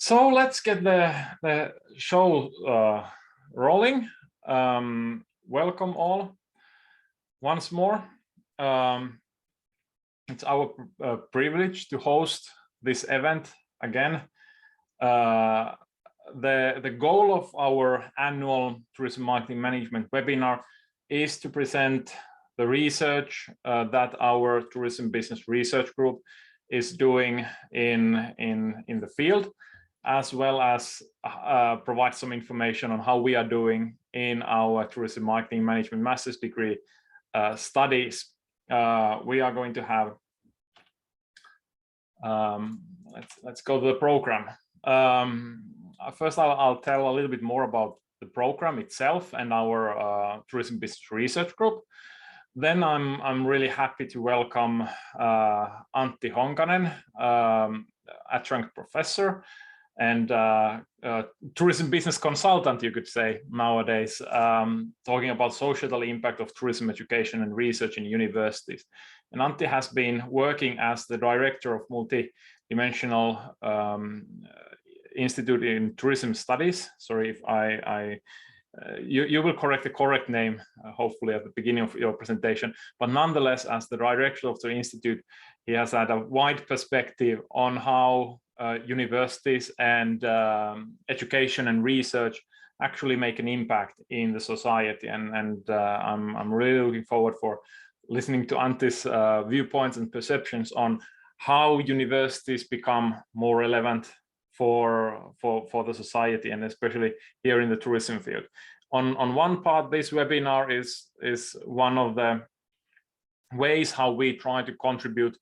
So let's get the show rolling. Welcome all once more. It's our privilege to host this event again. The goal of our annual tourism marketing management webinar is to present the research that our tourism business research group is doing in the field, as well as provide some information on how we are doing in our tourism marketing management master's degree studies. We are going to have, let's go to the program. First, I'll tell a little bit more about the program itself and our tourism business research group. Then I'm really happy to welcome Antti Honkanen, Adjunct Professor and tourism business consultant, you could say nowadays, talking about societal impact of tourism education and research in universities. And Antti has been working as the director of multi-dimensional Institute in Tourism Studies. Sorry if you will correct the correct name, hopefully at the beginning of your presentation, but nonetheless, as the director of the Institute, he has had a wide perspective on how universities and education and research actually make an impact in the society. And I'm really looking forward for listening to Antti's viewpoints and perceptions on how universities become more relevant for the society, and especially here in the tourism field. On one part, this webinar is one of the ways how we try to contribute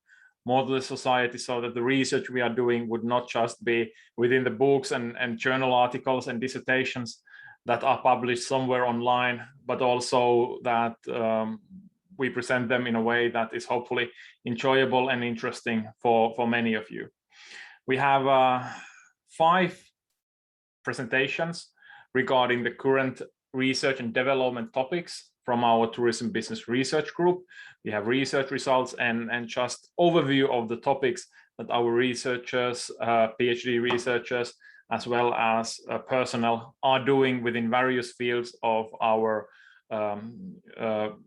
more to the society, so that the research we are doing would not just be within the books and journal articles and dissertations that are published somewhere online, but also that we present them in a way that is hopefully enjoyable and interesting for many of you. We have 5 presentations regarding the current research and development topics from our tourism business research group. We have research results and just overview of the topics that our researchers, PhD researchers, as well as personnel are doing within various fields of our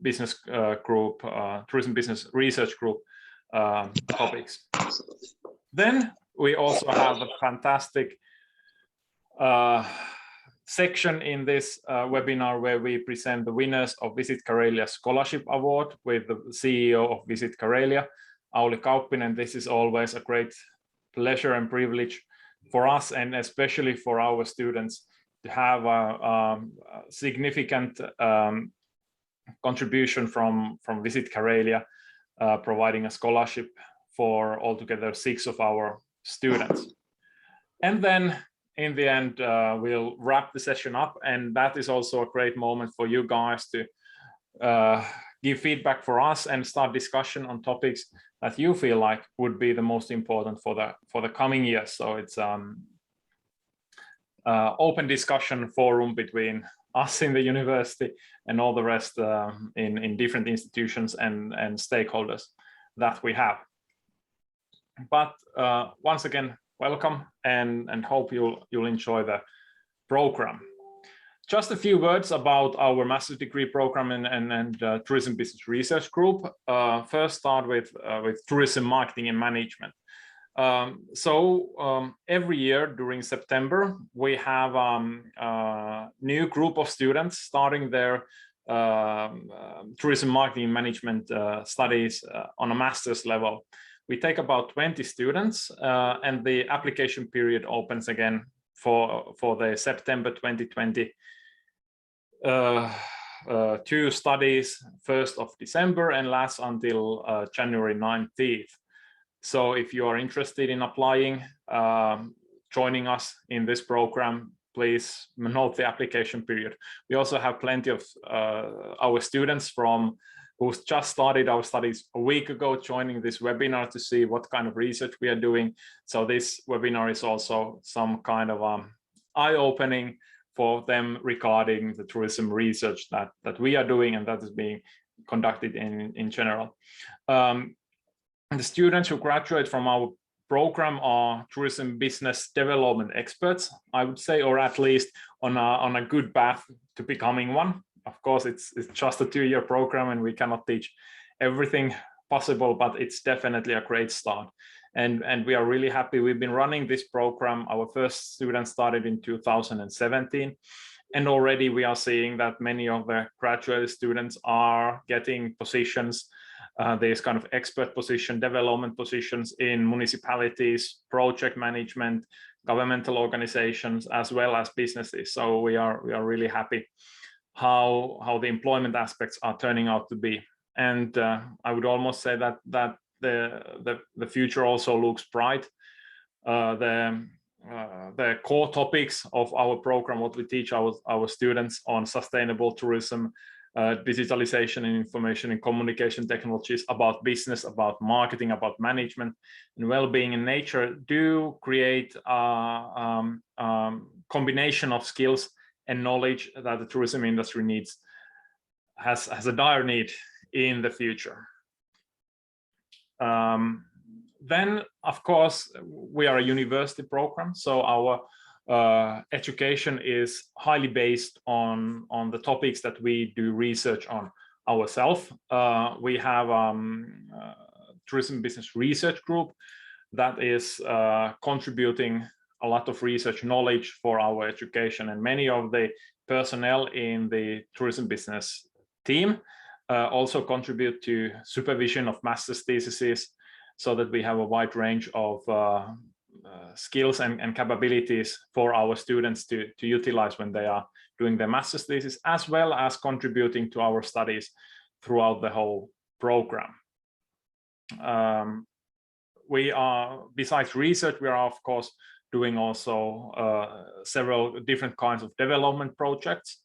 business group, tourism business research group topics. Then we also have a fantastic section in this webinar where we present the winners of Visit Karelia Scholarship Award with the CEO of Visit Karelia, Auli Kauppinen. This is always a great pleasure and privilege for us, and especially for our students, to have a significant contribution from Visit Karelia, providing a scholarship for altogether 6 of our students. And then in the end, we'll wrap the session up, and that is also a great moment for you guys to give feedback for us and start discussion on topics that you feel like would be the most important for the coming years. So it's open discussion forum between us in the university and all the rest in different institutions and stakeholders that we have. But once again, welcome, and hope you'll enjoy the program. Just a few words about our master's degree program and tourism business research group. First, start with tourism marketing and management. Every year during September, we have a new group of students starting their tourism marketing and management studies on a master's level. We take about 20 students, and the application period opens again for the September 2020 2 studies, 1st of December, and lasts until January 19th. So if you are interested in applying, joining us in this program, please note the application period. We also have plenty of our students who just started our studies a week ago, joining this webinar to see what kind of research we are doing. So this webinar is also some kind of eye-opening for them regarding the tourism research that we are doing and that is being conducted in general. The students who graduate from our program are tourism business development experts, I would say, or at least on a good path to becoming one. Of course, it's just a 2-year program and we cannot teach everything possible, but it's definitely a great start. And we are really happy. We've been running this program. Our first student started in 2017. And already we are seeing that many of the graduate students are getting positions, these kind of expert position, development positions in municipalities, project management, governmental organizations, as well as businesses. So we are really happy how the employment aspects are turning out to be. And I would almost say that the future also looks bright. The core topics of our program, what we teach our students on sustainable tourism, digitalization and information and communication technologies, about business, about marketing, about management and well-being in nature, do create a combination of skills and knowledge that the tourism industry needs, has a dire need in the future. Then, of course, we are a university program, so our education is highly based on the topics that we do research on ourselves. We have tourism business research group that is contributing a lot of research knowledge for our education, and many of the personnel in the tourism business team also contribute to supervision of master's theses, so that we have a wide range of skills and capabilities for our students to utilize when they are doing their master's thesis, as well as contributing to our studies throughout the whole program. We are, besides research, we are of course doing also several different kinds of development projects,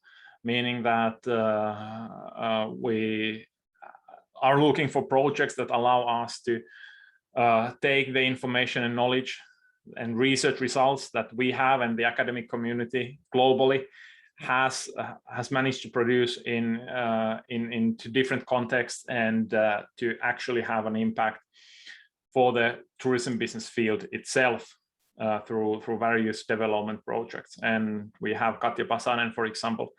meaning that we are looking for projects that allow us to take the information and knowledge and research results that we have and the academic community globally has managed to produce into different contexts, and to actually have an impact for the tourism business field itself through various development projects. And we have Katja Pasanen, for example,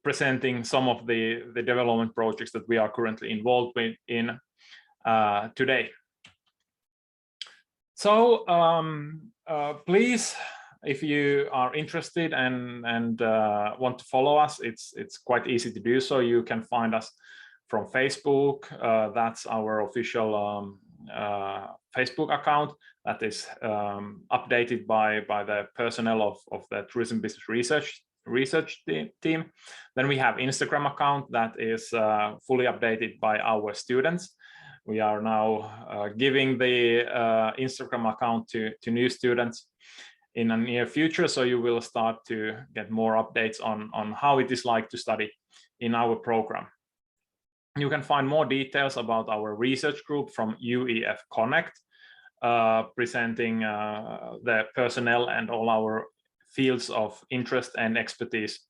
presenting some of the development projects that we are currently involved in today. So please, if you are interested and want to follow us, it's quite easy to do so. You can find us from Facebook. That's our official Facebook account that is updated by the personnel of the tourism business research team. Then we have Instagram account that is fully updated by our students. We are now giving the Instagram account to new students in the near future, so you will start to get more updates on how it is like to study in our program. You can find more details about our research group from UEF Connect, presenting the personnel and all our fields of interest and expertise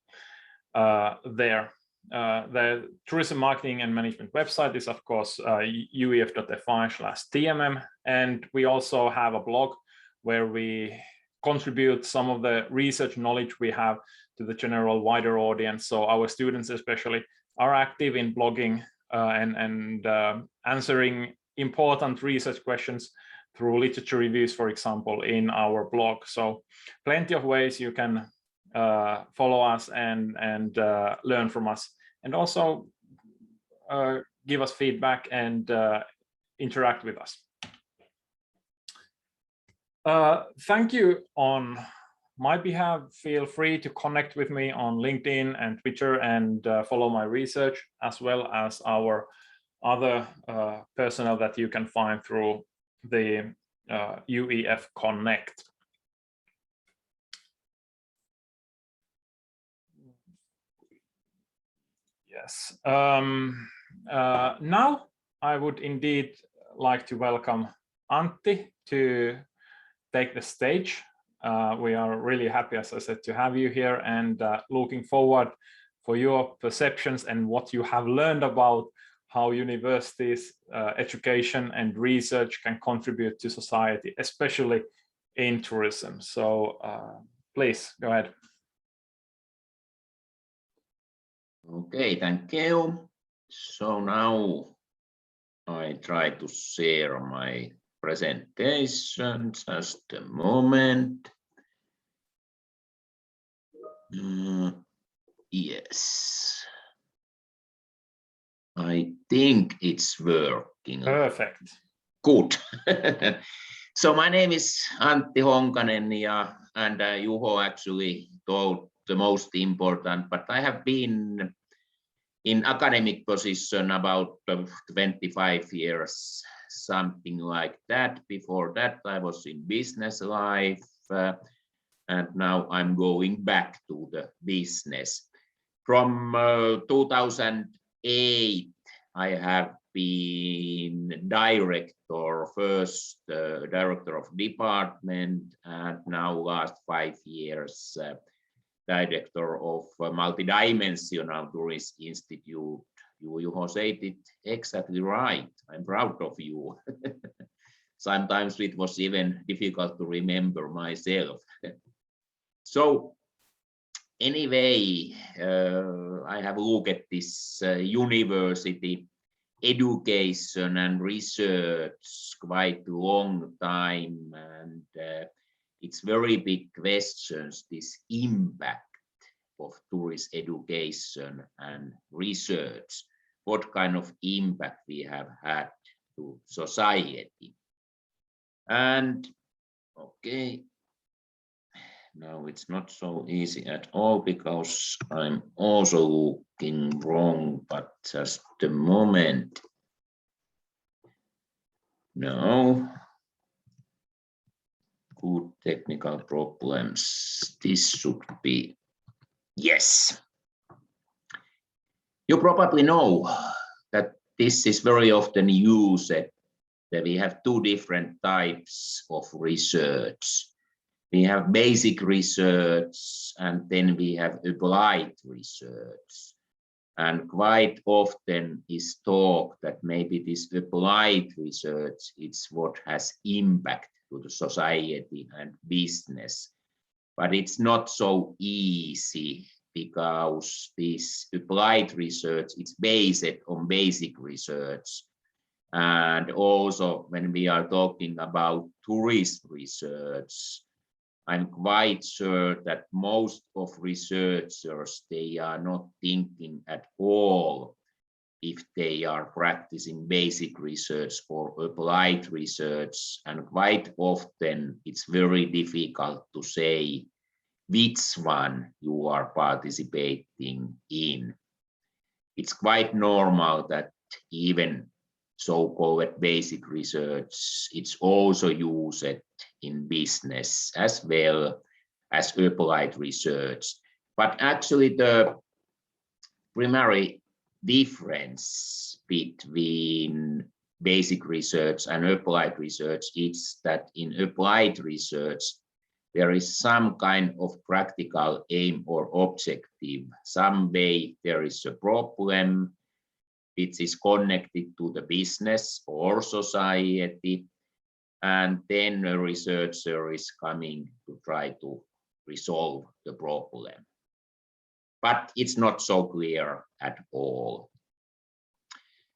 there. The tourism marketing and management website is of course uef.fi/tmm, and we also have a blog where we contribute some of the research knowledge we have to the general wider audience. So our students especially are active in blogging and answering important research questions through literature reviews, for example, in our blog. So plenty of ways you can follow us and learn from us, and also give us feedback and interact with us. Thank you on my behalf. Feel free to connect with me on LinkedIn and Twitter and follow my research, as well as our other personnel that you can find through the UEF Connect. Yes. Now I would indeed like to welcome Antti to take the stage. We are really happy, as I said, to have you here, and looking forward for your perceptions and what you have learned about how universities, education and research can contribute to society, especially in tourism. So please go ahead. Okay, thank you. So now I try to share my presentation. Just a moment. Yes. I think it's working. Perfect. Good. So my name is Antti Honkanen, and Juho actually told the most important, but I have been in academic position about 25 years, something like that. Before that, I was in business life, and now I'm going back to the business. From 2008, I have been first director of department, and now last 5 years director of Multidimensional Tourist Institute. You said it exactly right. I'm proud of you. Sometimes it was even difficult to remember myself. So anyway, I have looked at this university education and research quite a long time, and it's very big questions, this impact of tourist education and research, what kind of impact we have had to society. And okay, now it's not so easy at all because I'm also looking wrong, but just a moment. No. Good technical problems. This should be, yes. You probably know that this is very often used, that we have two different types of research. We have basic research, and then we have applied research. And quite often is talk that maybe this applied research is what has impact to the society and business. But it's not so easy because this applied research is based on basic research. And also when we are talking about tourist research, I'm quite sure that most of researchers, they are not thinking at all if they are practicing basic research or applied research. And quite often it's very difficult to say which one you are participating in. It's quite normal that even so-called basic research, it's also used in business as well as applied research. But actually the primary difference between basic research and applied research is that in applied research, there is some kind of practical aim or objective. Some way there is a problem which is connected to the business or society, and then a researcher is coming to try to resolve the problem. But it's not so clear at all.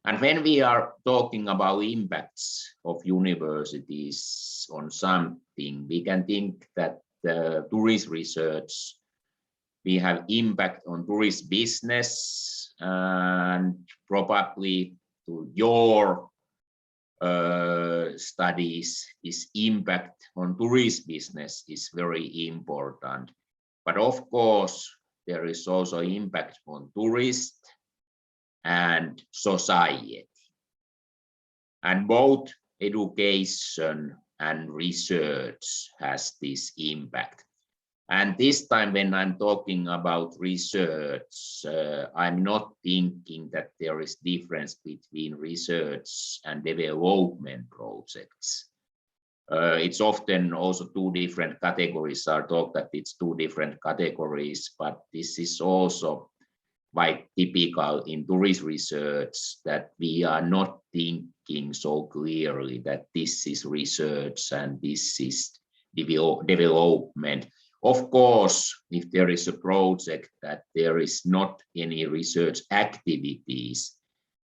And when we are talking about impacts of universities on something, we can think that the tourist research, we have impact on tourist business, and probably to your studies, this impact on tourist business is very important. But of course, there is also impact on tourists and society. And both education and research has this impact. And this time when I'm talking about research, I'm not thinking that there is difference between research and development projects. It's often also two different categories are talked that it's two different categories, but this is also quite typical in tourist research that we are not thinking so clearly that this is research and this is development. Of course, if there is a project that there is not any research activities,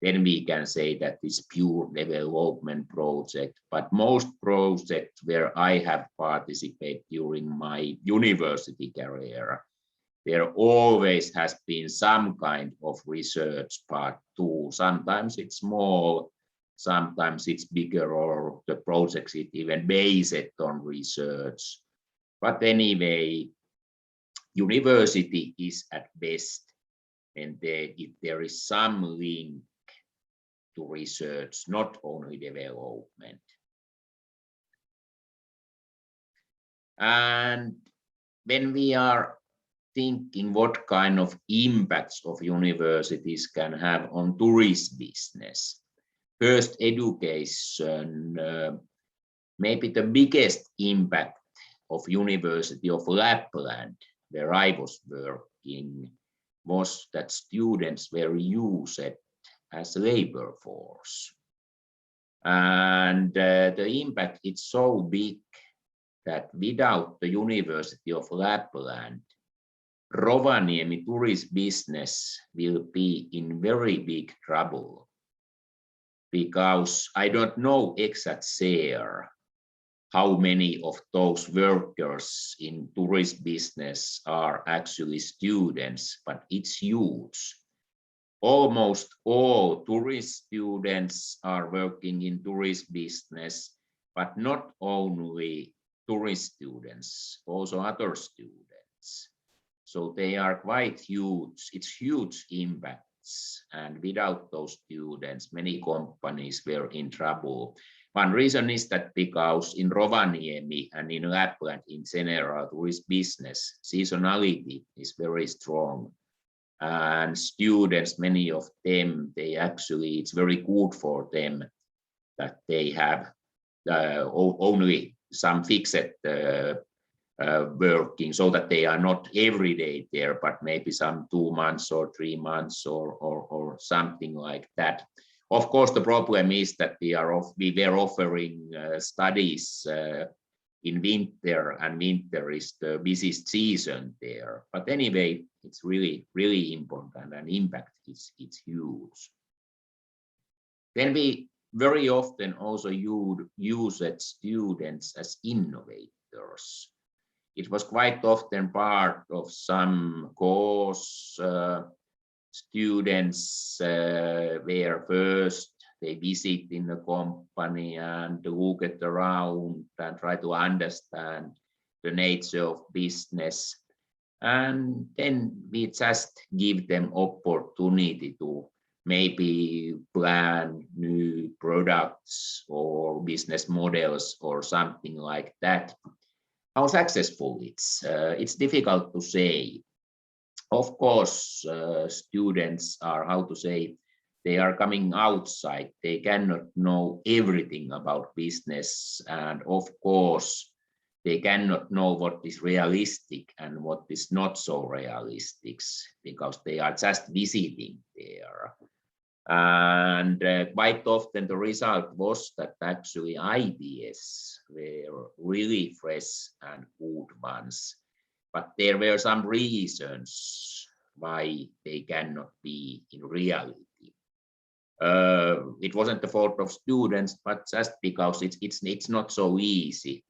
then we can say that it's pure development project. But most projects where I have participated during my university career, there always has been some kind of research part too. Sometimes it's small, sometimes it's bigger, or the project is even based on research. But anyway, university is at best, and if there is some link to research, not only development. And when we are thinking what kind of impacts of universities can have on tourist business, first, education, maybe the biggest impact of University of Lapland, where I was working, was that students were used as labor force. And the impact is so big that without the University of Lapland, Rovaniemi tourist business will be in very big trouble, because I don't know exact share how many of those workers in tourist business are actually students, but it's huge. Almost all tourist students are working in tourist business, but not only tourist students, also other students. So they are quite huge. It's huge impacts. And without those students, many companies were in trouble. One reason is that because in Rovaniemi and in Lapland in general, tourist business seasonality is very strong. And students, many of them, it's very good for them that they have only some fixed working, so that they are not every day there, but maybe some 2 months or 3 months or something like that. Of course, the problem is that we were offering studies in winter, and winter is the busiest season there. But anyway, it's really, really important, and impact is huge. Then we very often also use students as innovators. It was quite often part of some course. Students were first, they visit in the company and look at around and try to understand the nature of business. And then we just give them opportunity to maybe plan new products or business models or something like that. How successful it's difficult to say. Of course, students are, they are coming outside. They cannot know everything about business. And of course, they cannot know what is realistic and what is not so realistic, because they are just visiting there. And quite often the result was that actually ideas were really fresh and good ones. But there were some reasons why they cannot be in reality. It wasn't the fault of students, but just because it's not so easy.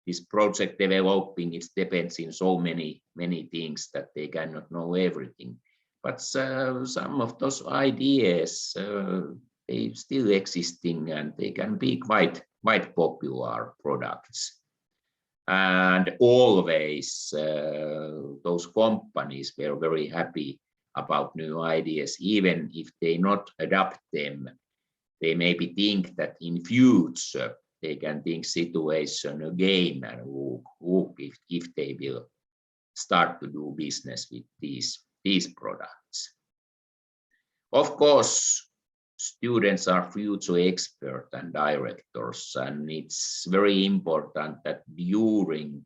This project developing, it depends in so many things that they cannot know everything. But some of those ideas, they still existing, and they can be quite popular products. And always those companies were very happy about new ideas, even if they not adopt them. They maybe think that in future they can think situation again and look if they will start to do business with these products. Of course, students are future experts and directors, and it's very important that during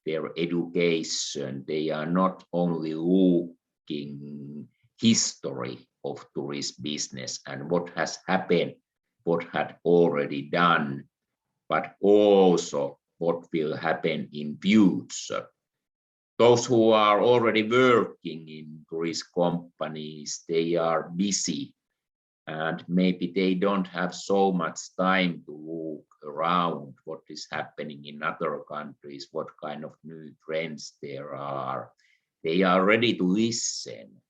their education they are not only looking history of tourist business and what has happened, what had already done, but also what will happen in future. Those who are already working in tourist companies, they are busy and maybe they don't have so much time to look around what is happening in other countries, what kind of new trends there are. They are ready to listen,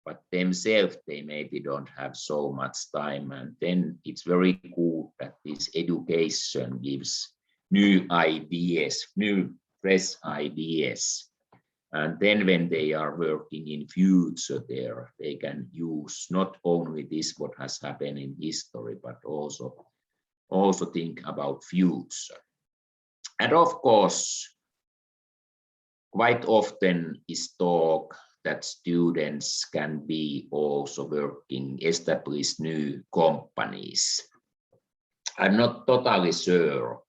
but themselves they maybe don't have so much time. And then it's very good that this education gives new ideas, new fresh ideas. And then when they are working in future there, they can use not only this what has happened in history, but also think about future. And of course, quite often is talk that students can be also working, establish new companies. I'm not totally sure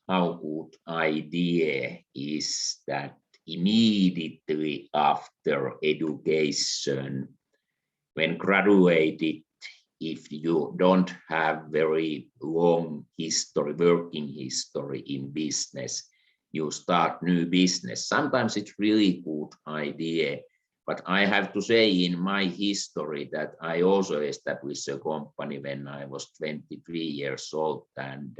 how good idea is that immediately after education, when graduated, if you don't have very long history, working history in business, you start new business. Sometimes it's really good idea, but I have to say in my history that I also established a company when I was 23 years old, and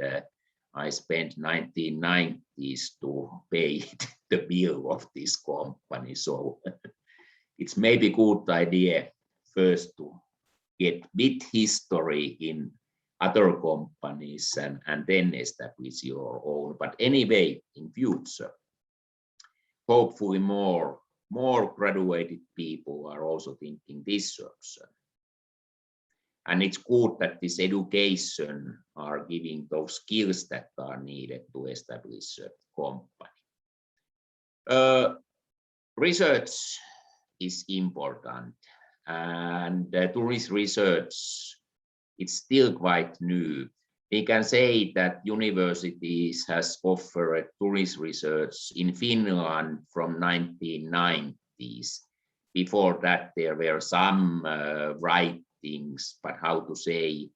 I spent 1990s to pay the bill of this company. So it's maybe good idea first to get bit history in other companies and then establish your own. But anyway, in future, hopefully more graduated people are also thinking this option. And it's good that this education are giving those skills that are needed to establish a company. Research is important, and tourist research, it's still quite new. We can say that universities has offered tourist research in Finland from 1990s. Before that, there were some writings, but how to say,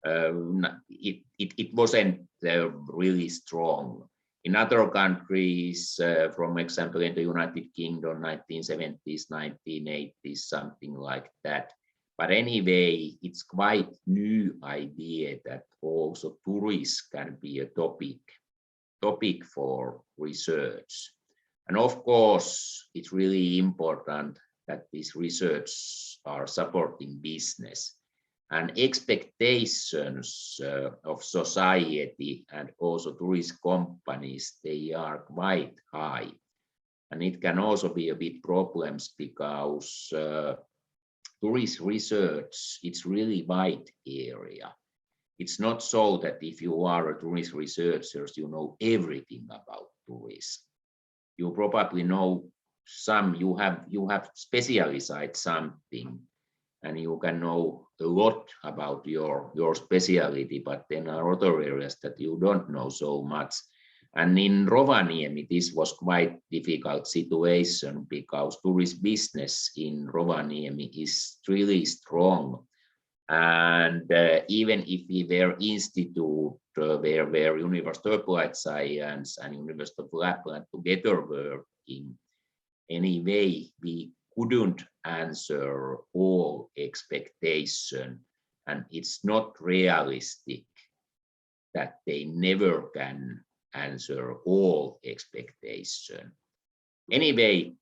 it wasn't really strong. In other countries, for example, in the United Kingdom, 1970s, 1980s, something like that. But anyway, it's quite new idea that also tourists can be a topic for research. And of course, it's really important that this research are supporting business. And expectations of society and also tourist companies, they are quite high. And it can also be a bit problems because tourist research, it's really wide area. It's not so that if you are a tourist researcher, you know everything about tourism. You probably know some, you have specialized something, and you can know a lot about your specialty, but then are other areas that you don't know so much. And in Rovaniemi, this was quite difficult situation because tourist business in Rovaniemi is really strong. And even if we were institute where University of Applied Science and University of Lapland together working, anyway, we couldn't answer all expectation, and it's not realistic that they never can answer all expectation. Anyway,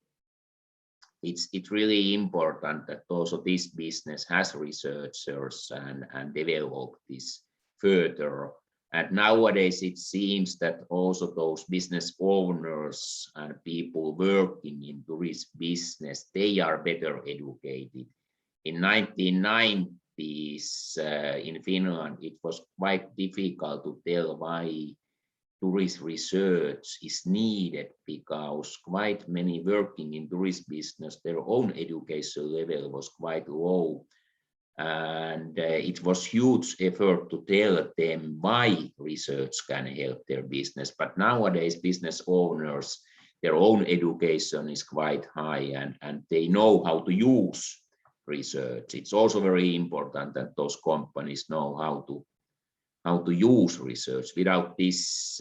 it's really important that also this business has researchers and develop this further. And nowadays it seems that also those business owners and people working in tourist business, they are better educated. In 1990s in Finland, it was quite difficult to tell why tourist research is needed because quite many working in tourist business, their own education level was quite low. And it was huge effort to tell them why research can help their business. But nowadays, business owners, their own education is quite high, and they know how to use research. It's also very important that those companies know how to use research. Without this,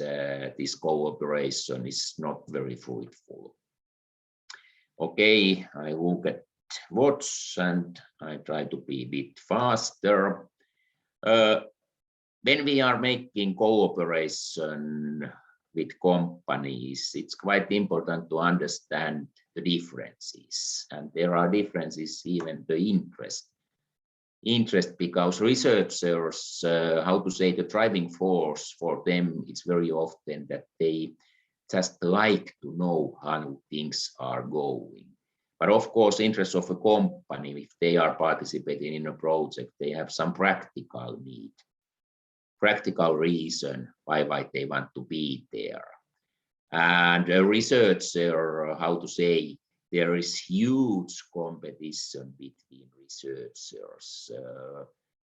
this cooperation is not very fruitful. Okay, I look at watch and I try to be a bit faster. When we are making cooperation with companies, it's quite important to understand the differences, and there are differences even the interest because researchers, how to say, the driving force for them, it's very often that they just like to know how things are going. But of course, interest of a company, if they are participating in a project, they have some practical need, practical reason why they want to be there. And a researcher, how to say, there is huge competition between researchers.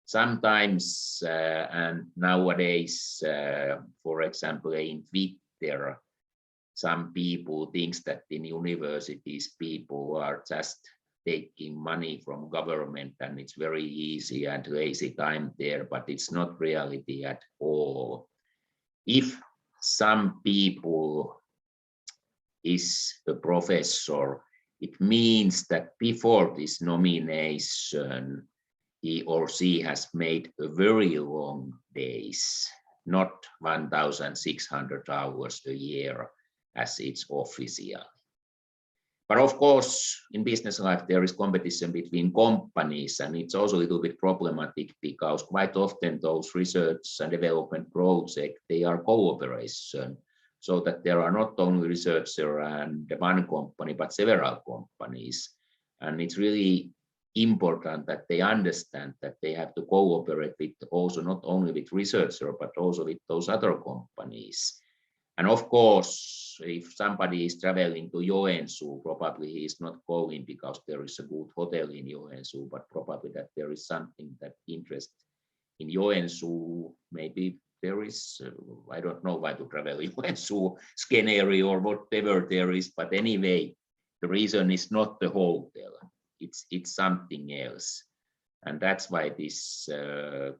Sometimes, and nowadays, for example, in Twitter, some people think that in universities, people are just taking money from government and it's very easy and lazy time there, but it's not reality at all. If some people is a professor, it means that before this nomination, he or she has made a very long days, not 1,600 hours a year as it's official. But of course, in business life, there is competition between companies, and it's also a little bit problematic because quite often those research and development projects, they are cooperation, so that there are not only researcher and one company, but several companies. And it's really important that they understand that they have to cooperate with also not only with researcher, but also with those other companies. And of course, if somebody is traveling to Joensuu, probably he is not going because there is a good hotel in Joensuu, but probably that there is something that interests in Joensuu. Maybe there is, I don't know why to travel in Joensuu, Skenery or whatever there is, but anyway, the reason is not the hotel, it's something else. And that's why this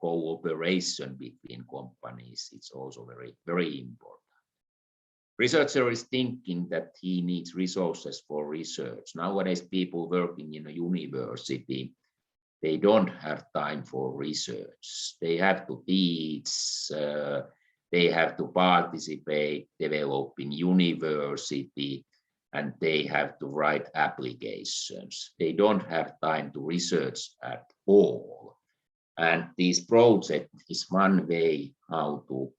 cooperation between companies is also very, very important. Researcher is thinking that he needs resources for research. Nowadays, people working in a university, they don't have time for research. They have to teach, they have to participate, develop in university, and they have to write applications. They don't have time to research at all. And this project is one way how to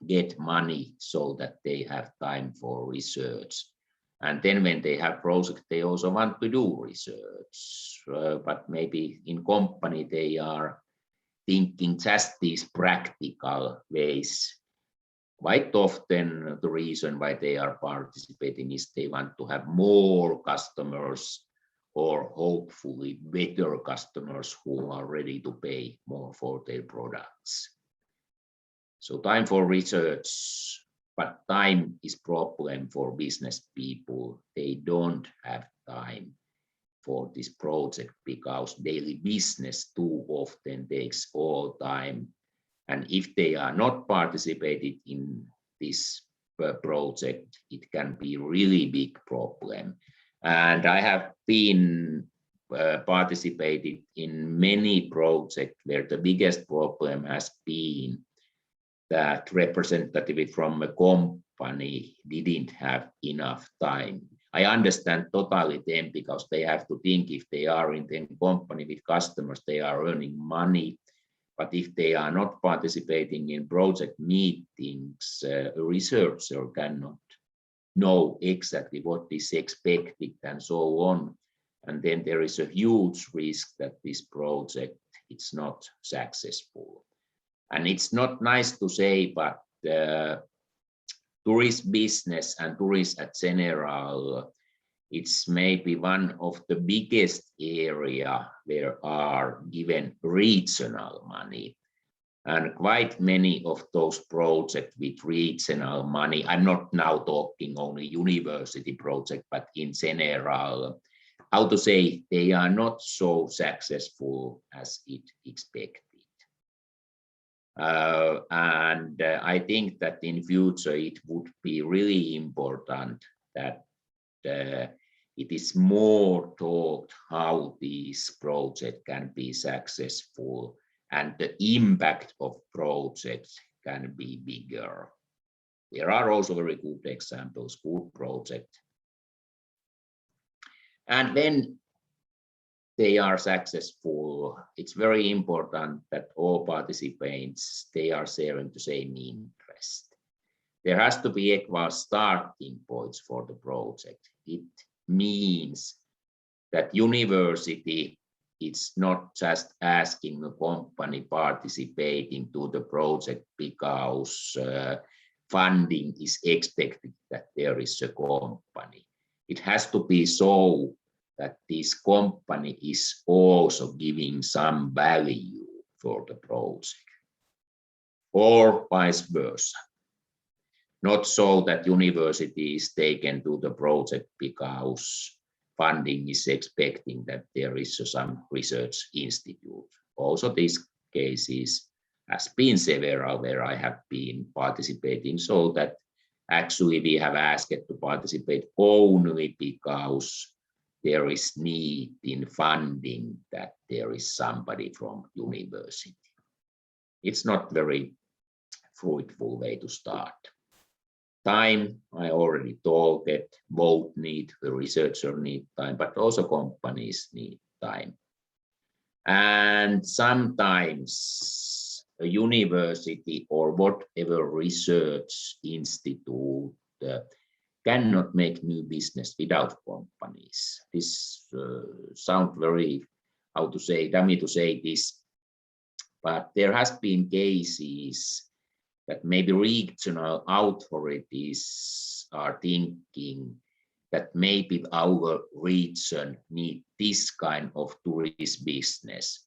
get money so that they have time for research. And then when they have projects, they also want to do research. But maybe in company, they are thinking just these practical ways. Quite often, the reason why they are participating is they want to have more customers or hopefully better customers who are ready to pay more for their products. So time for research, but time is problem for business people. They don't have time for this project because daily business too often takes all time. And if they are not participating in this project, it can be really big problem. And I have been participated in many projects where the biggest problem has been that representative from a company didn't have enough time. I understand totally them because they have to think if they are in the company with customers, they are earning money. But if they are not participating in project meetings, a researcher cannot know exactly what is expected and so on. And then there is a huge risk that this project is not successful. And it's not nice to say, but tourist business and tourist in general, it's maybe one of the biggest area where are given regional money. And quite many of those projects with regional money, I'm not now talking only university project, but in general, how to say, they are not so successful as it expected. And I think that in future it would be really important that it is more taught how these projects can be successful and the impact of projects can be bigger. There are also very good examples, good projects. And when they are successful, it's very important that all participants, they are sharing the same interest. There has to be equal starting points for the project. It means that university, it's not just asking a company participating to the project because funding is expected that there is a company. It has to be so that this company is also giving some value for the project, or vice versa. Not so that university is taken to the project because funding is expecting that there is some research institute. Also these cases has been several where I have been participating, so that actually we have asked to participate only because there is need in funding that there is somebody from university. It's not very fruitful way to start. Time, I already told it, both need, the researcher need time, but also companies need time. And sometimes a university or whatever research institute cannot make new business without companies. This sounds very, how to say, dummy to say this, but there has been cases that maybe regional authorities are thinking that maybe our region need this kind of tourist business.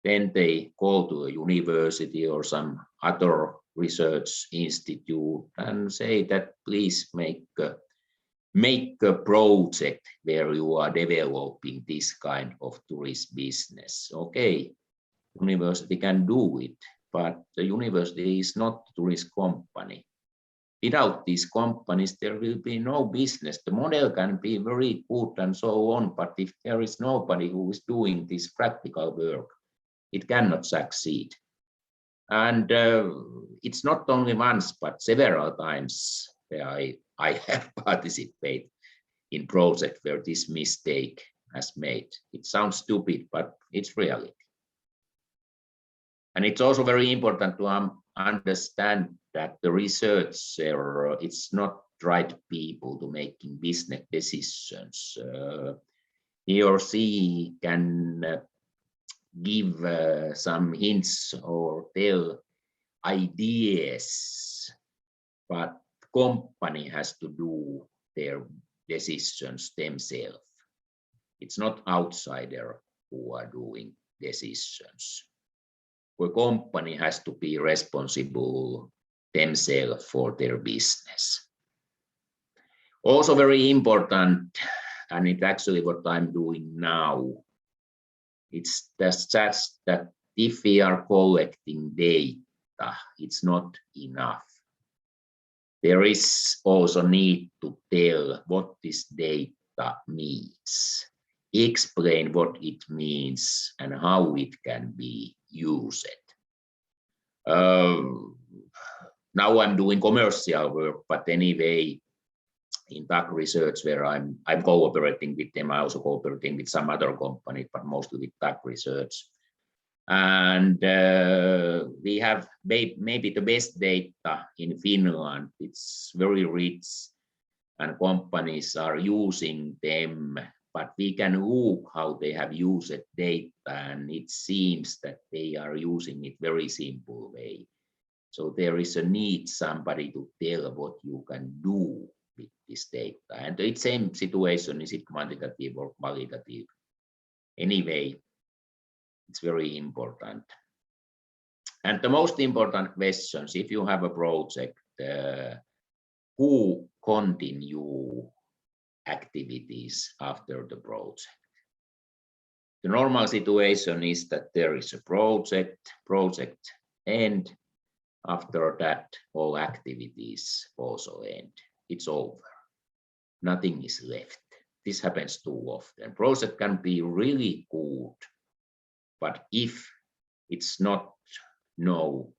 Then they call to a university or some other research institute and say that please make a project where you are developing this kind of tourist business. Okay, university can do it, but the university is not a tourist company. Without these companies, there will be no business. The model can be very good and so on, but if there is nobody who is doing this practical work, it cannot succeed. And it's not only once, but several times where I have participated in projects where this mistake has made. It sounds stupid, but it's reality. And it's also very important to understand that the researcher, it's not right people to making business decisions. He or she can give some hints or tell ideas, but company has to do their decisions themselves. It's not outsider who are doing decisions. The company has to be responsible themselves for their business. Also very important, and it's actually what I'm doing now, it's just that if we are collecting data, it's not enough. There is also need to tell what this data means, explain what it means and how it can be used. Now I'm doing commercial work, but anyway, in TAC research where I'm cooperating with them, I also cooperating with some other companies, but mostly with TAC research. And we have maybe the best data in Finland. It's very rich and companies are using them, but we can look how they have used data, and it seems that they are using it very simple way. So there is a need somebody to tell what you can do with this data. And the same situation, is it quantitative or qualitative? Anyway, it's very important. And the most important questions, if you have a project, who continue activities after the project? The normal situation is that there is a project end. After that, all activities also end. It's over. Nothing is left. This happens too often. Project can be really good, but if it's not know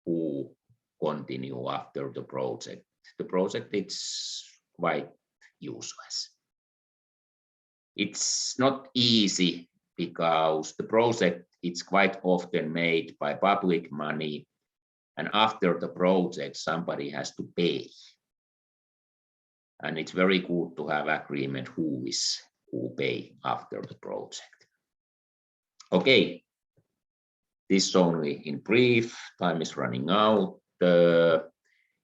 who continue after the project is quite useless. It's not easy because the project is quite often made by public money, and after the project somebody has to pay. And it's very good to have agreement who pay after the project. Okay, this only in brief, time is running out.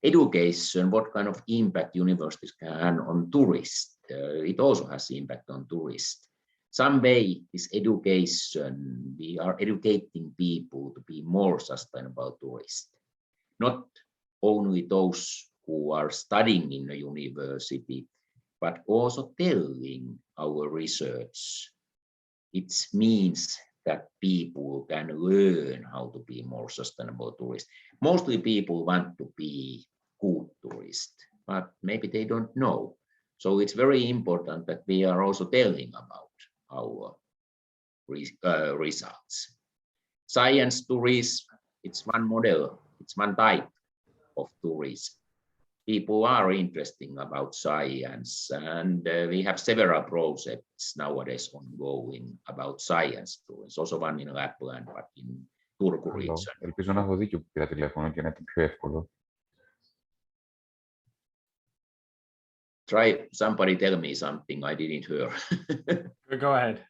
Education, what kind of impact universities can have on tourists? It also has impact on tourists. Some way this education, we are educating people to be more sustainable tourists. Not only those who are studying in a university, but also telling our research. It means that people can learn how to be more sustainable tourists. Mostly people want to be good tourists, but maybe they don't know. So it's very important that we are also telling about our results. Science tourism, it's one model, it's one type of tourism. People are interested about science, and we have several projects nowadays ongoing about science tourism. Also one in Lapland, but in Turku region. El personaggio di Giuppila telefono che netto più eccolo. Try somebody tell me something I didn't hear. Go ahead.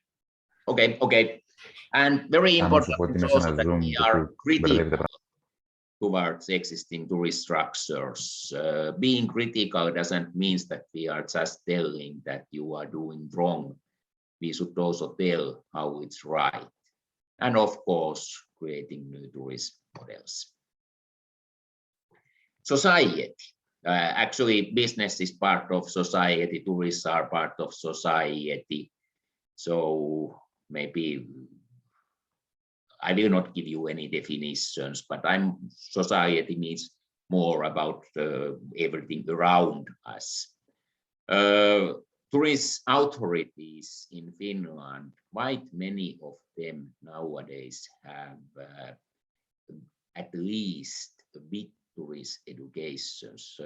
Okay. And very important is also that we are critical towards existing tourist structures. Being critical doesn't mean that we are just telling that you are doing wrong. We should also tell how it's right. And of course, creating new tourist models. Society. Actually, business is part of society. Tourists are part of society. So maybe I will not give you any definitions, but society means more about everything around us. Tourist authorities in Finland, quite many of them nowadays have at least a big tourist educations.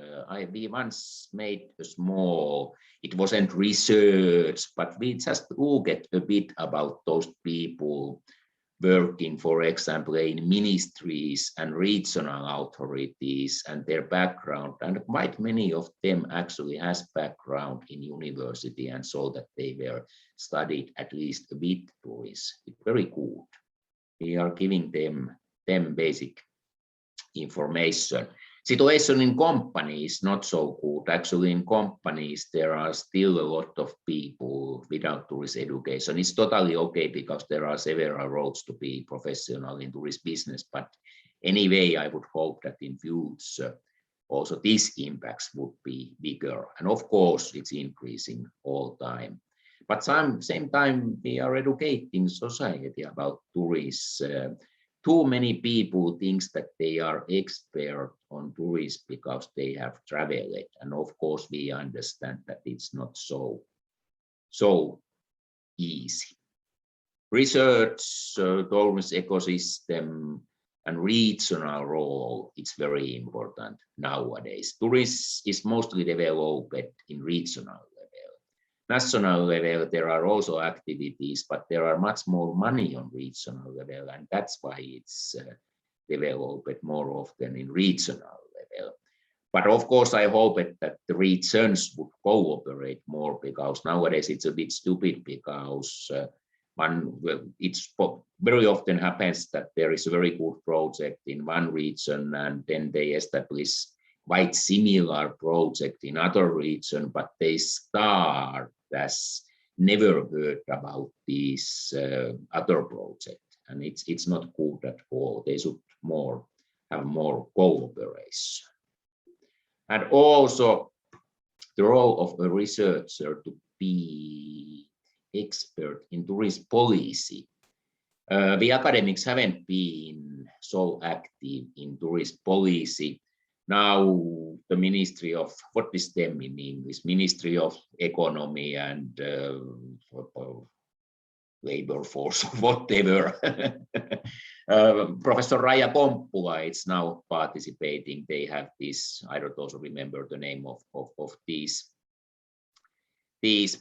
We once made a small, it wasn't research, but we just looked a bit about those people working, for example, in ministries and regional authorities and their background, and quite many of them actually has background in university, and so that they were studied at least a bit tourism. It's very good. We are giving them basic information. Situation in companies not so good. Actually, in companies there are still a lot of people without tourist education. It's totally okay because there are several roads to be professional in tourist business. But anyway, I would hope that in future also these impacts would be bigger. And of course, it's increasing all time. But same time, we are educating society about tourism. Too many people think that they are expert on tourism because they have traveled, and of course we understand that it's not so easy. Research, tourism ecosystem, and regional role, it's very important nowadays. Tourism is mostly developed in regional level. National level, there are also activities, but there are much more money on regional level, and that's why it's developed more often in regional level. But of course, I hope that the regions would cooperate more, because nowadays it's a bit stupid, because it's very often happens that there is a very good project in one region, and then they establish quite similar project in other region, but they start as never heard about this other project, and it's not good at all. They should have more cooperation. And also the role of a researcher to be expert in tourist policy. We academics haven't been so active in tourist policy. Now the Ministry of, what is them in English? Ministry of Economy and Labor Force, whatever. Professor Raija Komppula is now participating. They have this, I don't also remember the name of these,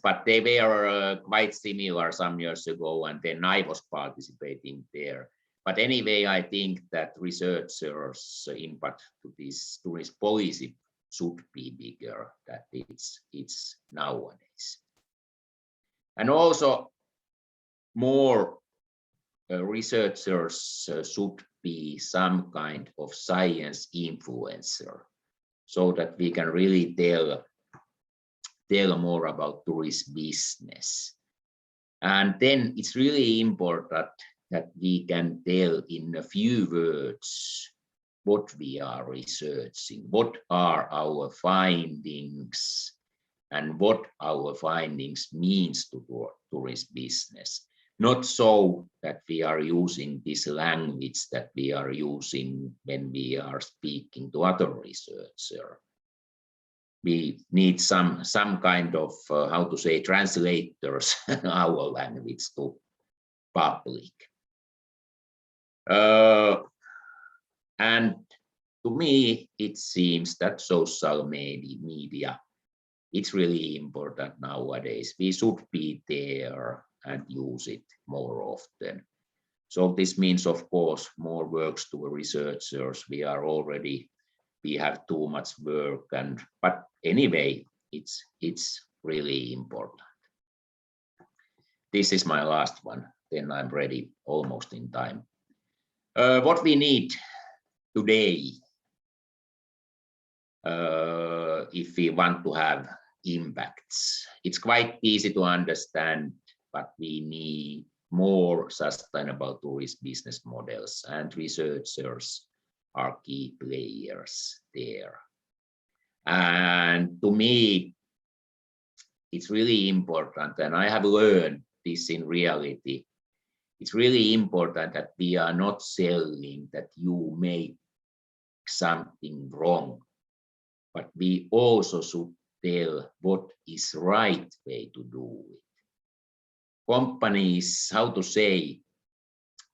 but they were quite similar some years ago, and then I was participating there. But anyway, I think that researchers' impact to this tourist policy should be bigger than it's nowadays. And also more researchers should be some kind of science influencer, so that we can really tell more about tourist business. And then it's really important that we can tell in a few words what we are researching, what are our findings, and what our findings means to tourist business. Not so that we are using this language that we are using when we are speaking to other researchers. We need some kind of, how to say, translators, our language to public. And to me, it seems that social media, it's really important nowadays. We should be there and use it more often. So this means, of course, more works to researchers. We have too much work, but anyway, it's really important. This is my last one. Then I'm ready, almost in time. What we need today, if we want to have impacts, it's quite easy to understand, but we need more sustainable tourist business models, and researchers are key players there. And to me, it's really important, and I have learned this in reality. It's really important that we are not selling that you make something wrong, but we also should tell what is right way to do it. Companies, how to say,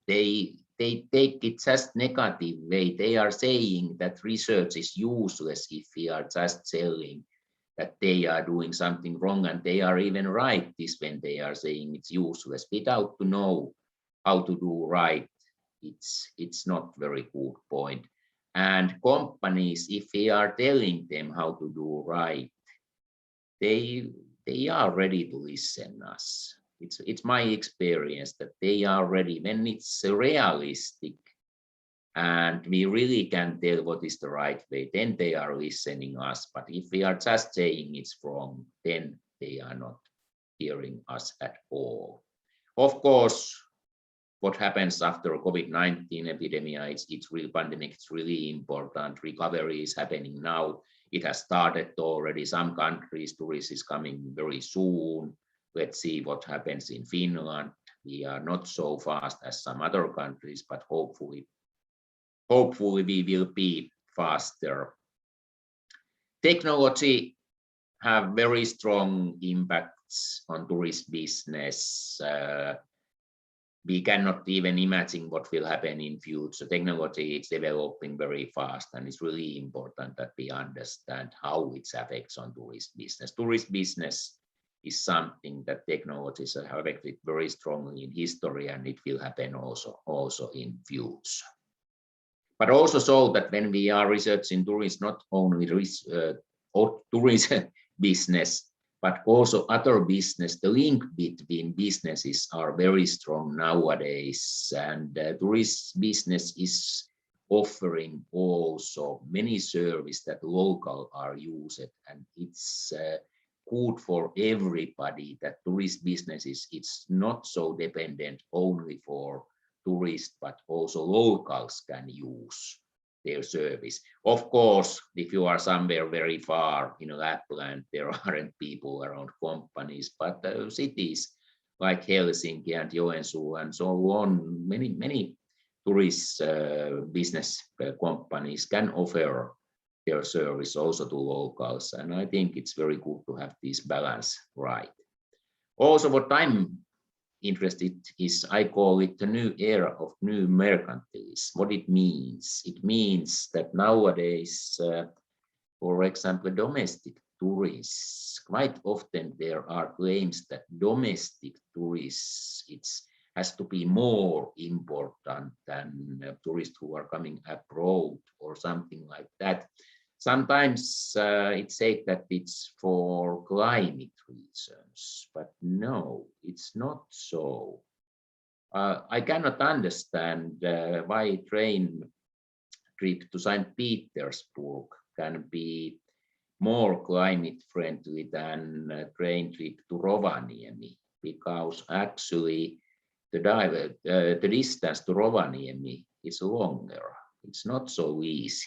they take it just negative way. They are saying that research is useless if we are just selling that they are doing something wrong, and they are even right this when they are saying it's useless without to know how to do right. It's not very good point. And companies, if we are telling them how to do right, they are ready to listen us. It's my experience that they are ready when it's realistic and we really can tell what is the right way, then they are listening us. But if we are just saying it's wrong, then they are not hearing us at all. Of course, what happens after COVID-19 epidemic, it's real pandemic, it's really important. Recovery is happening now. It has started already. Some countries, tourists is coming very soon. Let's see what happens in Finland. We are not so fast as some other countries, but hopefully we will be faster. Technology have very strong impacts on tourist business. We cannot even imagine what will happen in future. Technology is developing very fast, and it's really important that we understand how it affects on tourist business. Tourist business is something that technologies have affected very strongly in history, and it will happen also in future. But also so that when we are researching tourism, not only tourism business, but also other business, the link between businesses are very strong nowadays, and tourist business is offering also many services that local are used, and it's good for everybody that tourist businesses, it's not so dependent only for tourists, but also locals can use their service. Of course, if you are somewhere very far in Lapland, there aren't people around companies, but cities like Helsinki and Joensuu and so on. Many tourist business companies can offer their service also to locals, and I think it's very good to have this balance right. Also, what I'm interested is, I call it the new era of new mercantilism. What it means? It means that nowadays, for example, domestic tourists, quite often there are claims that domestic tourists has to be more important than tourists who are coming abroad or something like that. Sometimes it's said that it's for climate reasons, but no, it's not so. I cannot understand why a train trip to St. Petersburg can be more climate friendly than a train trip to Rovaniemi, because actually the distance to Rovaniemi is longer. It's not so easy.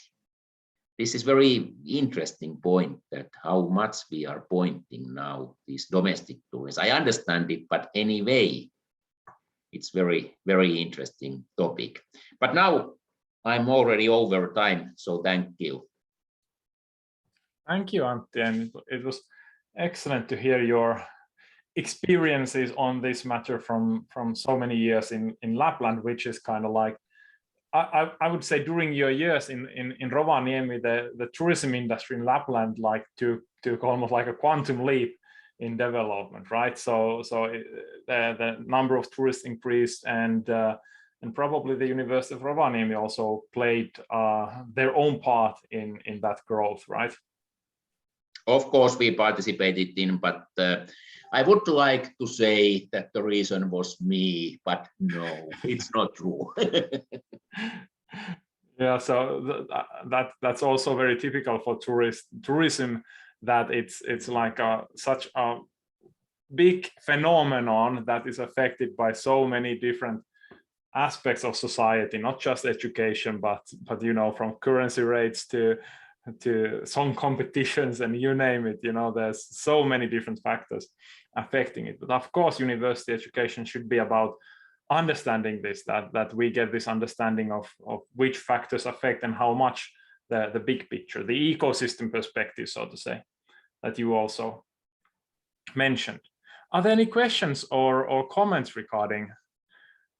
This is very interesting point, that how much we are pointing now these domestic tourists. I understand it, but anyway, it's very, very interesting topic. But now I'm already over time, so thank you. Thank you, Antti, and it was excellent to hear your experiences on this matter from so many years in Lapland, which is kind of like, I would say during your years in Rovaniemi, the tourism industry in Lapland took almost like a quantum leap in development, right? So the number of tourists increased, and probably the University of Rovaniemi also played their own part in that growth, right? Of course, we participated in, but I would like to say that the reason was me, but no, it's not true. Yeah, so that's also very typical for tourism, that it's like such a big phenomenon that is affected by so many different aspects of society, not just education, but you know, from currency rates to song competitions and you name it, you know, there's so many different factors affecting it. But of course, university education should be about understanding this, that we get this understanding of which factors affect and how much the big picture, the ecosystem perspective, so to say, that you also mentioned. Are there any questions or comments regarding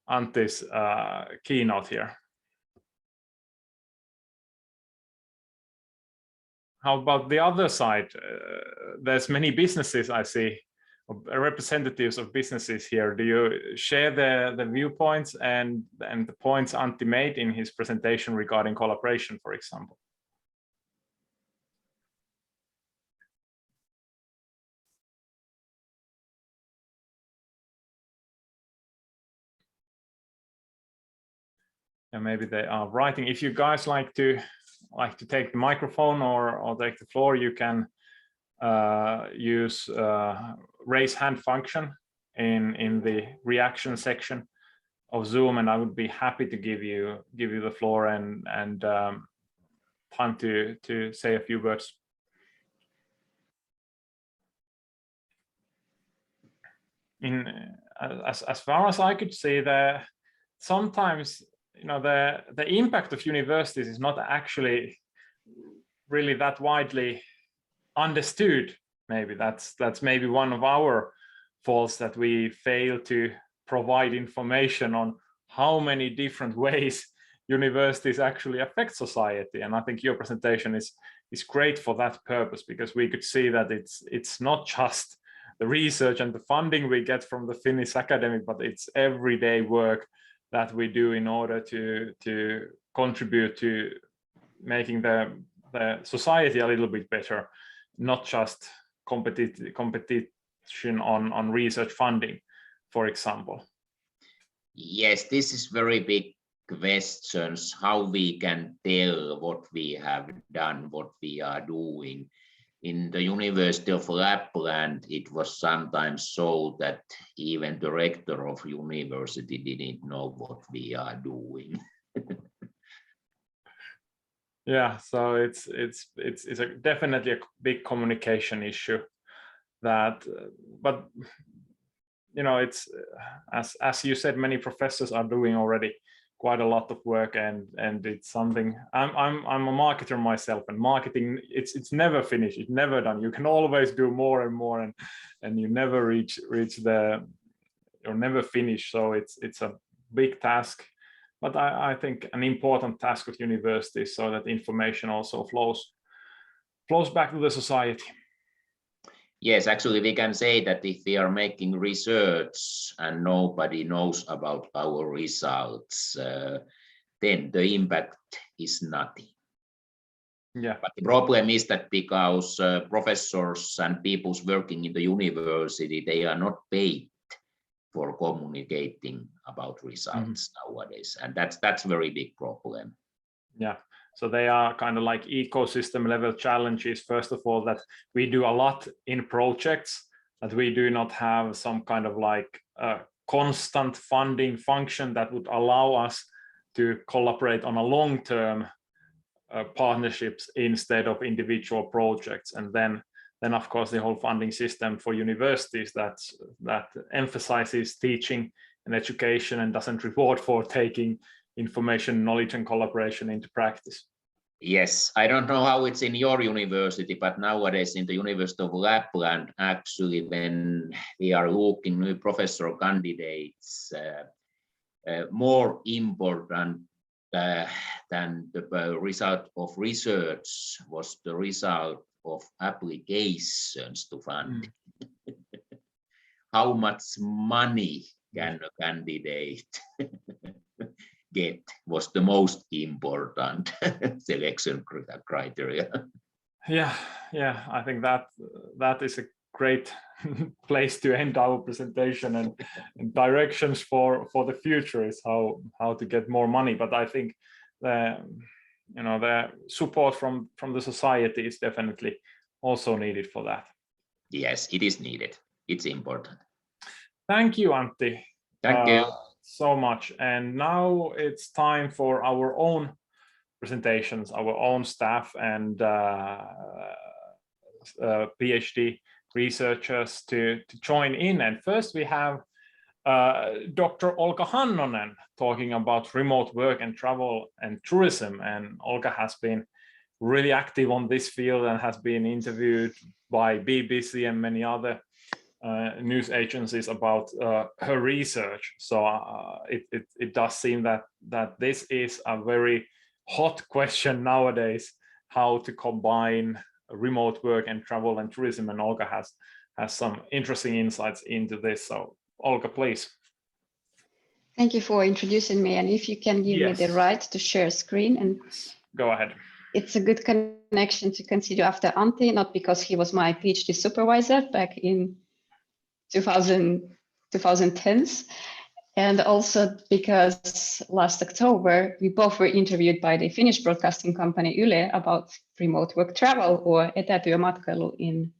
Antti's keynote here? How about the other side? There's many businesses I see, representatives of businesses here. Do you share the viewpoints and the points Antti made in his presentation regarding collaboration, for example? And maybe they are writing. If you guys like to take the microphone or take the floor, you can use raise hand function in the reaction section of Zoom, and I would be happy to give you the floor and time to say a few words. As far as I could see, sometimes, you know, the impact of universities is not actually really that widely understood. Maybe that's maybe one of our faults, that we fail to provide information on how many different ways universities actually affect society. And I think your presentation is great for that purpose, because we could see that it's not just the research and the funding we get from the Finnish academic, but it's everyday work that we do in order to contribute to making the society a little bit better, not just competition on research funding, for example. Yes, this is very big questions, how we can tell what we have done, what we are doing. In the University of Lapland, it was sometimes so that even the rector of university didn't know what we are doing. Yeah, so it's definitely a big communication issue. But it's as you said, many professors are doing already quite a lot of work, and it's something. I'm a marketer myself, and marketing, it's never finished, it's never done. You can always do more and more, and you never reach you're never finish. So it's a big task, but I think an important task of universities, so that information also flows back to the society. Yes, actually, we can say that if we are making research and nobody knows about our results, then the impact is nothing. Yeah. But the problem is that because professors and people working in the university, they are not paid for communicating about results nowadays, and that's very big problem. Yeah. So they are kind of like ecosystem level challenges. First of all, that we do a lot in projects, that we do not have some kind of like constant funding function that would allow us to collaborate on a long-term partnerships instead of individual projects. And then of course the whole funding system for universities that emphasizes teaching and education and doesn't reward for taking information, knowledge, and collaboration into practice. Yes, I don't know how it's in your university, but nowadays in the University of Lapland, actually, when we are looking new professor candidates, more important than the result of research was the result of applications to fund. How much money can a candidate get was the most important selection criteria. Yeah, I think that is a great place to end our presentation, and directions for the future is how to get more money. But I think the support from the society is definitely also needed for that. Yes, it is needed. It's important. Thank you, Antti. Thank you so much. And now it's time for our own presentations, our own staff and PhD researchers to join in. And first we have Dr. Olga Hannonen talking about remote work and travel and tourism. And Olga has been really active on this field and has been interviewed by BBC and many other news agencies about her research. So it does seem that this is a very hot question nowadays, how to combine remote work and travel and tourism, and Olga has some interesting insights into this. So Olga, please. Thank you for introducing me, and if you can give me the right to share screen. And go ahead. It's a good connection to continue after Antti, not because he was my PhD supervisor back in 2010s, and also because last October we both were interviewed by the Finnish broadcasting company Yle about remote work travel, or etätyömatkailu in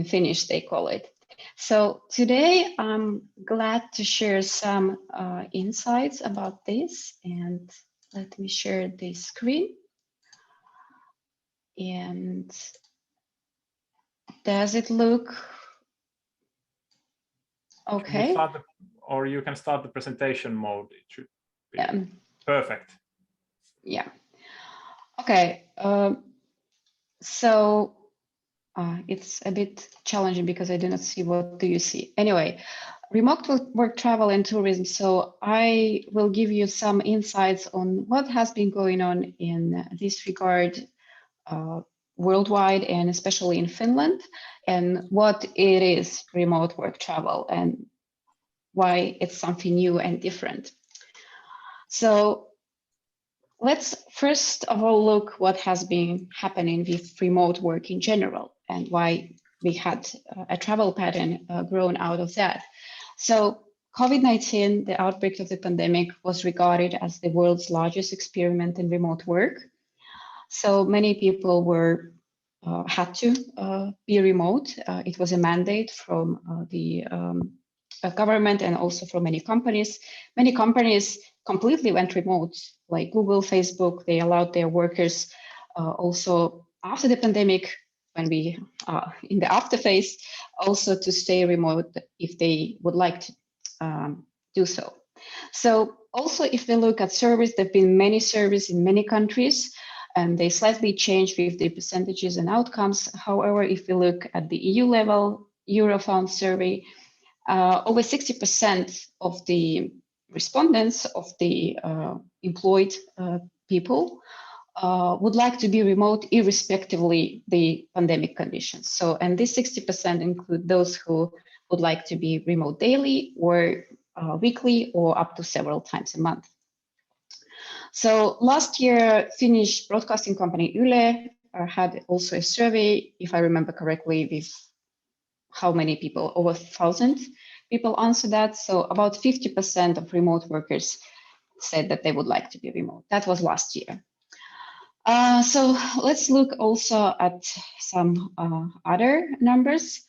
Finnish they call it. So today I'm glad to share some insights about this, and let me share the screen. And does it look okay? Or you can start the presentation mode. It should be perfect. Yeah. Okay. So it's a bit challenging because I do not see what do you see. Anyway, remote work, travel, and tourism. So I will give you some insights on what has been going on in this regard worldwide, and especially in Finland, and what it is remote work travel and why it's something new and different. So let's first of all look what has been happening with remote work in general and why we had a travel pattern grown out of that. So COVID-19, the outbreak of the pandemic, was regarded as the world's largest experiment in remote work. So many people were had to be remote. It was a mandate from the government and also from many companies. Many companies completely went remote, like Google, Facebook. They allowed their workers also after the pandemic when we are in the after phase, also to stay remote if they would like to do so. So also, if we look at surveys, there have been many surveys in many countries, and they slightly change with the percentages and outcomes. However, if we look at the EU level Eurofound survey, over 60% of the respondents of the employed people would like to be remote irrespectively the pandemic conditions. So, and this 60% include those who would like to be remote daily or weekly or up to several times a month. So last year, Finnish broadcasting company Yle had also a survey, if I remember correctly, with how many people, over 1,000 people answered that. So about 50% of remote workers said that they would like to be remote. That was last year. So let's look also at some other numbers.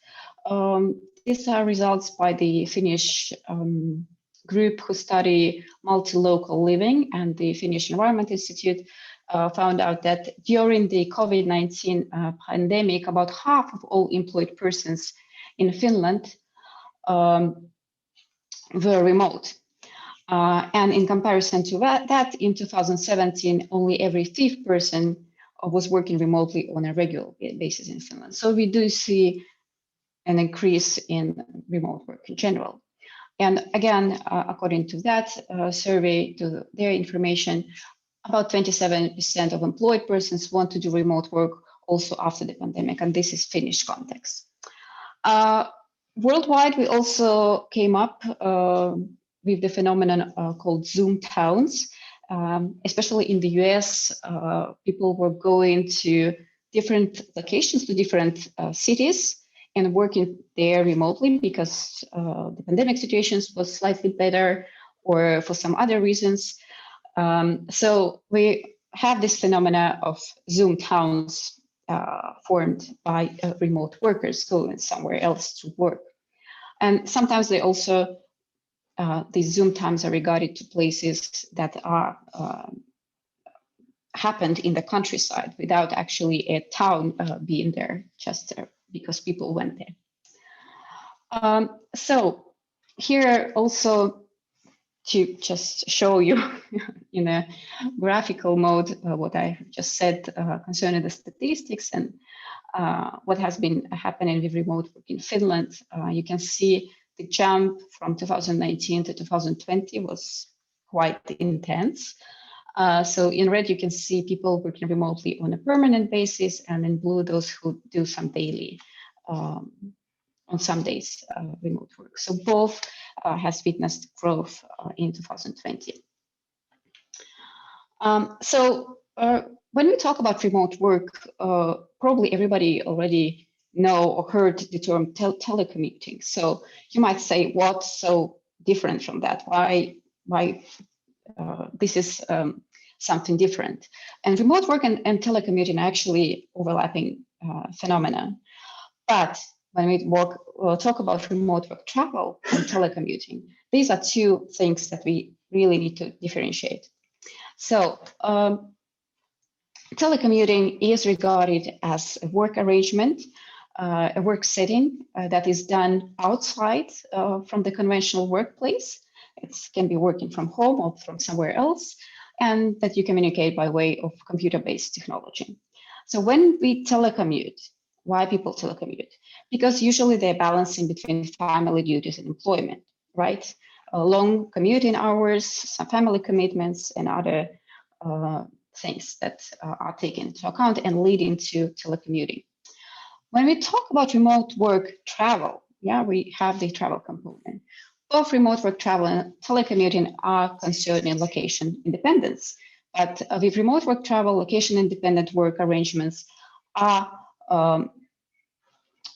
These are results by the Finnish group who study multi-local living, and the Finnish Environment Institute found out that during the COVID-19 pandemic, about half of all employed persons in Finland were remote. And in comparison to that, in 2017, only every fifth person was working remotely on a regular basis in Finland. So we do see an increase in remote work in general. And again, according to that survey, to their information, about 27% of employed persons want to do remote work also after the pandemic, and this is Finnish context. Worldwide, we also came up with the phenomenon called Zoom towns. Especially in the US, people were going to different locations, to different cities, and working there remotely because the pandemic situations was slightly better or for some other reasons. So we have this phenomena of Zoom towns formed by remote workers going somewhere else to work. And sometimes they also, these Zoom towns are regarded to places that are happened in the countryside without actually a town being there, just because people went there. So here also to just show you in a graphical mode what I just said concerning the statistics and what has been happening with remote work in Finland. You can see the jump from 2019 to 2020 was quite intense. So in red, you can see people working remotely on a permanent basis, and in blue, those who do some daily, on some days, remote work. So both has witnessed growth in 2020. So when we talk about remote work, probably everybody already know or heard the term telecommuting. So you might say, what's so different from that? Why this is something different? And remote work and telecommuting are actually overlapping phenomena. But when we talk about remote work travel and telecommuting, these are two things that we really need to differentiate. So telecommuting is regarded as a work arrangement, a work setting that is done outside from the conventional workplace. It can be working from home or from somewhere else, and that you communicate by way of computer-based technology. So when we telecommute, why people telecommute? Because usually they're balancing between family duties and employment, right? Long commuting hours, some family commitments, and other things that are taken into account and leading to telecommuting. When we talk about remote work travel, yeah, we have the travel component. Both remote work travel and telecommuting are concerned in location independence. But with remote work travel, location independent work arrangements are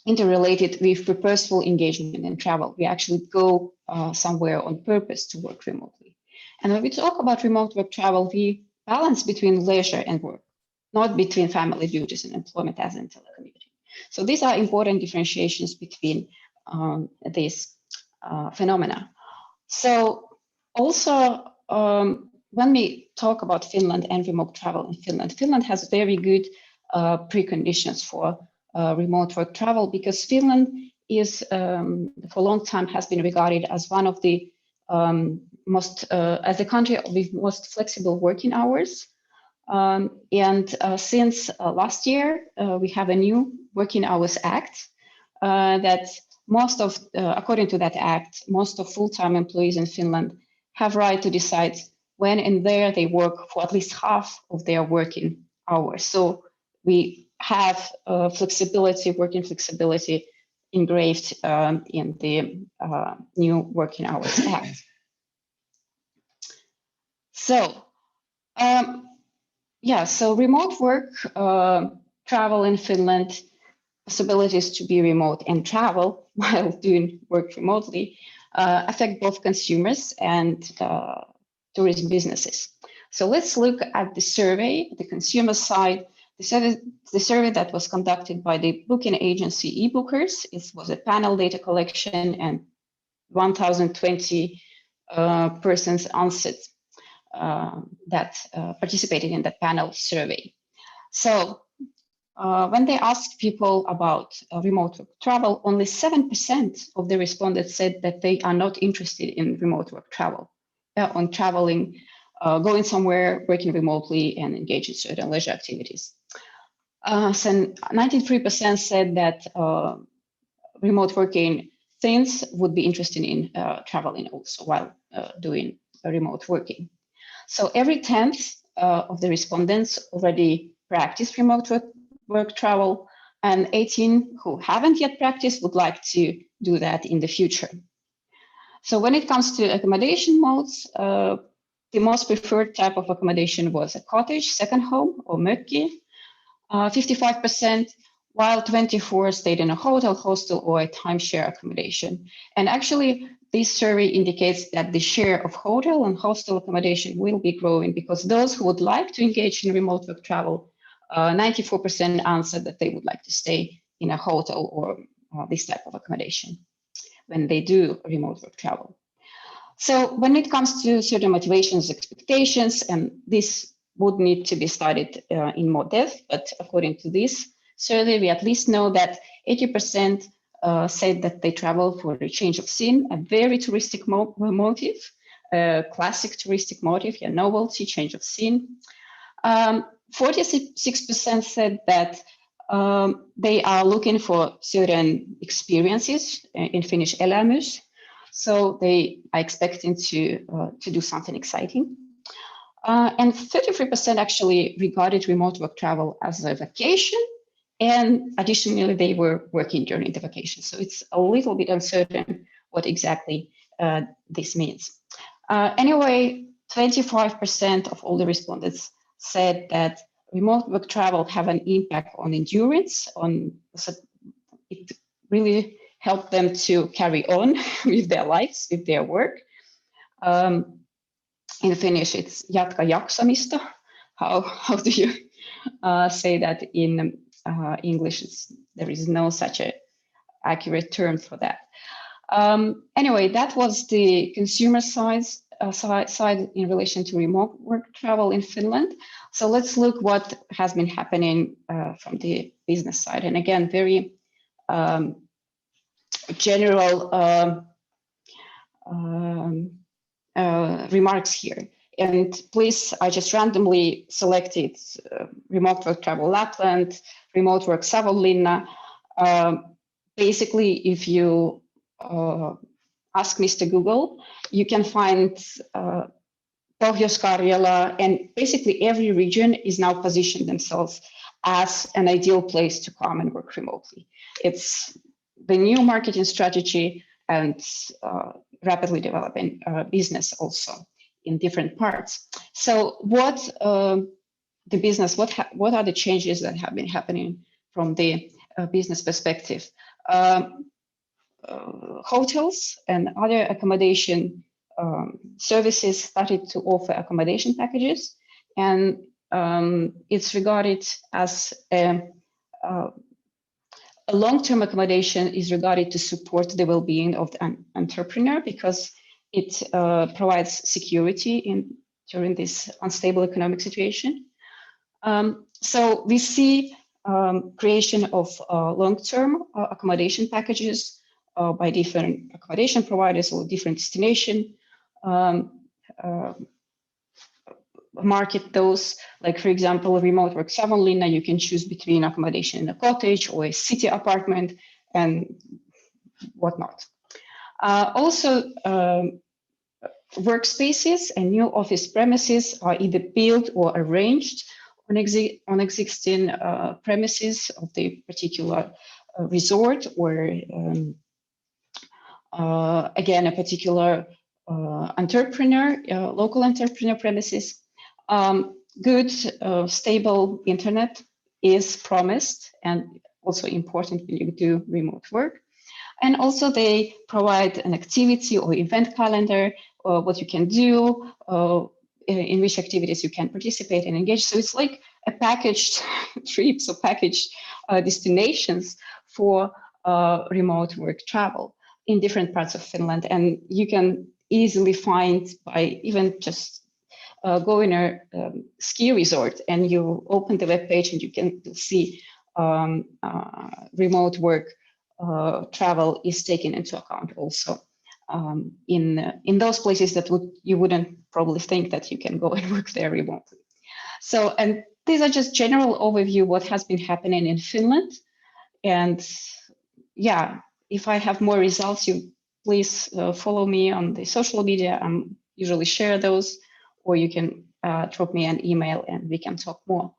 interrelated with purposeful engagement in travel. We actually go somewhere on purpose to work remotely. And when we talk about remote work travel, we balance between leisure and work, not between family duties and employment as in telecommuting. So these are important differentiations between these phenomena. So also, when we talk about Finland and remote travel in Finland, Finland has very good preconditions for remote work travel, because Finland is for a long time has been regarded as one of the as the country with most flexible working hours. Since last year, we have a new Working Hours Act that according to that act, most of full-time employees in Finland have right to decide when and where they work for at least half of their working hours. So we have working flexibility engraved in the new Working Hours Act. So, so remote work, travel in Finland, possibilities to be remote and travel while doing work remotely affect both consumers and tourism businesses. So let's look at the survey, the consumer side. The survey that was conducted by the booking agency eBookers. It was a panel data collection, and 1,020 persons answered that participated in the panel survey. So when they asked people about remote work travel, only 7% of the respondents said that they are not interested in remote work travel, on traveling, going somewhere, working remotely, and engage in certain leisure activities. So 93% said that remote working Finns would be interested in traveling also while doing remote working. So every 10th of the respondents already practiced remote work travel, and 18 who haven't yet practiced would like to do that in the future. So when it comes to accommodation modes, the most preferred type of accommodation was a cottage, second home, or mökki, 55%, while 24 stayed in a hotel, hostel, or a timeshare accommodation. And actually, this survey indicates that the share of hotel and hostel accommodation will be growing, because those who would like to engage in remote work travel, 94% answered that they would like to stay in a hotel or this type of accommodation when they do remote work travel. So when it comes to certain motivations, expectations, and this would need to be studied in more depth, but according to this survey, we at least know that 80% said that they travel for a change of scene, a very touristic motive, classic touristic motive, novelty, change of scene. 46% said that they are looking for certain experiences, in Finnish elämys, so they are expecting to do something exciting. And 33% actually regarded remote work travel as a vacation, and additionally, they were working during the vacation. So it's a little bit uncertain what exactly this means. Anyway, 25% of all the respondents said that remote work travel have an impact on endurance, so it really helped them to carry on with their lives, with their work. In Finnish, it's jatka jaksamista. How do you say that in English? There is no such a accurate term for that. Anyway, that was the consumer side in relation to remote work travel in Finland. So let's look what has been happening from the business side. And again, very general remarks here. And please, I just randomly selected remote work travel Lapland, remote work Savonlinna. Basically, if you ask Mr. Google, you can find Pohjois-Karjala, and basically every region is now positioned themselves as an ideal place to come and work remotely. It's the new marketing strategy and rapidly developing business also in different parts. So what the business, what are the changes that have been happening from the business perspective? Hotels and other accommodation services started to offer accommodation packages, and it's regarded as a long-term accommodation is regarded to support the well-being of the entrepreneur, because it provides security during this unstable economic situation. So we see creation of long-term accommodation packages by different accommodation providers or different destination. Market those, like for example, remote work Savonlinna, you can choose between accommodation in a cottage or a city apartment and whatnot. Also, workspaces and new office premises are either built or arranged on existing premises of the particular resort or again, a particular entrepreneur, local entrepreneur premises. Good, stable internet is promised and also important when you do remote work. And also they provide an activity or event calendar, what you can do, in which activities you can participate and engage. So it's like a packaged trips or packaged destinations for remote work travel in different parts of Finland. And you can easily find by even just go in a ski resort and you open the web page and you can see remote work travel is taken into account also in those places that you wouldn't probably think that you can go and work there remotely. So, and these are just general overview what has been happening in Finland. And yeah, if I have more results, you please follow me on the social media. I usually share those, or you can drop me an email and we can talk more.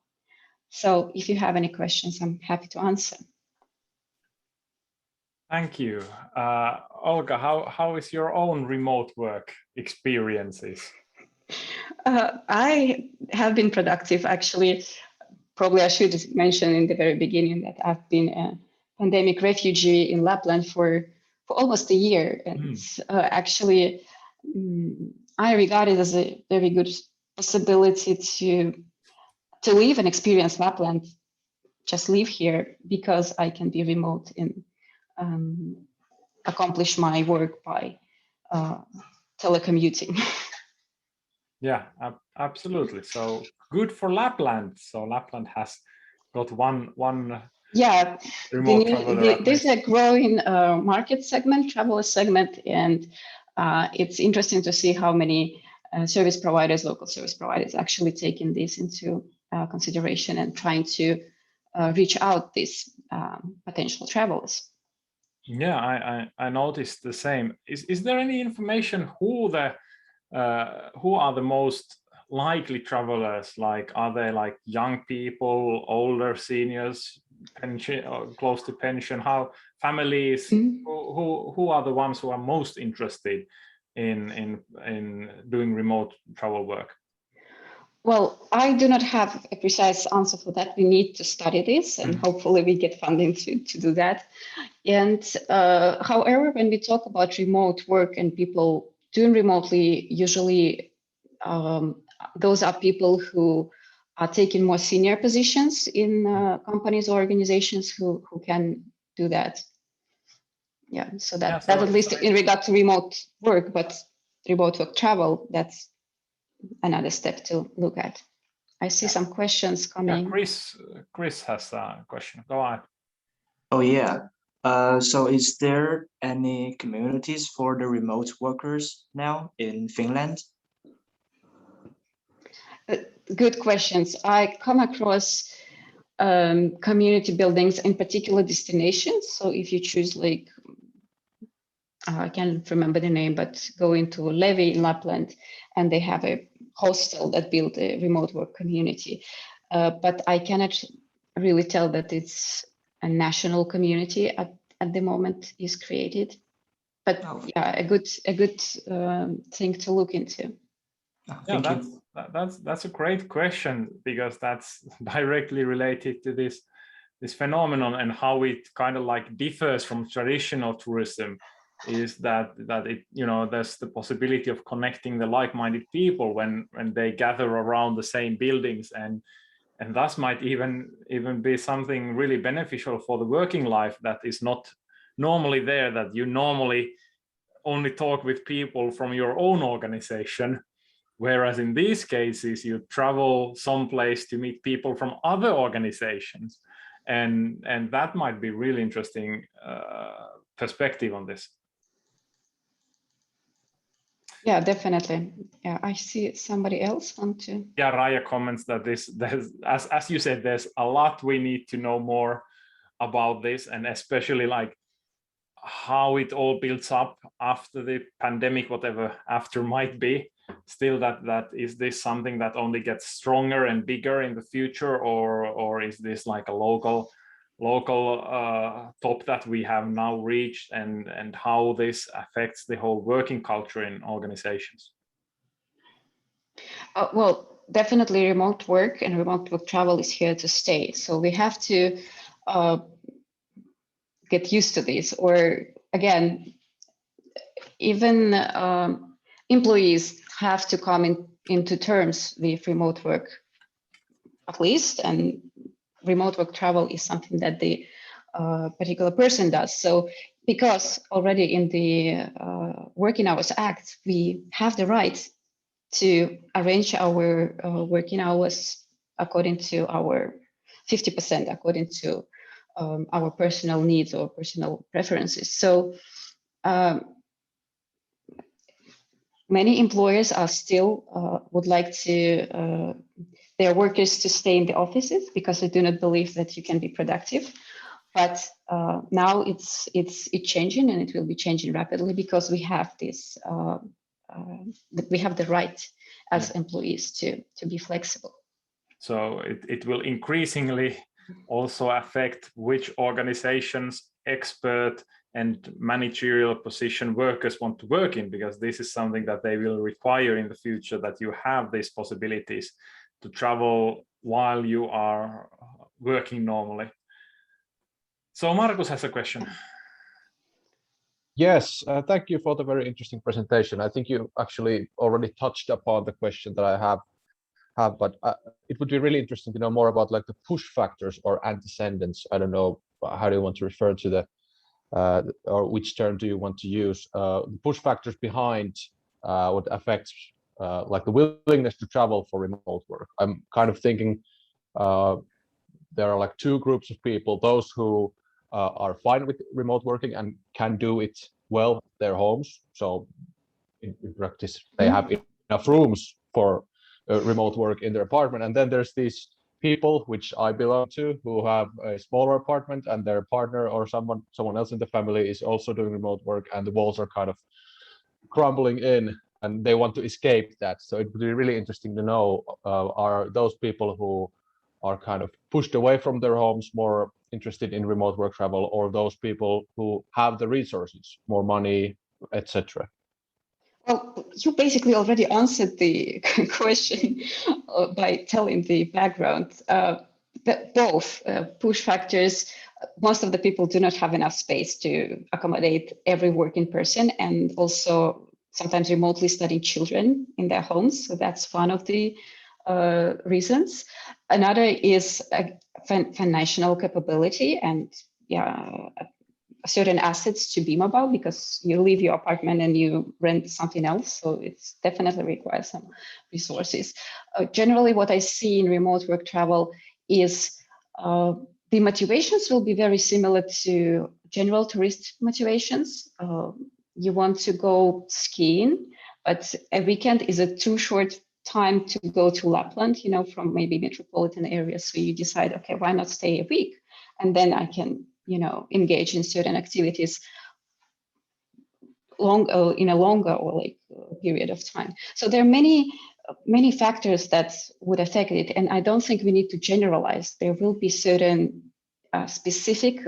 So if you have any questions, I'm happy to answer. Thank you. Olga, how is your own remote work experiences? I have been productive, actually. Probably I should mention in the very beginning that I've been a pandemic refugee in Lapland for almost a year. And actually, I regard it as a very good possibility to live and experience Lapland, just live here, because I can be remote and accomplish my work by telecommuting. Yeah, absolutely. So good for Lapland. So Lapland has got one yeah, remote traveler. There's a growing market segment, traveler segment, and it's interesting to see how many service providers, local service providers, actually taking this into consideration and trying to reach out these potential travelers. Yeah, I noticed the same. Is there any information who are the most likely travelers? Like, are they like young people, older, seniors, pension or close to pension? How families? Who are the ones who are most interested in doing remote travel work? Well, I do not have a precise answer for that. We need to study this, and hopefully we get funding to do that. And however, when we talk about remote work and people doing remotely, usually those are people who are taking more senior positions in companies or organizations who can do that. Yeah, so that at least in regard to remote work, but remote work travel, that's another step to look at. I see some questions coming. Yeah, Chris has a question. Go on. Oh yeah. So is there any communities for the remote workers now in Finland? Good questions. I come across community buildings in particular destinations. So if you choose, like, I can't remember the name, but go into Levi in Lapland, and they have a hostel that built a remote work community. But I cannot really tell that it's a national community at the moment is created. But yeah, a good thing to look into. Yeah, that's a great question, because that's directly related to this phenomenon and how it kind of like differs from traditional tourism. Is that it, you know, there's the possibility of connecting the like-minded people when they gather around the same buildings, and thus might even be something really beneficial for the working life that is not normally there, that you normally only talk with people from your own organization, whereas in these cases you travel someplace to meet people from other organizations, and that might be really interesting perspective on this. Yeah, definitely. Yeah, I see somebody else want to. Yeah, Raija comments that there's, as you said, there's a lot we need to know more about this, and especially like how it all builds up after the pandemic, whatever after might be. Still, that is this something that only gets stronger and bigger in the future, or is this like a local top that we have now reached, and how this affects the whole working culture in organizations? Well, definitely remote work and remote work travel is here to stay. So we have to get used to this, or again, even employees have to come into terms with remote work at least, and remote work travel is something that the particular person does. So because already in the Working Hours Act, we have the right to arrange our working hours according to our 50%, according to our personal needs or personal preferences. So many employers are still would like to their workers to stay in the offices because they do not believe that you can be productive. But now it's changing, and it will be changing rapidly because we have this we have the right as employees to be flexible. So it will increasingly also affect which organizations, expert and managerial position workers want to work in, because this is something that they will require in the future, that you have these possibilities to travel while you are working normally. So Markus has a question. Yes, thank you for the very interesting presentation. I think you actually already touched upon the question that I have, but it would be really interesting to know more about like the push factors or antecedents. I don't know, how do you want to refer to the, or which term do you want to use? The push factors behind what affects like the willingness to travel for remote work. I'm kind of thinking there are like two groups of people: those who are fine with remote working and can do it well at their homes. So in practice, they have enough rooms for remote work in their apartment. And then there's these people, which I belong to, who have a smaller apartment, and their partner or someone else in the family is also doing remote work, and the walls are kind of crumbling in, and they want to escape that. So it would be really interesting to know, are those people who are kind of pushed away from their homes more interested in remote work travel, or those people who have the resources, more money, etc.? Well, you basically already answered the question by telling the background. Both push factors. Most of the people do not have enough space to accommodate every working person, and also sometimes remotely studying children in their homes. So that's one of the reasons. Another is financial capability and certain assets to be mobile, because you leave your apartment and you rent something else. So it's definitely requires some resources. Generally, what I see in remote work travel is the motivations will be very similar to general tourist motivations. You want to go skiing, but a weekend is a too short time to go to Lapland, from maybe metropolitan areas. So you decide, okay, why not stay a week? And then I can, engage in certain activities in a longer or period of time. So there are many factors that would affect it. And I don't think we need to generalize. There will be certain specific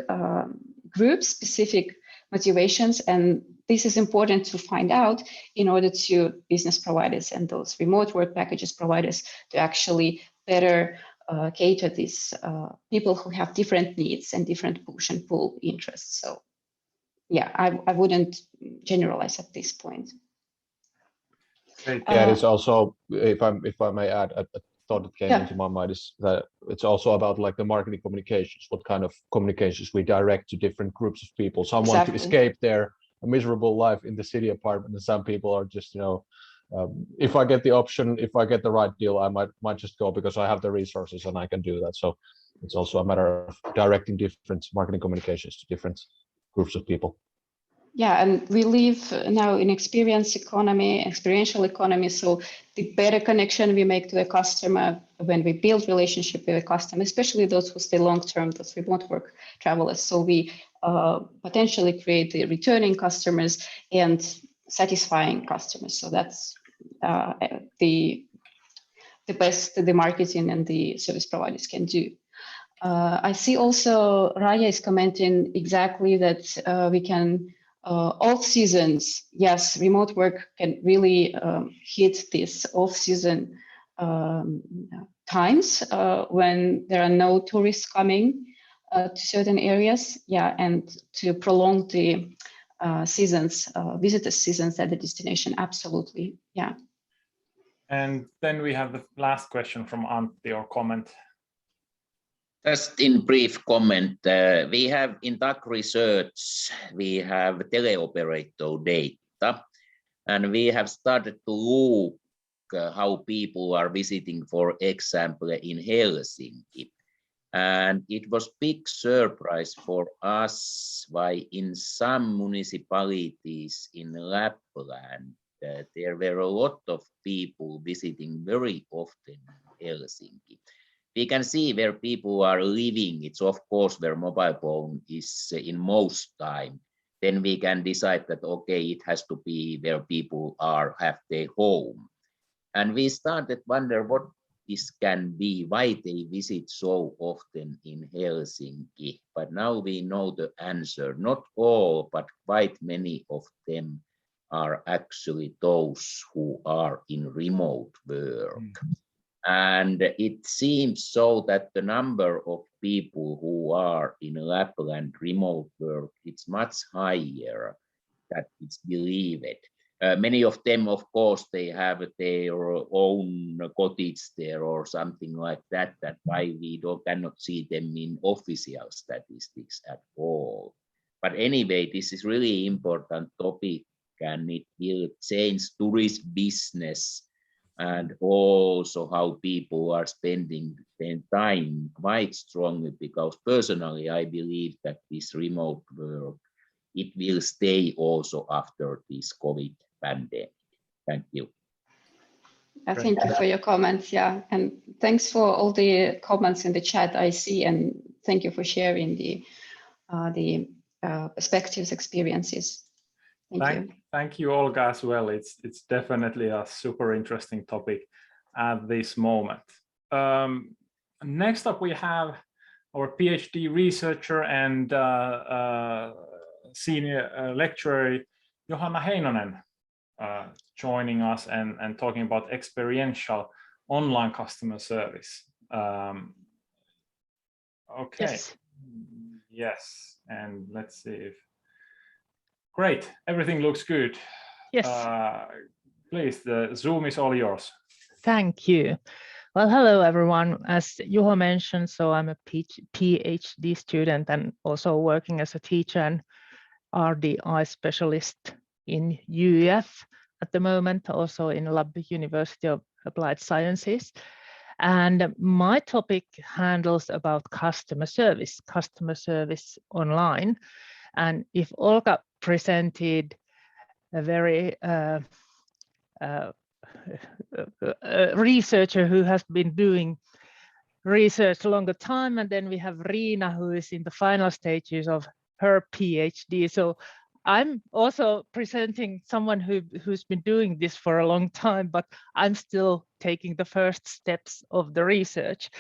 groups, specific motivations, and this is important to find out in order to business providers and those remote work packages providers to actually better cater these people who have different needs and different push and pull interests. So yeah, I wouldn't generalize at this point. Yeah, it's also, if I may add, a thought that came into my mind is that it's also about like the marketing communications, what kind of communications we direct to different groups of people. Some want to escape their miserable life in the city apartment, and some people are just, if I get the option, if I get the right deal, I might just go because I have the resources and I can do that. So It's also a matter of directing different marketing communications to different groups of people. Yeah, and we live now in experiential economy. So the better connection we make to the customer when we build relationship with the customer, especially those who stay long-term, those remote work travelers. So we potentially create the returning customers and satisfying customers. So that's the best the marketing and the service providers can do. I see also Raija is commenting exactly that we can off seasons. Yes, remote work can really hit this off season times when there are no tourists coming to certain areas. Yeah, and to prolong the seasons, visitor seasons at the destination. Absolutely, yeah. And then we have the last question from Antti or comment. Just in brief comment, we have in DACH research, we have teleoperator data, and we have started to look how people are visiting, for example, in Helsinki. And it was big surprise for us why in some municipalities in Lapland, there were a lot of people visiting very often Helsinki. We can see where people are living. It's of course where mobile phone is in most time. Then we can decide that, okay, it has to be where people have their home. And we started wonder what this can be, why they visit so often in Helsinki. But now we know the answer. Not all, but quite many of them are actually those who are in remote work. And it seems so that the number of people who are in Lapland remote work, it's much higher than it's believed. Many of them, of course, they have their own cottage there or something like that. That's why we cannot see them in official statistics at all. But anyway, this is really important topic, and it will change tourist business and also how people are spending their time quite strongly, because personally I believe that this remote work, it will stay also after this COVID pandemic. Thank you. Thank you for your comments. Yeah, and thanks for all the comments in the chat I see, and thank you for sharing the perspectives, experiences. Thank you, Olga, as well. It's definitely a super interesting topic at this moment. Next up, we have our PhD researcher and senior lecturer Johanna Heinonen joining us and talking about experiential online customer service. Okay. Yes, and let's see if. Great, everything looks good. Yes. Please, the Zoom is all yours. Thank you. Well, hello everyone. As Juho mentioned, so I'm a PhD student and also working as a teacher and RDI specialist in UF at the moment, also in Lab University of Applied Sciences. And my topic handles about customer service online. And if Olga presented a very researcher who has been doing research a longer time, and then we have Riina, who is in the final stages of her PhD. So I'm also presenting someone who's been doing this for a long time, but I'm still taking the first steps of the research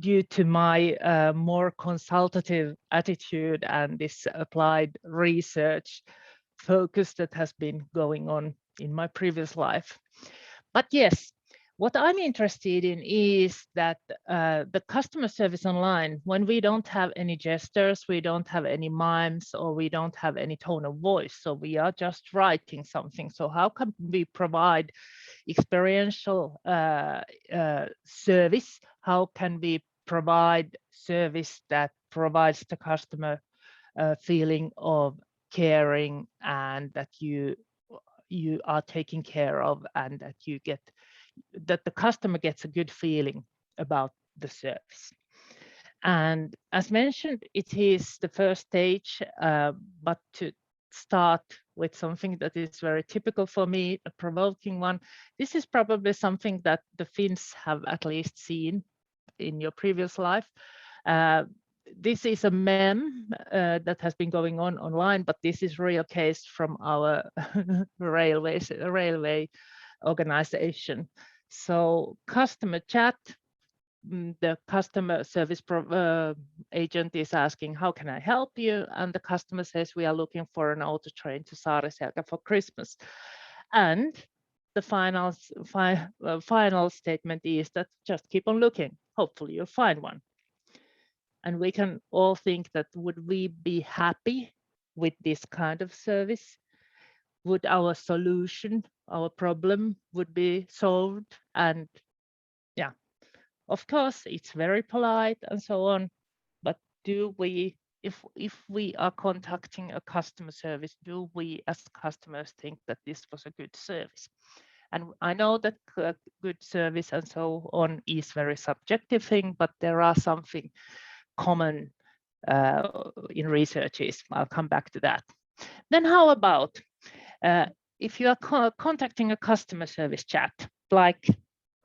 due to my more consultative attitude and this applied research focus that has been going on in my previous life. But yes, what I'm interested in is that the customer service online, when we don't have any gestures, we don't have any mimes, or we don't have any tone of voice, so we are just writing something. So how can we provide experiential service? How can we provide service that provides the customer a feeling of caring, and that you are taken care of, and that the customer gets a good feeling about the service? And as mentioned, it is the first stage, but to start with something that is very typical for me, a provoking one. This is probably something that the Finns have at least seen in your previous life. This is a meme that has been going on online, but this is real case from our railway organization. So customer chat, the customer service agent is asking, how can I help you? And the customer says, we are looking for an auto train to Saariselkä for Christmas. And the final statement is that just keep on looking. Hopefully you'll find one. And we can all think that, would we be happy with this kind of service? Would our solution, our problem would be solved? And yeah, of course, it's very polite and so on, but do we, if we are contacting a customer service, do we as customers think that this was a good service? And I know that good service and so on is very subjective thing, but there are something common in researches. I'll come back to that. Then how about if you are contacting a customer service chat, like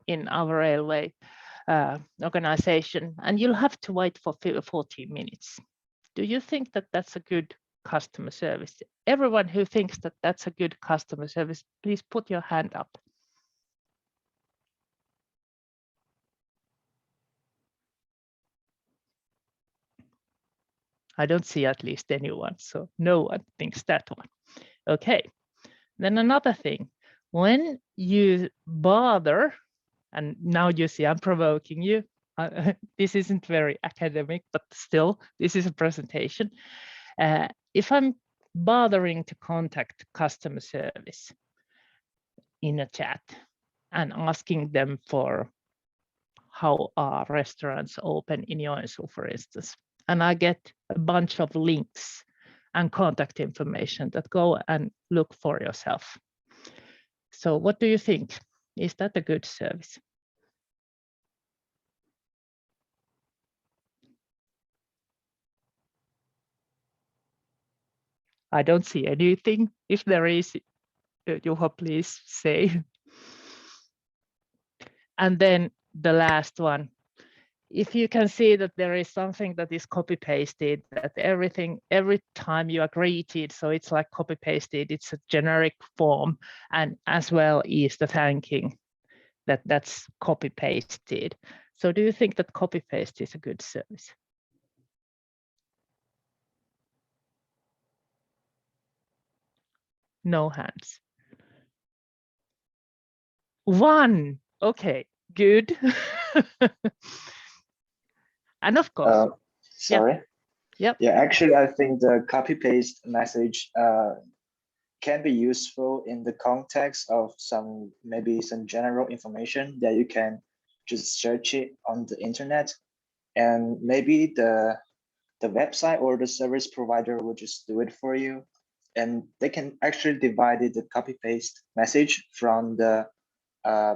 in our railway organization, and you'll have to wait for 14 minutes. Do you think that that's a good customer service? Everyone who thinks that that's a good customer service, please put your hand up. I don't see at least anyone, so no one thinks that one. Okay, then another thing, when you bother, and now you see I'm provoking you, this isn't very academic, but still, this is a presentation. If I'm bothering to contact customer service in a chat and asking them for how are restaurants open in Joensuu, for instance, and I get a bunch of links and contact information that go and look for yourself. So what do you think? Is that a good service? I don't see anything. If there is, Juho, please say. And then the last one. If you can see that there is something that is copy-pasted, that everything, every time you are greeted, so it's like copy-pasted, it's a generic form, and as well is the thanking, that's copy-pasted. So do you think that copy-paste is a good service? No hands. One, okay, good. And of course, sorry. Yep. Yeah, actually, I think the copy paste message can be useful in the context of maybe some general information that you can just search it on the internet, and maybe the website or the service provider will just do it for you, and they can actually divide the copy paste message from the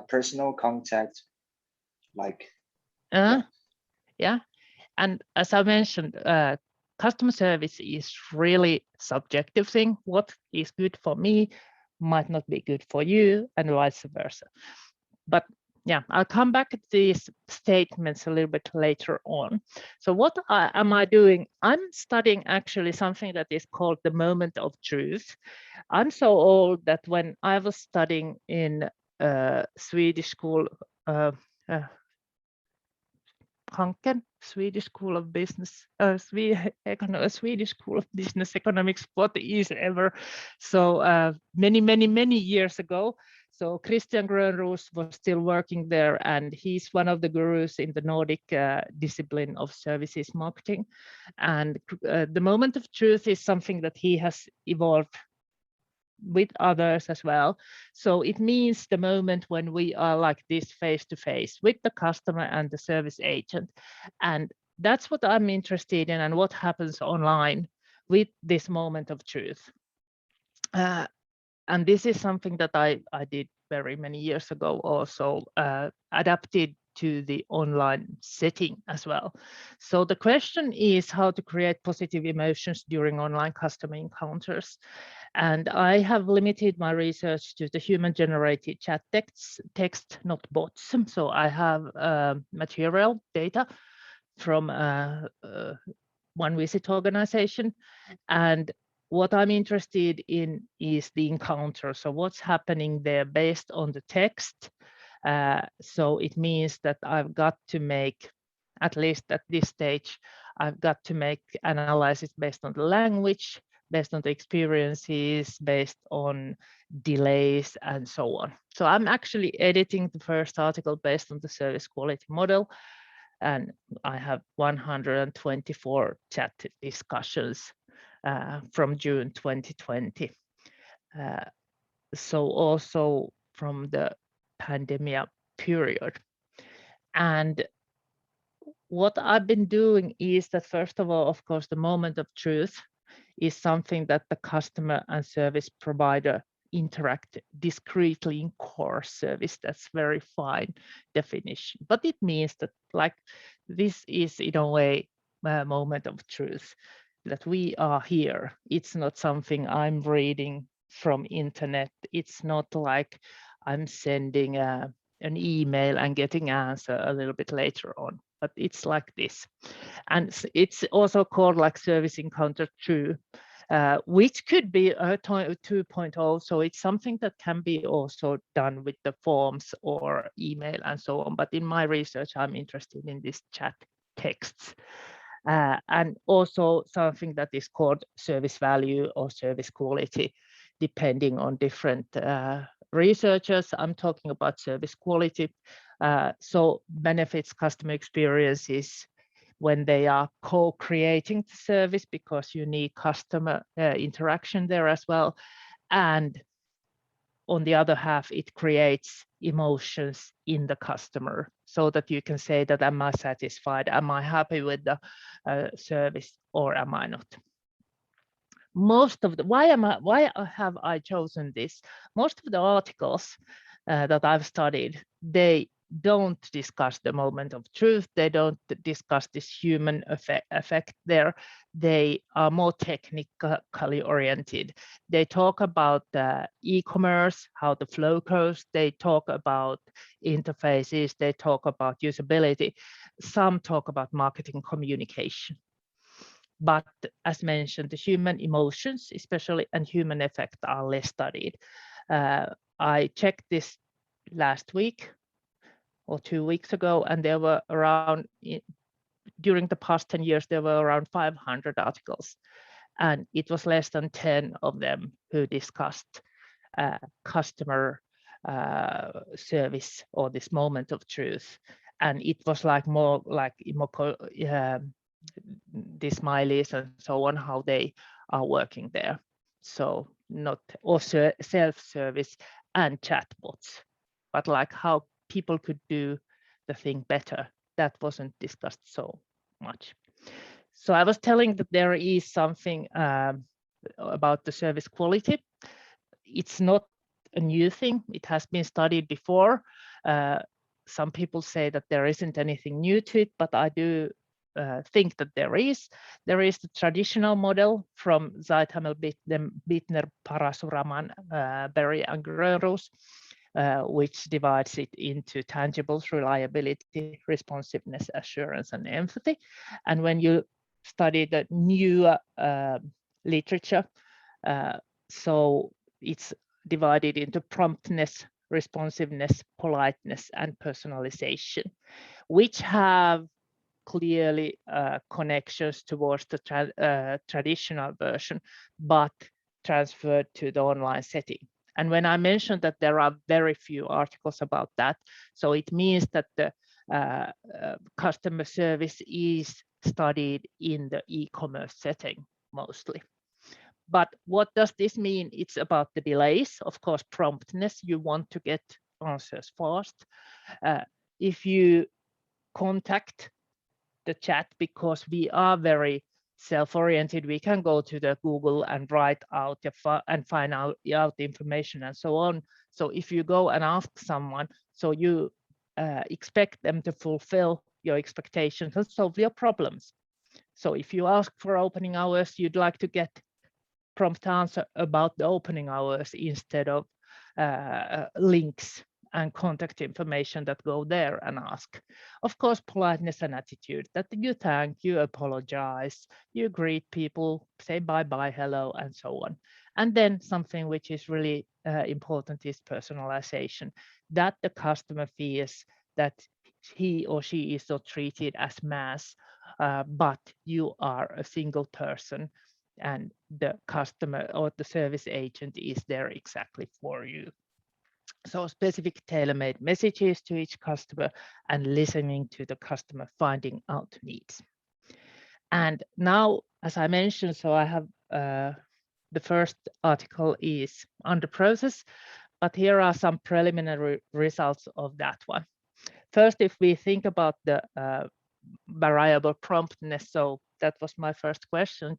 personal contact, like. Yeah. And as I mentioned, customer service is really subjective thing. What is good for me might not be good for you, and vice versa. But yeah, I'll come back to these statements a little bit later on. So what am I doing? I'm studying actually something that is called the moment of truth. I'm so old that when I was studying in Swedish school, Honkanen, Swedish School of Business, Swedish School of Business Economics, what is ever. So many years ago. So Christian Grönroos was still working there, and he's one of the gurus in the Nordic discipline of services marketing. And the moment of truth is something that he has evolved with others as well. So it means the moment when we are like this face to face with the customer and the service agent. And that's what I'm interested in, and what happens online with this moment of truth. And this is something that I did very many years ago, also adapted to the online setting as well. So the question is how to create positive emotions during online customer encounters. And I have limited my research to the human-generated chat text, not bots. So I have material data from one visit organization. And what I'm interested in is the encounter. So what's happening there based on the text. So it means that I've got to make, at least at this stage, I've got to make analysis based on the language, based on the experiences, based on delays, and so on. So I'm actually editing the first article based on the service quality model. And I have 124 chat discussions from June 2020. So also from the pandemic period. And what I've been doing is that, first of all, of course, the moment of truth is something that the customer and service provider interact discreetly in core service. That's very fine definition, but it means that like this is in a way a moment of truth, that we are here. It's not something I'm reading from internet. It's not like I'm sending an email and getting answer a little bit later on, but it's like this. And it's also called like service encounter true, which could be a 2.0. So it's something that can be also done with the forms or email and so on. But in my research, I'm interested in this chat texts. And also something that is called service value or service quality, depending on different researchers. I'm talking about service quality. So benefits customer experiences when they are co-creating the service, because you need customer interaction there as well. And on the other half, it creates emotions in the customer so that you can say that, am I satisfied? Am I happy with the service or am I not? Most of the, why have I chosen this? Most of the articles that I've studied, they don't discuss the moment of truth. They don't discuss this human effect there. They are more technically oriented. They talk about e-commerce, how the flow goes. They talk about interfaces. They talk about usability. Some talk about marketing communication. But as mentioned, the human emotions, especially, and human effect are less studied. I checked this last week or 2 weeks ago, and there were around, during the past 10 years, there were around 500 articles, and it was less than 10 of them who discussed customer service or this moment of truth. And it was like more like the smileys and so on, how they are working there. So not also self-service and chatbots, but like how people could do the thing better. That wasn't discussed so much. So I was telling that there is something about the service quality. It's not a new thing. It has been studied before. Some people say that there isn't anything new to it, but I do think that there is. There is the traditional model from Zeithamel, Bittner, Parasuraman, Berry, and Grönroos, which divides it into tangibles, reliability, responsiveness, assurance, and empathy. And when you study the new literature, so it's divided into promptness, responsiveness, politeness, and personalization, which have clearly connections towards the traditional version, but transferred to the online setting. And when I mentioned that there are very few articles about that, so it means that the customer service is studied in the e-commerce setting mostly. But what does this mean? It's about the delays, of course, promptness. You want to get answers fast. If you contact the chat, because we are very self-oriented, we can go to the Google and write out and find out the information and so on. So if you go and ask someone, so you expect them to fulfill your expectations and solve your problems. So if you ask for opening hours, you'd like to get prompt answer about the opening hours instead of links and contact information that go there and ask. Of course, politeness and attitude, that you thank, you apologize, you greet people, say bye-bye, hello, and so on. And then something which is really important is personalization, that the customer feels that he or she is not treated as mass, but you are a single person and the customer or the service agent is there exactly for you. So specific tailor-made messages to each customer and listening to the customer, finding out needs. And now, as I mentioned, so I have the first article is under process, but here are some preliminary results of that one. First, if we think about the variable promptness, so that was my first question,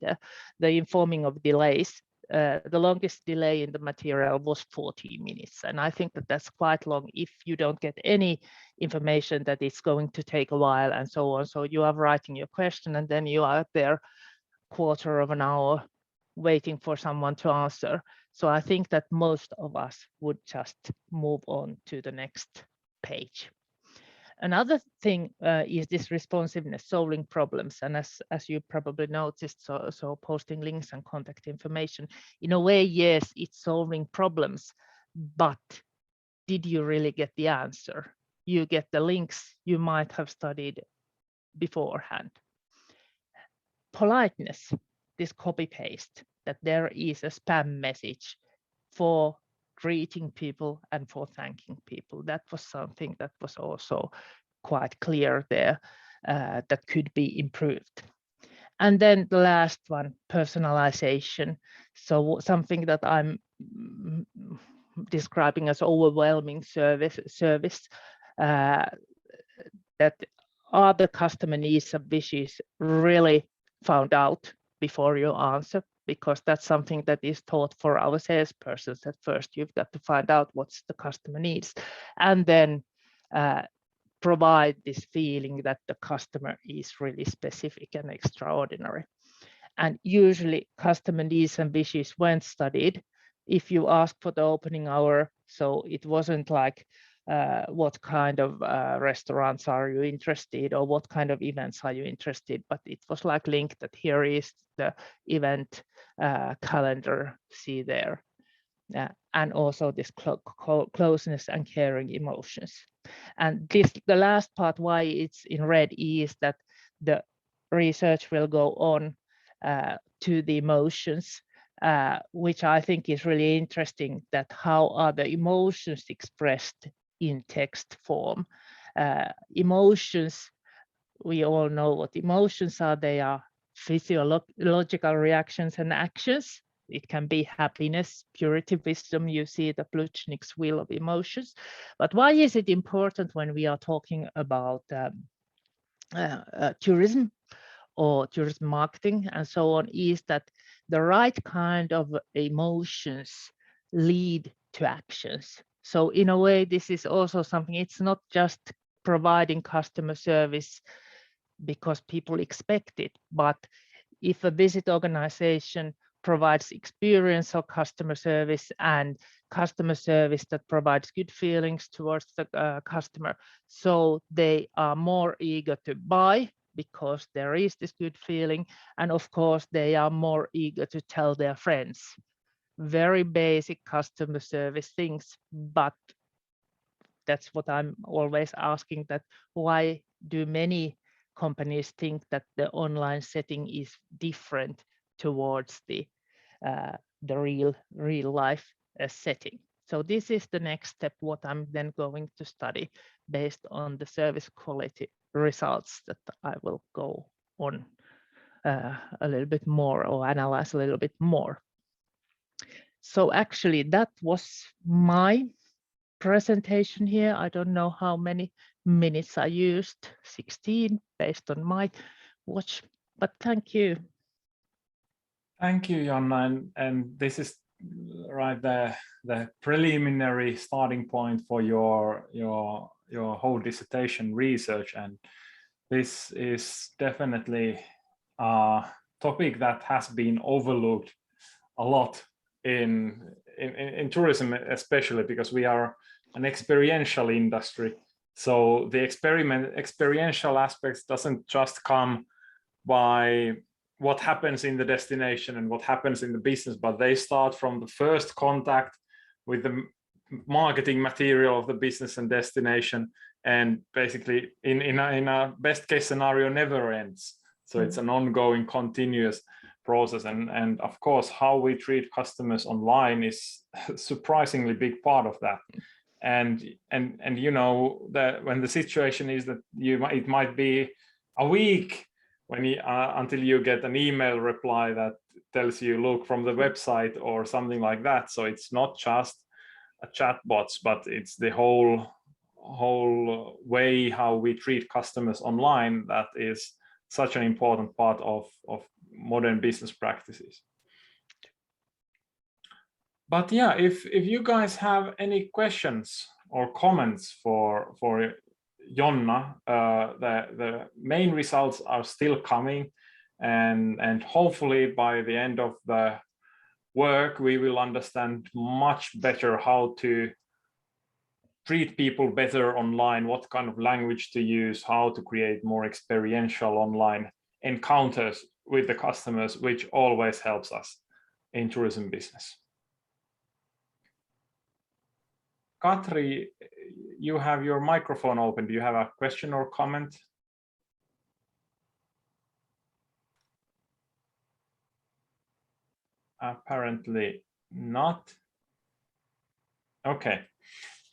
the informing of delays. The longest delay in the material was 40 minutes. And I think that that's quite long if you don't get any information that it's going to take a while and so on. So you are writing your question and then you are there quarter of an hour waiting for someone to answer. So I think that most of us would just move on to the next page. Another thing is this responsiveness, solving problems. And as you probably noticed, so posting links and contact information, in a way, yes, it's solving problems, but did you really get the answer? You get the links you might have studied beforehand. Politeness, this copy paste, that there is a spam message for greeting people and for thanking people. That was something that was also quite clear there that could be improved. And then the last one, personalization. So something that I'm describing as overwhelming service that are the customer needs and wishes really found out before you answer, because that's something that is taught for our salespersons at first. You've got to find out what's the customer needs and then provide this feeling that the customer is really specific and extraordinary. And usually customer needs and wishes when studied, if you ask for the opening hour, so it wasn't like what kind of restaurants are you interested or what kind of events are you interested, but it was like linked that here is the event calendar, see there. And also this closeness and caring emotions. And this, the last part, why it's in red, is that the research will go on to the emotions, which I think is really interesting, that how are the emotions expressed in text form. Emotions, we all know what emotions are. They are physiological reactions and actions. It can be happiness, purity, wisdom. You see the Plutchnik's wheel of emotions. But why is it important when we are talking about tourism or tourism marketing and so on, is that the right kind of emotions lead to actions. So in a way, this is also something, it's not just providing customer service because people expect it, but if a visit organization provides experience or customer service and customer service that provides good feelings towards the customer, so they are more eager to buy because there is this good feeling, and of course they are more eager to tell their friends. Very basic customer service things, but that's what I'm always asking, that why do many companies think that the online setting is different towards the real life setting? So this is the next step, what I'm then going to study based on the service quality results that I will go on a little bit more or analyze a little bit more. So actually that was my presentation here. I don't know how many minutes I used, 16 based on my watch, but thank you. Thank you, Johanna, and this is right the preliminary starting point for your whole dissertation research, and this is definitely a topic that has been overlooked a lot in tourism, especially because we are an experiential industry. So the experiential aspects doesn't just come by what happens in the destination and what happens in the business, but they start from the first contact with the marketing material of the business and destination, and basically in a best case scenario never ends. So it's an ongoing, continuous process, and of course how we treat customers online is a surprisingly big part of that. And you know that when the situation is that it might be a week when until you get an email reply that tells you look from the website or something like that. So it's not just a chatbots, but it's the whole way how we treat customers online that is such an important part of modern business practices. But yeah, if you guys have any questions or comments for Jonna, the main results are still coming, and hopefully by the end of the work we will understand much better how to treat people better online, what kind of language to use, how to create more experiential online encounters with the customers, which always helps us in tourism business. Katri, you have your microphone open. Do you have a question or comment? Apparently not. Okay.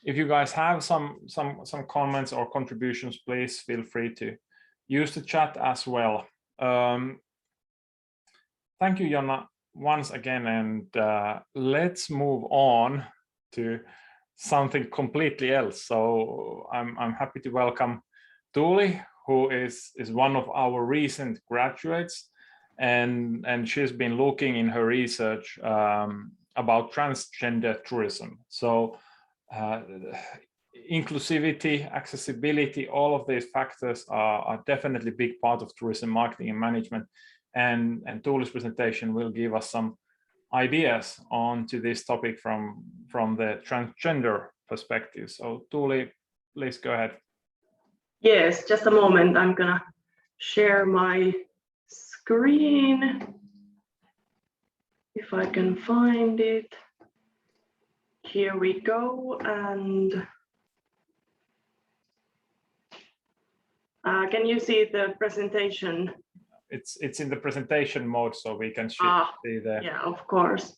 If you guys have some comments or contributions, please feel free to use the chat as well. Thank you, Jonna, once again, and let's move on to something completely else. So I'm happy to welcome Tuuli, who is one of our recent graduates, and she's been looking in her research about transgender tourism. So inclusivity, accessibility, all of these factors are definitely a big part of tourism marketing and management, and Tuuli's presentation will give us some ideas onto this topic from the transgender perspective. So Tuuli, please go ahead. Yes, just a moment. I'm gonna share my screen if I can find it. Here we go, and can you see the presentation? It's in the presentation mode, so we can see the. Yeah, of course.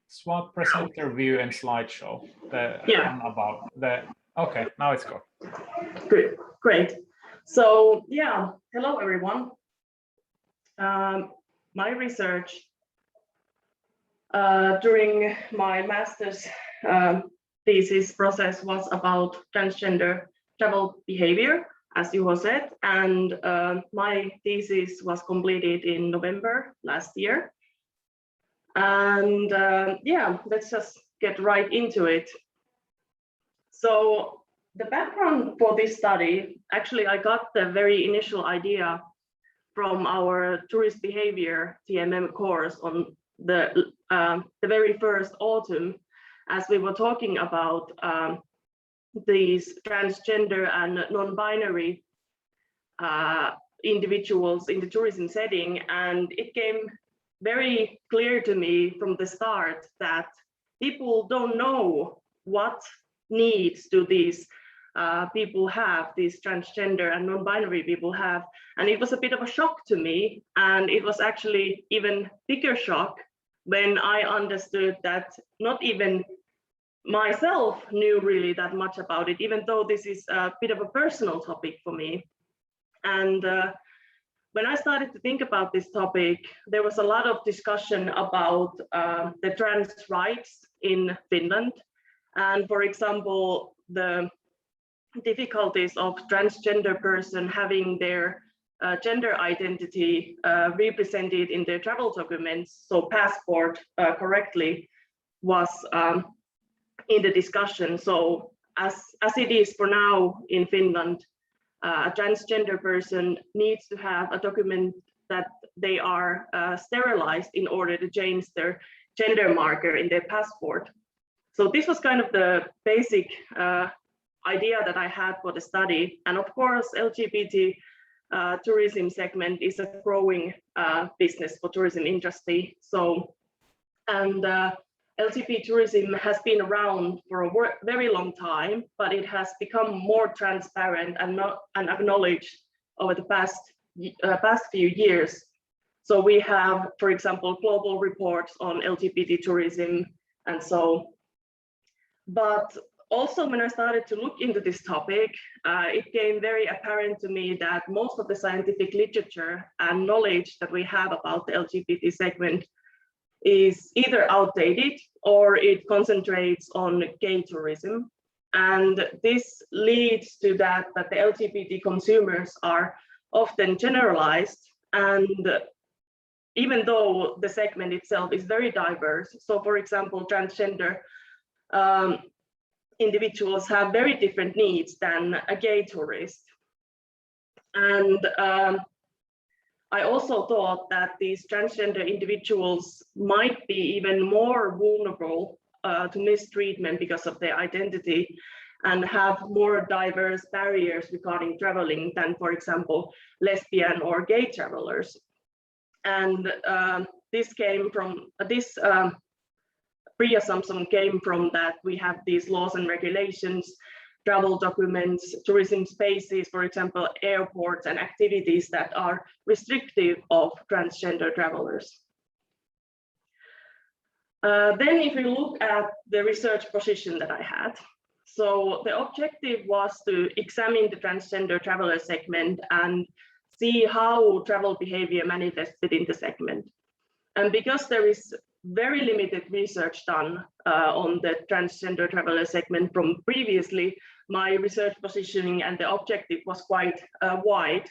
Swap presenter view and slideshow. About the. Okay, now it's go. Good, great. So yeah, hello everyone. My research during my master's thesis process was about transgender travel behavior, as Juho said, and my thesis was completed in November last year. And yeah, let's just get right into it. So the background for this study, actually I got the very initial idea from our tourist behavior TMM course on the very first autumn, as we were talking about these transgender and non-binary individuals in the tourism setting. And it came very clear to me from the start that people don't know what needs do these people have, these transgender and non-binary people have. And it was a bit of a shock to me. And it was actually even bigger shock when I understood that not even myself knew really that much about it, even though this is a bit of a personal topic for me. And when I started to think about this topic, there was a lot of discussion about the trans rights in Finland. And for example, the difficulties of transgender person having their gender identity represented in their travel documents, so passport correctly, was in the discussion. So as it is for now in Finland, a transgender person needs to have a document that they are sterilized in order to change their gender marker in their passport. So this was kind of the basic idea that I had for the study. And of course, LGBT tourism segment is a growing business for tourism industry. So, and LGBT tourism has been around for a very long time, but it has become more transparent and acknowledged over the past few years. So we have, for example, global reports on LGBT tourism and so. But also when I started to look into this topic, it became very apparent to me that most of the scientific literature and knowledge that we have about the LGBT segment is either outdated or it concentrates on gay tourism. And this leads to that the LGBT consumers are often generalized, and even though the segment itself is very diverse. So for example, transgender individuals have very different needs than a gay tourist. And I also thought that these transgender individuals might be even more vulnerable to mistreatment because of their identity and have more diverse barriers regarding traveling than, for example, lesbian or gay travelers. And this came from this pre-assumption came from that we have these laws and regulations, travel documents, tourism spaces, for example, airports and activities that are restrictive of transgender travelers. Then if you look at the research position that I had, so the objective was to examine the transgender traveler segment and see how travel behavior manifested in the segment. And because there is very limited research done on the transgender traveler segment from previously, my research positioning and the objective was quite wide.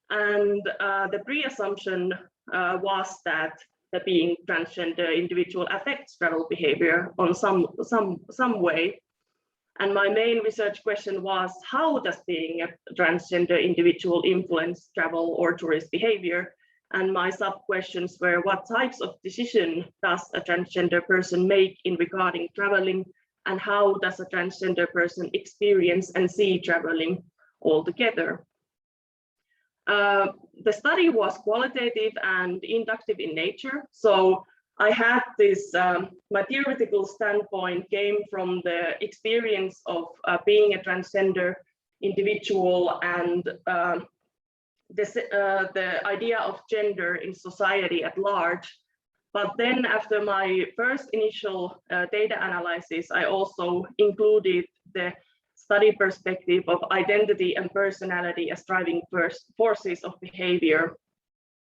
And the pre-assumption was that the being transgender individual affects travel behavior on some way. And my main research question was, how does being a transgender individual influence travel or tourist behavior? And my sub-questions were, what types of decision does a transgender person make in regarding traveling? And how does a transgender person experience and see traveling altogether? The study was qualitative and inductive in nature. So I had this, my theoretical standpoint came from the experience of being a transgender individual and the idea of gender in society at large. But then after my first initial data analysis, I also included the study perspective of identity and personality as driving forces of behavior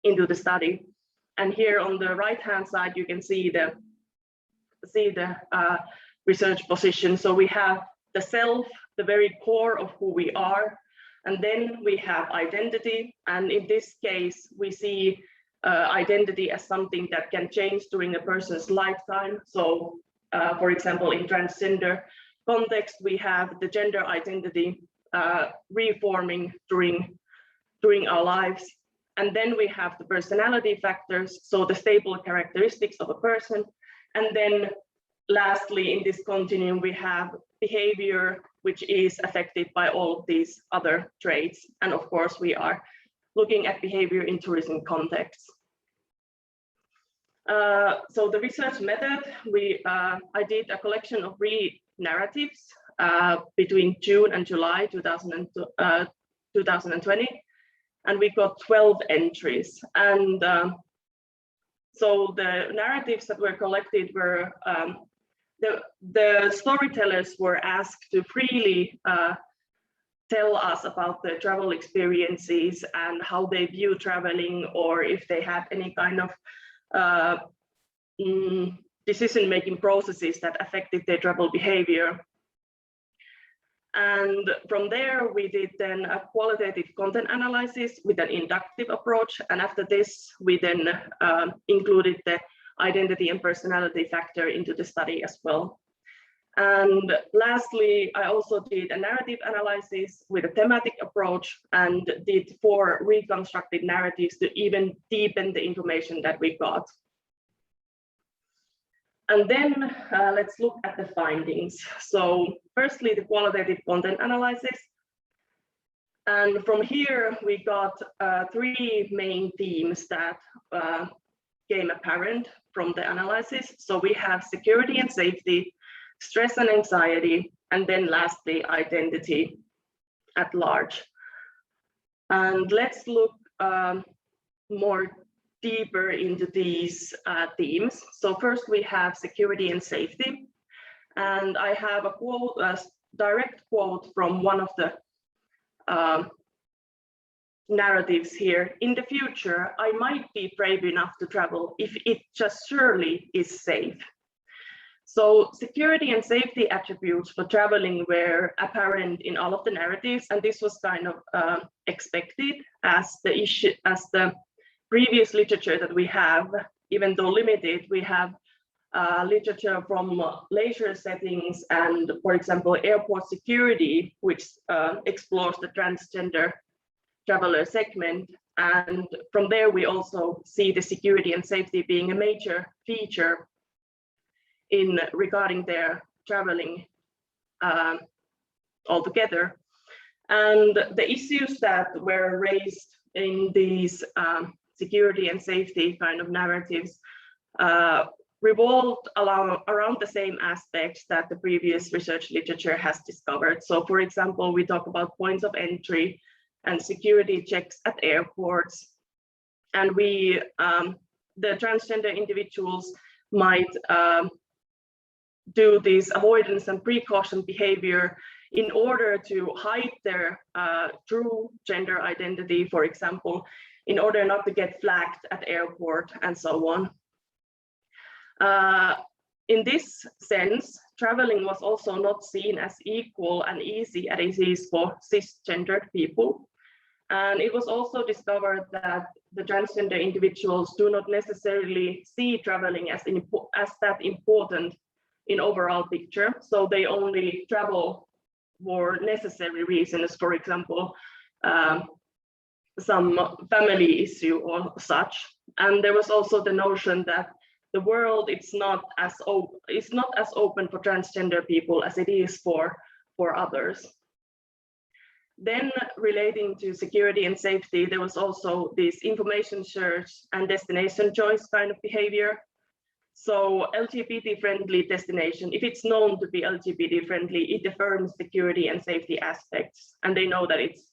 into the study. And here on the right-hand side, you can see the research position. So we have the self, the very core of who we are. And then we have identity. And in this case, we see identity as something that can change during a person's lifetime. So for example, in transgender context, we have the gender identity reforming during our lives. And then we have the personality factors, so the stable characteristics of a person. And then lastly, in this continuum, we have behavior, which is affected by all of these other traits. And of course, we are looking at behavior in tourism contexts. So the research method, I did a collection of narratives between June and July 2020, and we got 12 entries. And so the narratives that were collected were, the storytellers were asked to freely tell us about their travel experiences and how they view traveling, or if they had any kind of decision-making processes that affected their travel behavior. And from there, we did then a qualitative content analysis with an inductive approach. And after this, we then included the identity and personality factor into the study as well. And lastly, I also did a narrative analysis with a thematic approach and did 4 reconstructed narratives to even deepen the information that we got. And then let's look at the findings. So firstly, the qualitative content analysis. And from here, we got 3 main themes that became apparent from the analysis. So we have security and safety, stress and anxiety, and then lastly, identity at large. And let's look more deeper into these themes. So first we have security and safety. And I have a quote, a direct quote from one of the narratives here. In the future, I might be brave enough to travel if it just surely is safe. So security and safety attributes for traveling were apparent in all of the narratives, and this was kind of expected as the previous literature that we have, even though limited, we have literature from leisure settings and, for example, airport security, which explores the transgender traveler segment. And from there, we also see the security and safety being a major feature in regarding their traveling altogether. And the issues that were raised in these security and safety kind of narratives revolved around the same aspects that the previous research literature has discovered. So for example, we talk about points of entry and security checks at airports. And we, the transgender individuals might do this avoidance and precaution behavior in order to hide their true gender identity, for example, in order not to get flagged at airport and so on. In this sense, traveling was also not seen as equal and easy as it is for cisgendered people. And it was also discovered that the transgender individuals do not necessarily see traveling as that important in overall picture. So they only travel for necessary reasons, for example, some family issue or such. And there was also the notion that the world is not as open for transgender people as it is for others. Then relating to security and safety, there was also this information search and destination choice kind of behavior. So LGBT friendly destination, if it's known to be LGBT friendly, it affirms security and safety aspects, and they know that it's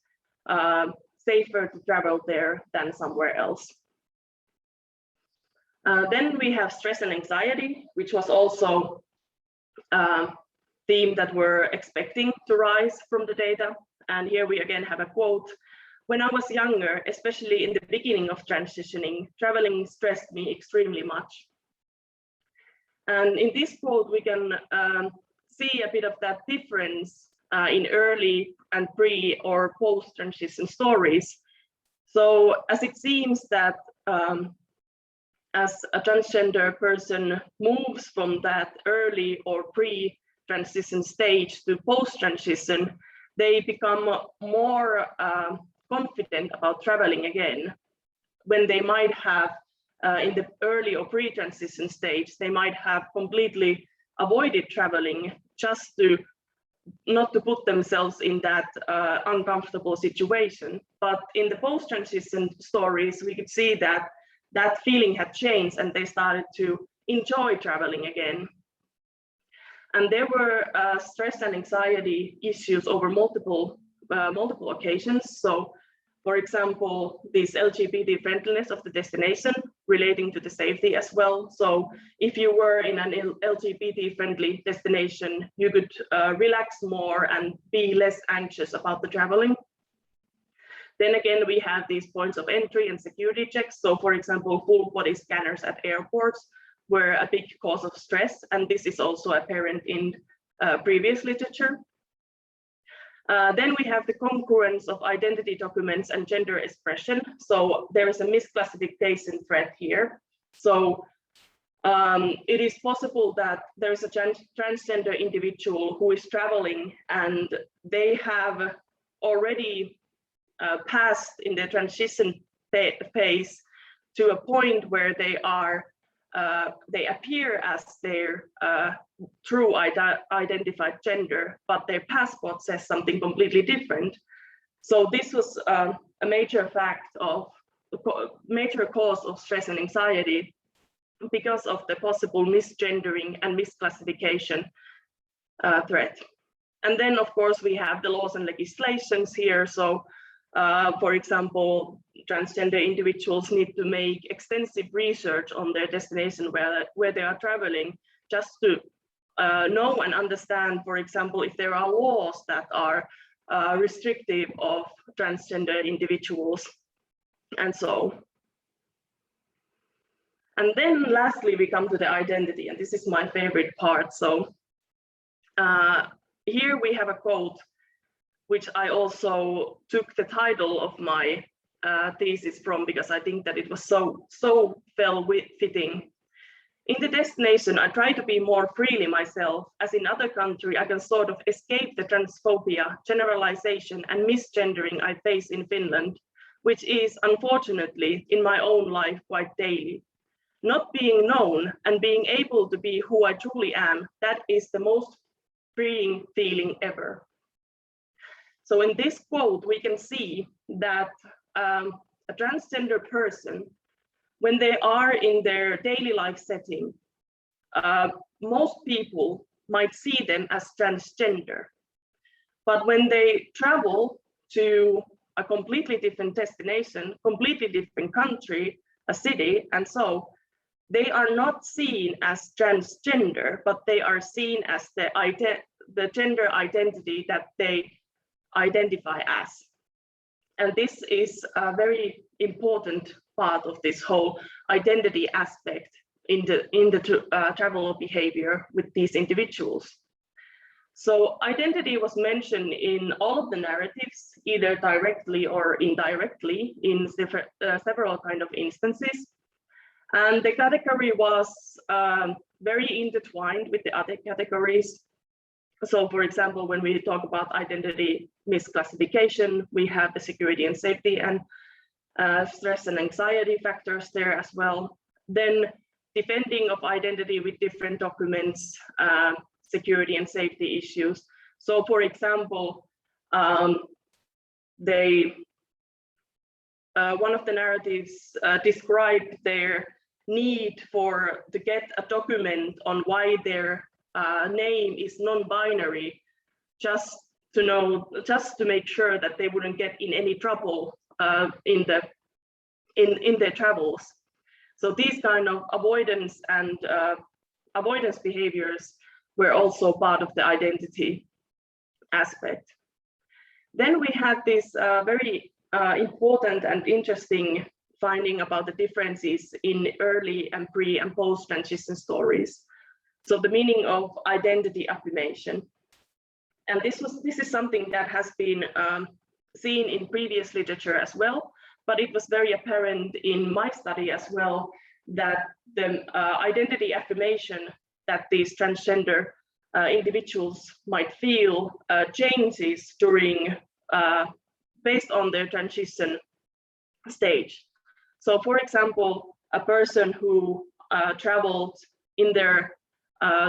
safer to travel there than somewhere else. Then we have stress and anxiety, which was also a theme that we're expecting to rise from the data. And here we again have a quote. When I was younger, especially in the beginning of transitioning, traveling stressed me extremely much. And in this quote, we can see a bit of that difference in early and pre or post-transition stories. So as it seems that as a transgender person moves from that early or pre-transition stage to post-transition, they become more confident about traveling again, when they might have in the early or pre-transition stage, they might have completely avoided traveling just to not to put themselves in that uncomfortable situation. But in the post-transition stories, we could see that that feeling had changed and they started to enjoy traveling again. And there were stress and anxiety issues over multiple occasions. So, for example, this LGBT friendliness of the destination relating to the safety as well. So if you were in an LGBT friendly destination, you could relax more and be less anxious about the traveling. Then again, we have these points of entry and security checks. So for example, full body scanners at airports were a big cause of stress. And this is also apparent in previous literature. Then we have the concurrence of identity documents and gender expression. So there is a misclassification threat here. So it is possible that there's a transgender individual who is traveling and they have already passed in the transition phase to a point where they appear as their true identified gender, but their passport says something completely different. So this was a major cause of stress and anxiety because of the possible misgendering and misclassification threat. And then, of course, we have the laws and legislations here. So, for example, transgender individuals need to make extensive research on their destination where they are traveling, just to know and understand, for example, if there are laws that are restrictive of transgender individuals, and so. And then lastly, we come to the identity, and this is my favorite part. So here we have a quote, which I also took the title of my thesis from, because I think that it was so fitting. In the destination, I try to be more freely myself, as in other countries, I can sort of escape the transphobia, generalization, and misgendering I face in Finland, which is unfortunately in my own life quite daily. Not being known and being able to be who I truly am, that is the most freeing feeling ever. So in this quote, we can see that a transgender person, when they are in their daily life setting, most people might see them as transgender. But when they travel to a completely different destination, completely different country, a city, and so, they are not seen as transgender, but they are seen as the gender identity that they identify as. And this is a very important part of this whole identity aspect in the travel behavior with these individuals. So identity was mentioned in all of the narratives, either directly or indirectly in several kind of instances. And the category was very intertwined with the other categories. So for example, when we talk about identity misclassification, we have the security and safety and stress and anxiety factors there as well. Then defending of identity with different documents, security and safety issues. So for example, one of the narratives described their need to get a document on why their name is non-binary, just to make sure that they wouldn't get in any trouble in their travels. So these kind of avoidance and avoidance behaviors were also part of the identity aspect. Then we had this very important and interesting finding about the differences in early and pre and post transition stories. So the meaning of identity affirmation. And this is something that has been seen in previous literature as well, but it was very apparent in my study as well that the identity affirmation that these transgender individuals might feel changes during based on their transition stage. So for example, a person who traveled in their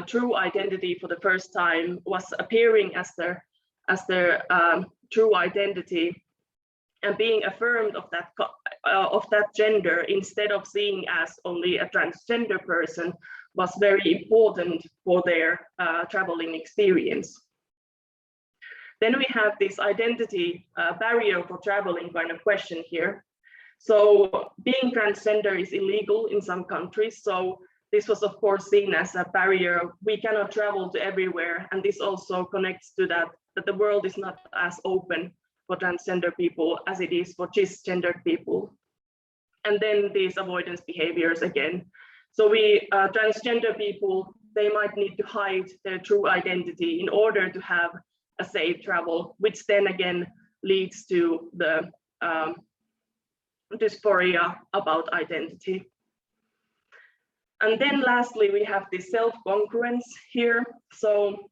true identity for the first time was appearing as their true identity and being affirmed of that gender instead of seeing as only a transgender person was very important for their traveling experience. Then we have this identity barrier for traveling kind of question here. So being transgender is illegal in some countries. So this was of course seen as a barrier. We cannot travel to everywhere. And this also connects to that the world is not as open for transgender people as it is for cisgendered people. And then these avoidance behaviors again. So transgender people, they might need to hide their true identity in order to have a safe travel, which then again leads to the dysphoria about identity. And then lastly, we have the self-concurrence here. So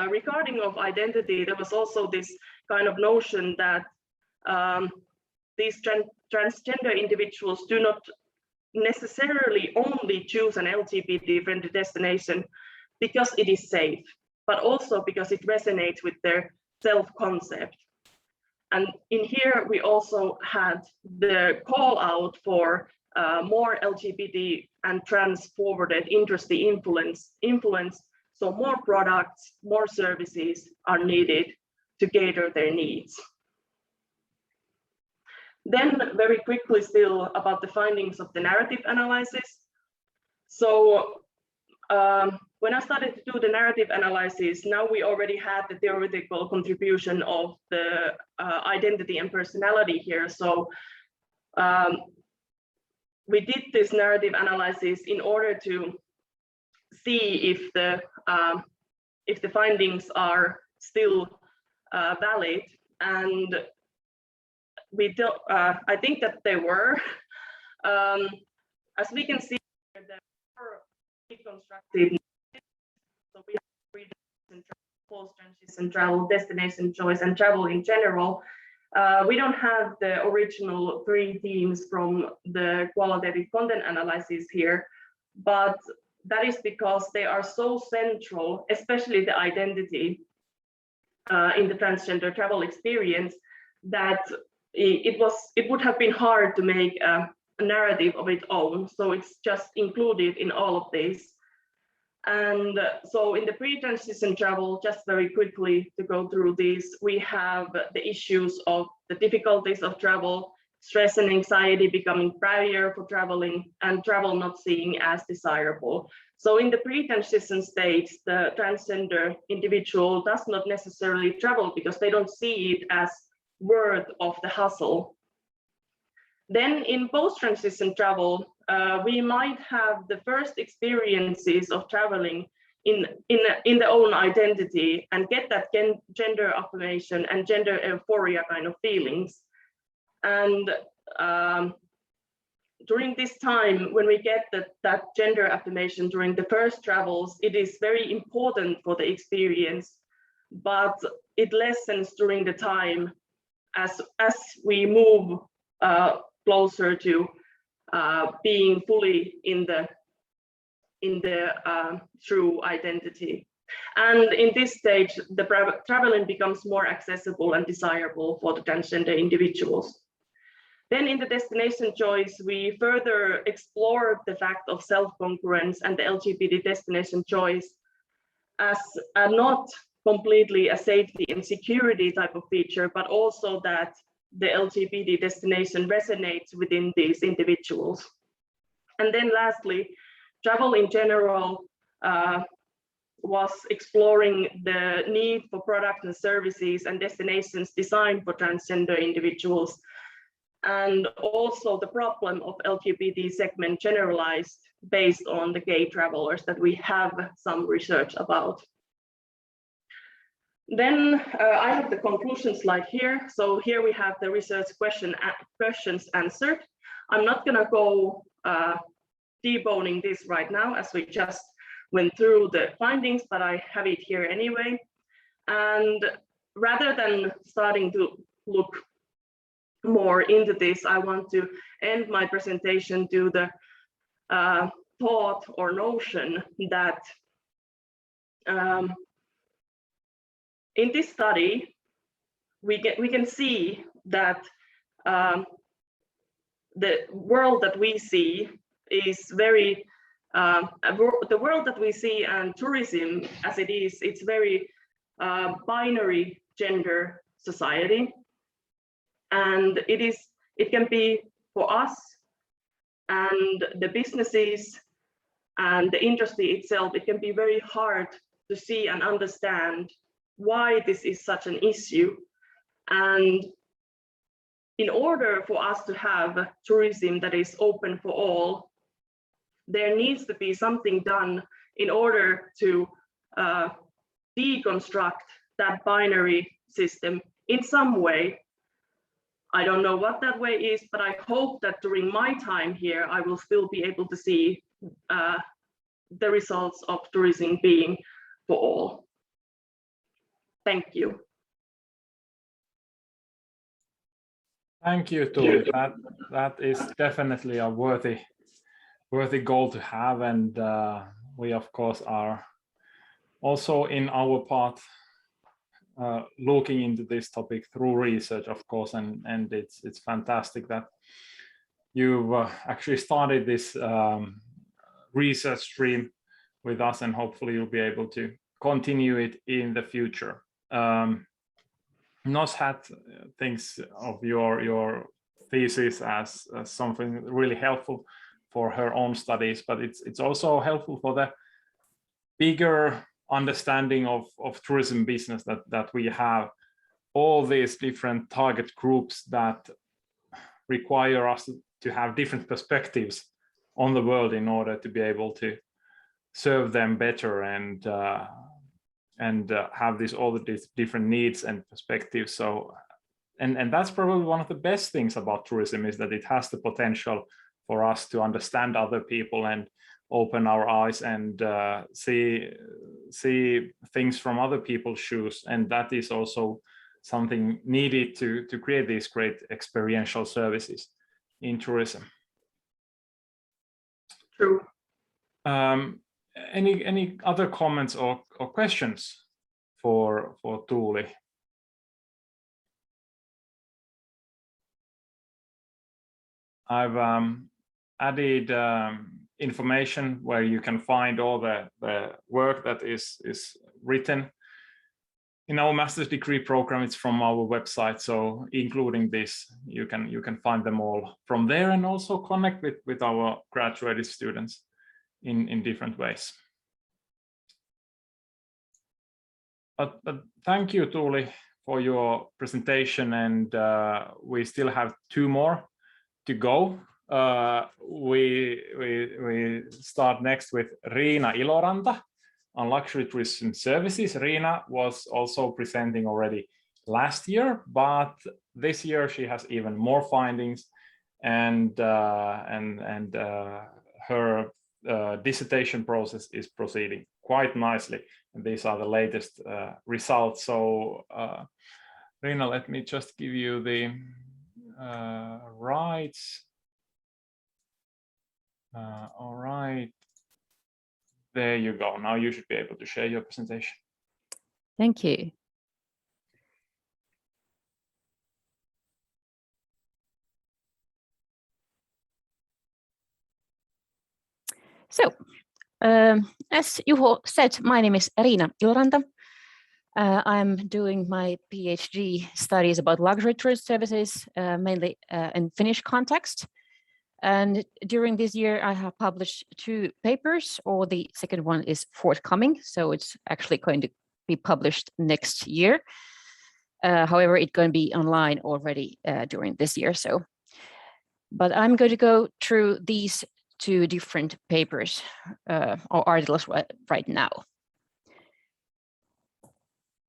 regarding of identity, there was also this kind of notion that these transgender individuals do not necessarily only choose an LGBT-friendly destination because it is safe, but also because it resonates with their self-concept. And in here, we also had the call out for more LGBT and trans-forwarded industry influence. So more products, more services are needed to cater their needs. Then very quickly still about the findings of the narrative analysis. So when I started to do the narrative analysis, now we already had the theoretical contribution of the identity and personality here. So we did this narrative analysis in order to see if the findings are still valid, and we don't. I think that they were. As we can see, there were reconstructed. So we have pre-transition travel, post-transition travel, destination choice, and travel in general. We don't have the original 3 themes from the qualitative content analysis here, but that is because they are so central, especially the identity in the transgender travel experience, that it would have been hard to make a narrative of its own. So it's just included in all of these. And so in the pre-transition travel, just very quickly to go through these, we have the issues of the difficulties of travel, stress and anxiety becoming barrier for traveling, and travel not seen as desirable. So in the pre-transition stage, the transgender individual does not necessarily travel because they don't see it as worth of the hustle. Then in post-transition travel, we might have the first experiences of traveling in their own identity and get that gender affirmation and gender euphoria kind of feelings. And during this time, when we get that gender affirmation during the first travels, it is very important for the experience, but it lessens during the time as we move closer to being fully in the true identity. And in this stage, the traveling becomes more accessible and desirable for the transgender individuals. Then in the destination choice, we further explored the fact of self-concurrence and the LGBT destination choice as not completely a safety and security type of feature, but also that the LGBT destination resonates within these individuals. And then lastly, travel in general was exploring the need for products and services and destinations designed for transgender individuals, and also the problem of LGBT segment generalized based on the gay travelers that we have some research about. Then I have the conclusion slide here. So here we have the research questions answered. I'm not going to go deboning this right now as we just went through the findings, but I have it here anyway. And rather than starting to look more into this, I want to end my presentation to the thought or notion that in this study, we can see that the world that we see is very, the world that we see and tourism as it is, it's very binary gender society. And it can be for us and the businesses and the industry itself, it can be very hard to see and understand why this is such an issue. And in order for us to have tourism that is open for all, there needs to be something done in order to deconstruct that binary system in some way. I don't know what that way is, but I hope that during my time here, I will still be able to see the results of tourism being for all. Thank you. Thank you, Tuuli. That is definitely a worthy goal to have, and we of course are also in our part looking into this topic through research, of course, and it's fantastic that you've actually started this research stream with us, and hopefully you'll be able to continue it in the future. Nos had thinks of your thesis as something really helpful for her own studies, but it's also helpful for the bigger understanding of tourism business that we have all these different target groups that require us to have different perspectives on the world in order to be able to serve them better and have all these different needs and perspectives. So, and that's probably one of the best things about tourism, is that it has the potential for us to understand other people and open our eyes and see things from other people's shoes. And that is also something needed to create these great experiential services in tourism. True. Any other comments or questions for Tuuli? I've added information where you can find all the work that is written in our master's degree program. It's from our website, so including this, you can find them all from there, and also connect with our graduated students in different ways. But thank you, Tuuli, for your presentation, and we still have 2 more to go. We start next with Riina Iloranta on luxury tourism services. Riina was also presenting already last year, but this year she has even more findings, and her dissertation process is proceeding quite nicely, and these are the latest results. So Riina, let me just give you the rights. All right, there you go. Now you should be able to share your presentation. Thank you. So, as Juho said, my name is Riina Iloranta. I'm doing my PhD studies about luxury tourist services, mainly in Finnish context. And during this year, I have published 2 papers, or the second one is forthcoming. So it's actually going to be published next year. However, it's going to be online already during this year. So, but I'm going to go through these 2 different papers or articles right now.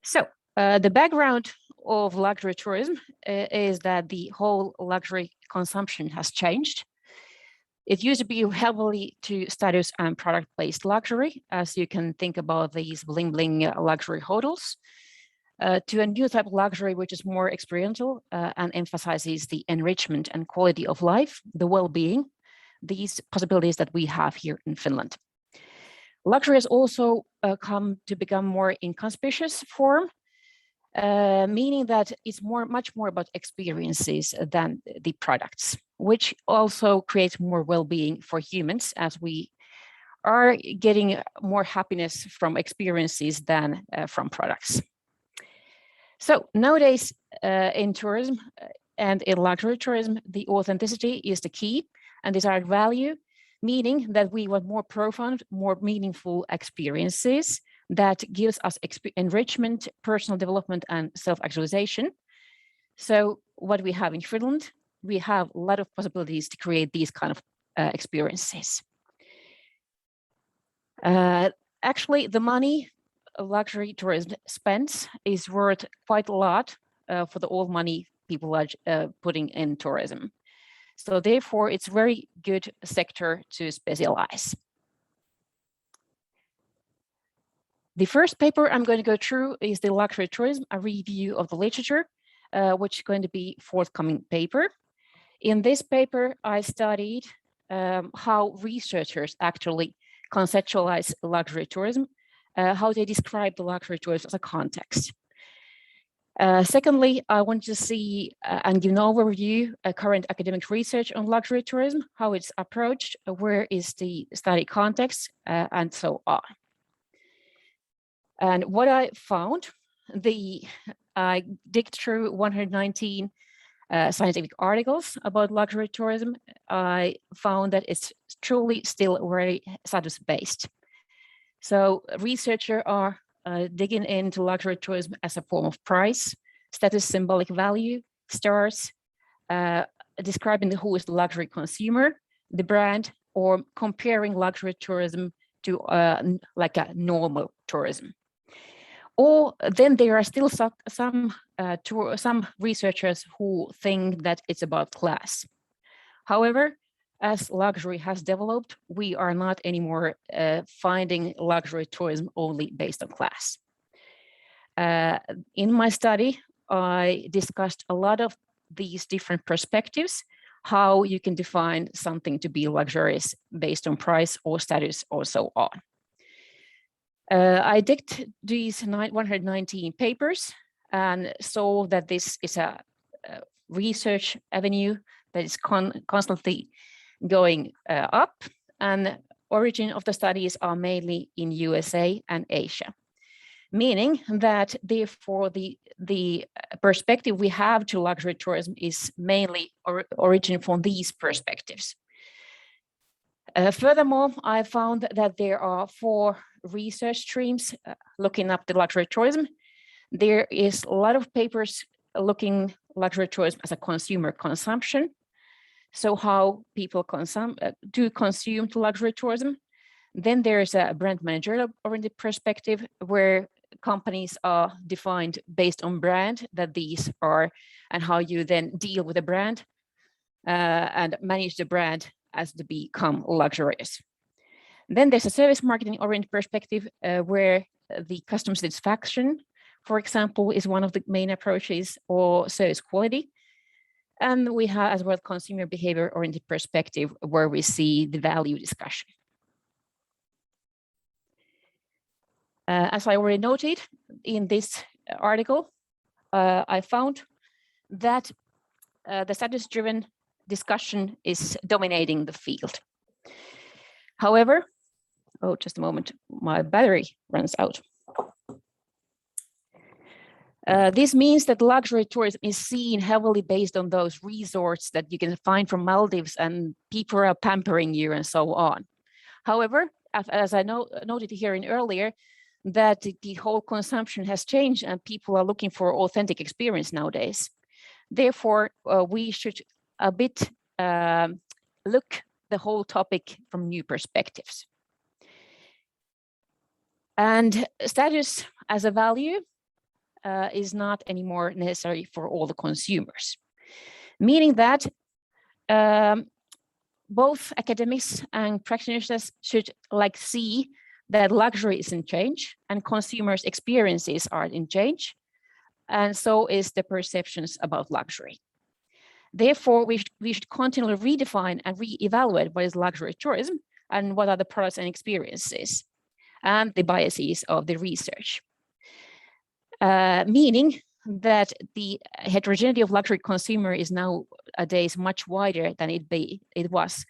So the background of luxury tourism is that the whole luxury consumption has changed. It used to be heavily to status and product-based luxury, as you can think about these bling-bling luxury hotels, to a new type of luxury, which is more experiential and emphasizes the enrichment and quality of life, the well-being, these possibilities that we have here in Finland. Luxury has also come to become more inconspicuous form, meaning that it's much more about experiences than the products, which also creates more well-being for humans, as we are getting more happiness from experiences than from products. So nowadays in tourism and in luxury tourism, the authenticity is the key and desired value, meaning that we want more profound, more meaningful experiences that gives us enrichment, personal development, and self-actualization. So what we have in Finland, we have a lot of possibilities to create these kind of experiences. Actually, the money luxury tourism spends is worth quite a lot for the old money people are putting in tourism. So therefore, it's very good sector to specialize. The first paper I'm going to go through is the luxury tourism, a review of the literature, which is going to be forthcoming paper. In this paper, I studied how researchers actually conceptualize luxury tourism, how they describe the luxury tourism as a context. Secondly, I want to see and give an overview of current academic research on luxury tourism, how it's approached, where is the study context, and so on. And what I found, I digged through 119 scientific articles about luxury tourism. I found that it's truly still very status-based. So researchers are digging into luxury tourism as a form of price, status symbolic value, stars, describing who is the luxury consumer, the brand, or comparing luxury tourism to like a normal tourism. Or then there are still some researchers who think that it's about class. However, as luxury has developed, we are not anymore finding luxury tourism only based on class. In my study, I discussed a lot of these different perspectives, how you can define something to be luxurious based on price or status or so on. I digged these 119 papers and saw that this is a research avenue that is constantly going up, and origin of the studies are mainly in USA and Asia, meaning that therefore the perspective we have to luxury tourism is mainly origin from these perspectives. Furthermore, I found that there are 4 research streams looking up the luxury tourism. There is a lot of papers looking luxury tourism as a consumer consumption. So how people consume luxury tourism. Then there's a brand managerial oriented perspective where companies are defined based on brand, that these are, and how you then deal with the brand and manage the brand as to become luxurious. Then there's a service marketing oriented perspective where the customer satisfaction, for example, is one of the main approaches, or service quality. And we have as well consumer behavior oriented perspective where we see the value discussion. As I already noted in this article, I found that the status-driven discussion is dominating the field. However, just a moment, my battery runs out. This means that luxury tourism is seen heavily based on those resorts that you can find from Maldives and people are pampering you and so on. However, as I noted here in earlier, that the whole consumption has changed and people are looking for authentic experience nowadays. Therefore, we should a bit look the whole topic from new perspectives. And status as a value is not anymore necessary for all the consumers, meaning that both academics and practitioners should see that luxury is in change and consumers' experiences are in change, and so is the perceptions about luxury. Therefore, we should continually redefine and re-evaluate what is luxury tourism and what are the products and experiences and the biases of the research. Meaning that the heterogeneity of luxury consumer is nowadays much wider than it was.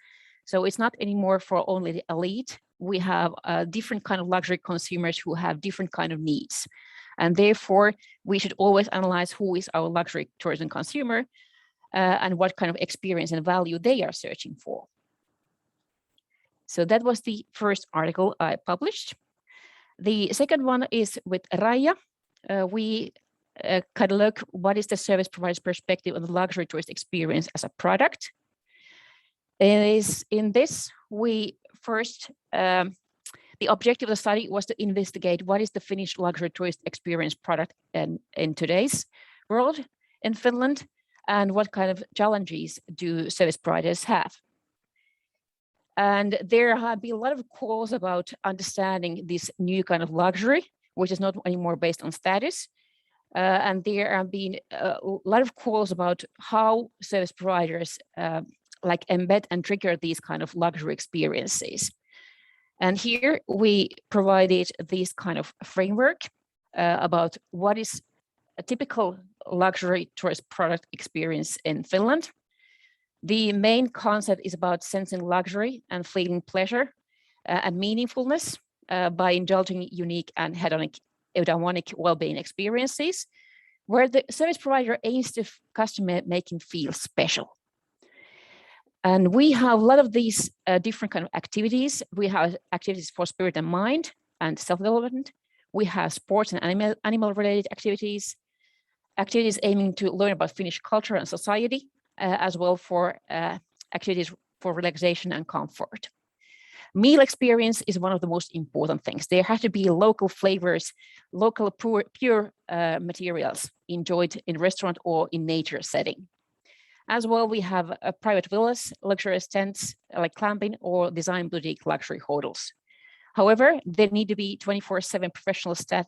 So it's not anymore for only the elite. We have different kind of luxury consumers who have different kind of needs. And therefore, we should always analyze who is our luxury tourism consumer and what kind of experience and value they are searching for. So that was the first article I published. The second one is with Raija. We kind of look what is the service provider's perspective on the luxury tourist experience as a product. In this, we first, the objective of the study was to investigate what is the Finnish luxury tourist experience product in today's world in Finland, and what kind of challenges do service providers have. And there have been a lot of calls about understanding this new kind of luxury, which is not anymore based on status. And there have been a lot of calls about how service providers like embed and trigger these kind of luxury experiences. And here we provided this kind of framework about what is a typical luxury tourist product experience in Finland. The main concept is about sensing luxury and feeling pleasure and meaningfulness by indulging unique and hedonic well-being experiences, where the service provider aims to customer making feel special. And we have a lot of these different kind of activities. We have activities for spirit and mind and self-development. We have sports and animal-related activities, activities aiming to learn about Finnish culture and society, as well for activities for relaxation and comfort. Meal experience is one of the most important things. There have to be local flavors, local pure materials enjoyed in restaurant or in nature setting. As well, we have private villas, luxurious tents like clamping or design boutique luxury hotels. However, there need to be 24/7 professional staff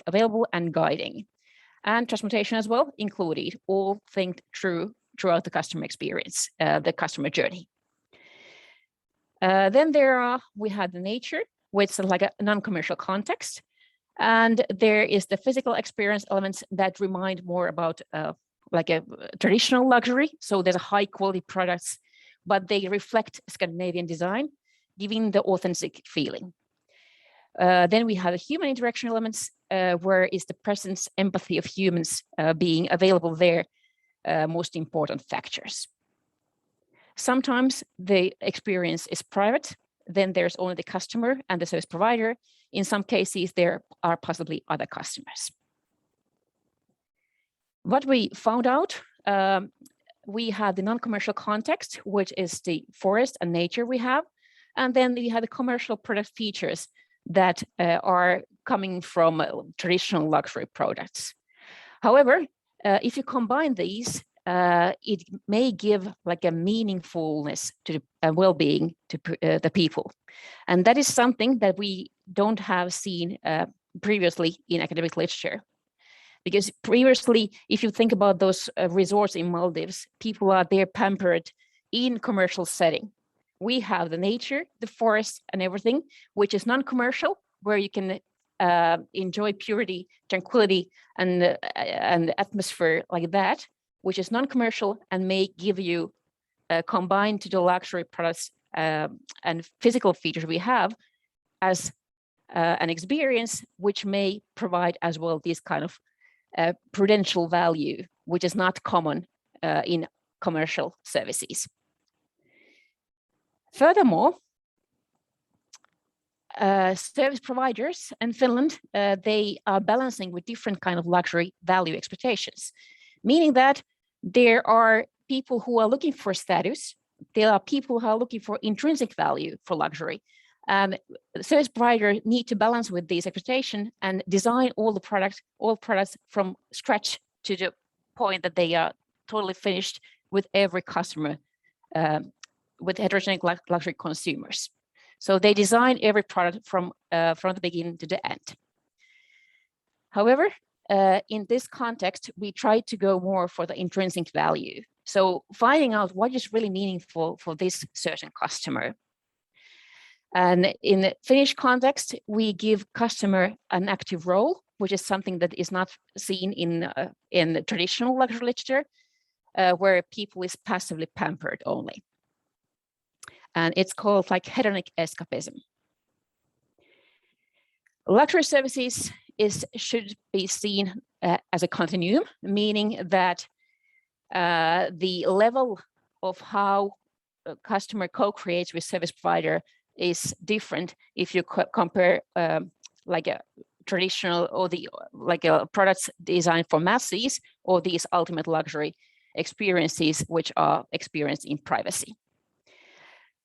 available and guiding, and transportation as well included, all think throughout the customer experience, the customer journey. Then we have the nature, which is like a non-commercial context. And there is the physical experience elements that remind more about like a traditional luxury. So there's a high quality products, but they reflect Scandinavian design, giving the authentic feeling. Then we have the human interaction elements, where is the presence, empathy of humans being available there, most important factors. Sometimes the experience is private, then there's only the customer and the service provider. In some cases, there are possibly other customers. What we found out, we have the non-commercial context, which is the forest and nature we have. And then we have the commercial product features that are coming from traditional luxury products. However, if you combine these, it may give like a meaningfulness to the well-being to the people. And that is something that we don't have seen previously in academic literature. Because previously, if you think about those resorts in Maldives, people are there pampered in commercial setting. We have the nature, the forest and everything, which is non-commercial, where you can enjoy purity, tranquility, and atmosphere like that, which is non-commercial and may give you combined to the luxury products and physical features we have as an experience, which may provide as well this kind of prudential value, which is not common in commercial services. Furthermore, service providers in Finland, they are balancing with different kind of luxury value expectations, meaning that there are people who are looking for status, there are people who are looking for intrinsic value for luxury. The service provider need to balance with these expectations and design all products from scratch to the point that they are totally finished with every customer, with heterogeneous luxury consumers. So they design every product from the beginning to the end. However, in this context, we try to go more for the intrinsic value. So finding out what is really meaningful for this certain customer. And in the Finnish context, we give customer an active role, which is something that is not seen in the traditional luxury literature, where people is passively pampered only. And it's called like hedonic escapism. Luxury services should be seen as a continuum, meaning that the level of how a customer co-creates with service provider is different if you compare like a traditional or like a products designed for masses or these ultimate luxury experiences which are experienced in privacy.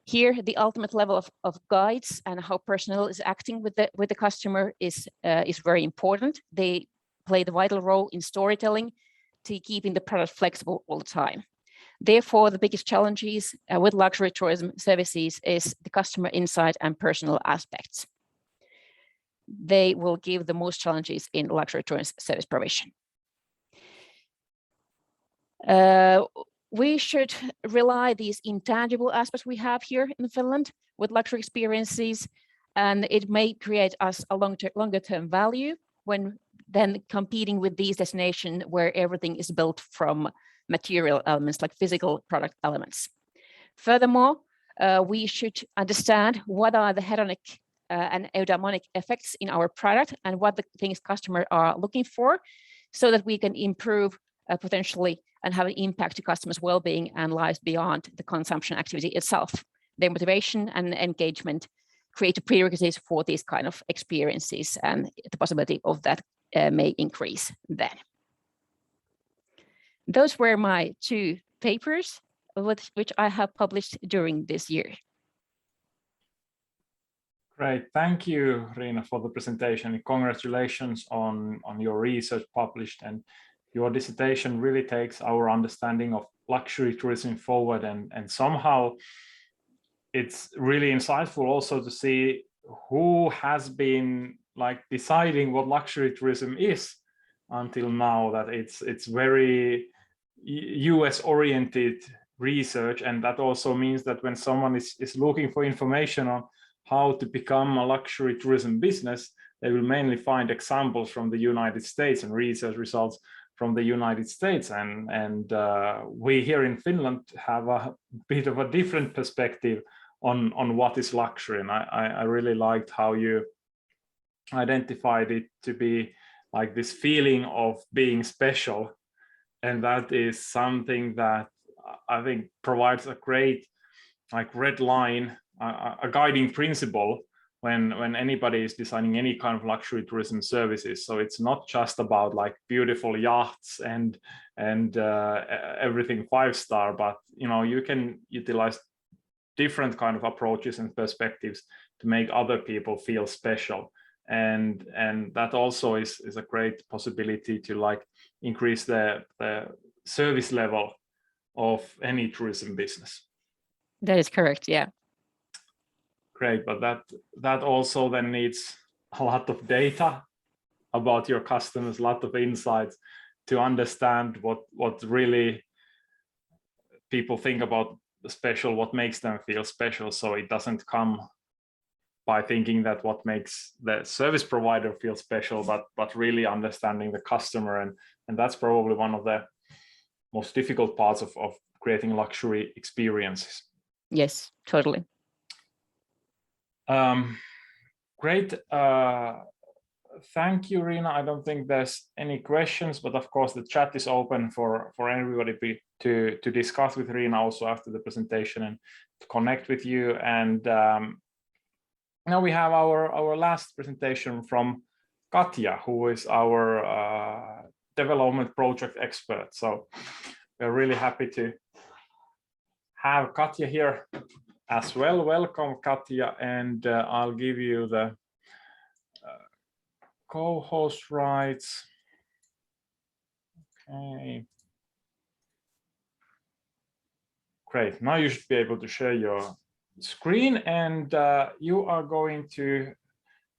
Here, the ultimate level of guides and how personnel is acting with the customer is very important. They play the vital role in storytelling, to keeping the product flexible all the time. Therefore, the biggest challenges with luxury tourism services is the customer insight and personal aspects. They will give the most challenges in luxury tourism service provision. We should rely these intangible aspects we have here in Finland with luxury experiences, and it may create us a longer term value when then competing with these destinations where everything is built from material elements like physical product elements. Furthermore, we should understand what are the hedonic and eudaimonic effects in our product and what the things customers are looking for, so that we can improve potentially and have an impact to customers' well-being and lives beyond the consumption activity itself. Their motivation and engagement create a prerequisites for these kind of experiences, and the possibility of that may increase then. Those were my 2 papers, which I have published during this year. Great, thank you, Riina, for the presentation. Congratulations on your research published, and your dissertation really takes our understanding of luxury tourism forward, and somehow it's really insightful also to see who has been like deciding what luxury tourism is until now, that it's very US oriented research, and that also means that when someone is looking for information on how to become a luxury tourism business, they will mainly find examples from the United States and research results from the United States, and we here in Finland have a bit of a different perspective on what is luxury, and I really liked how you identified it to be like this feeling of being special, and that is something that I think provides a great like red line, a guiding principle when anybody is designing any kind of luxury tourism services. So it's not just about like beautiful yachts and everything 5-star, but you can utilize different kind of approaches and perspectives to make other people feel special, and that also is a great possibility to like increase the service level of any tourism business. That is correct, yeah. Great, but that also then needs a lot of data about your customers, a lot of insights to understand what really people think about the special, what makes them feel special. So it doesn't come by thinking that what makes the service provider feel special, but really understanding the customer, and that's probably one of the most difficult parts of creating luxury experiences. Yes, totally. Great. Thank you, Riina. I don't think there's any questions, but of course the chat is open for everybody to discuss with Riina also after the presentation and to connect with you. And now we have our last presentation from Katja, who is our development project expert. So we're really happy to have Katja here as well. Welcome, Katja, and I'll give you the co-host rights. Okay. Great, now you should be able to share your screen, and you are going to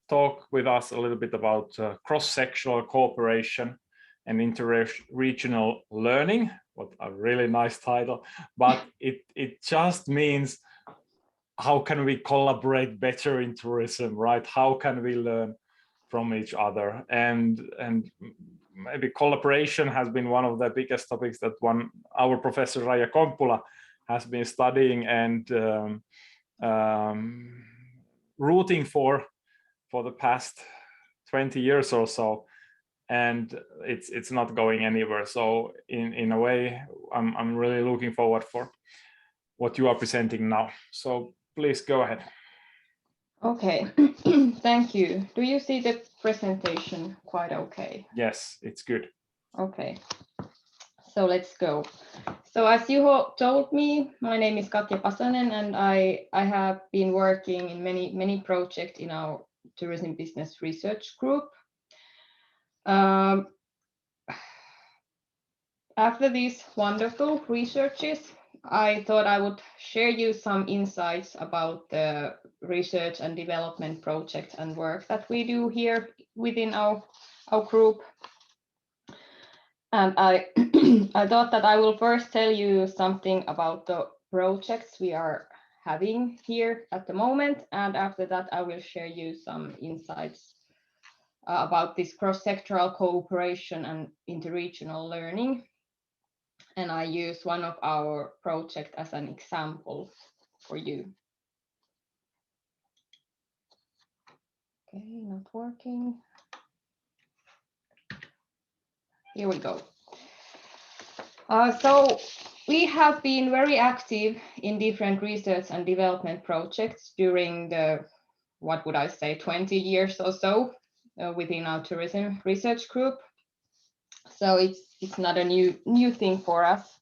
talk with us a little bit about cross-sectoral cooperation and interregional learning. What a really nice title, but it just means how can we collaborate better in tourism, right? How can we learn from each other? And maybe collaboration has been one of the biggest topics that our professor Raija Komppula has been studying and rooting for the past 20 years or so, and it's not going anywhere. So in a way, I'm really looking forward for what you are presenting now. So please go ahead. Okay, thank you. Do you see the presentation quite okay? Yes, it's good. Okay, so let's go. So as Juho told me, my name is Katja Pasanen, and I have been working in many projects in our tourism business research group. after these wonderful researches, I thought I would share you some insights about the research and development project and work that we do here within our group. And I, I thought that I will first tell you something about the projects we are having here at the moment. And after that, I will share you some insights about this cross-sectoral cooperation and interregional learning. And I use one of our projects as an example for you. Okay, not working. Here we go. So we have been very active in different research and development projects during the, what would I say, 20 years or so within our tourism research group. So it's not a new thing for us.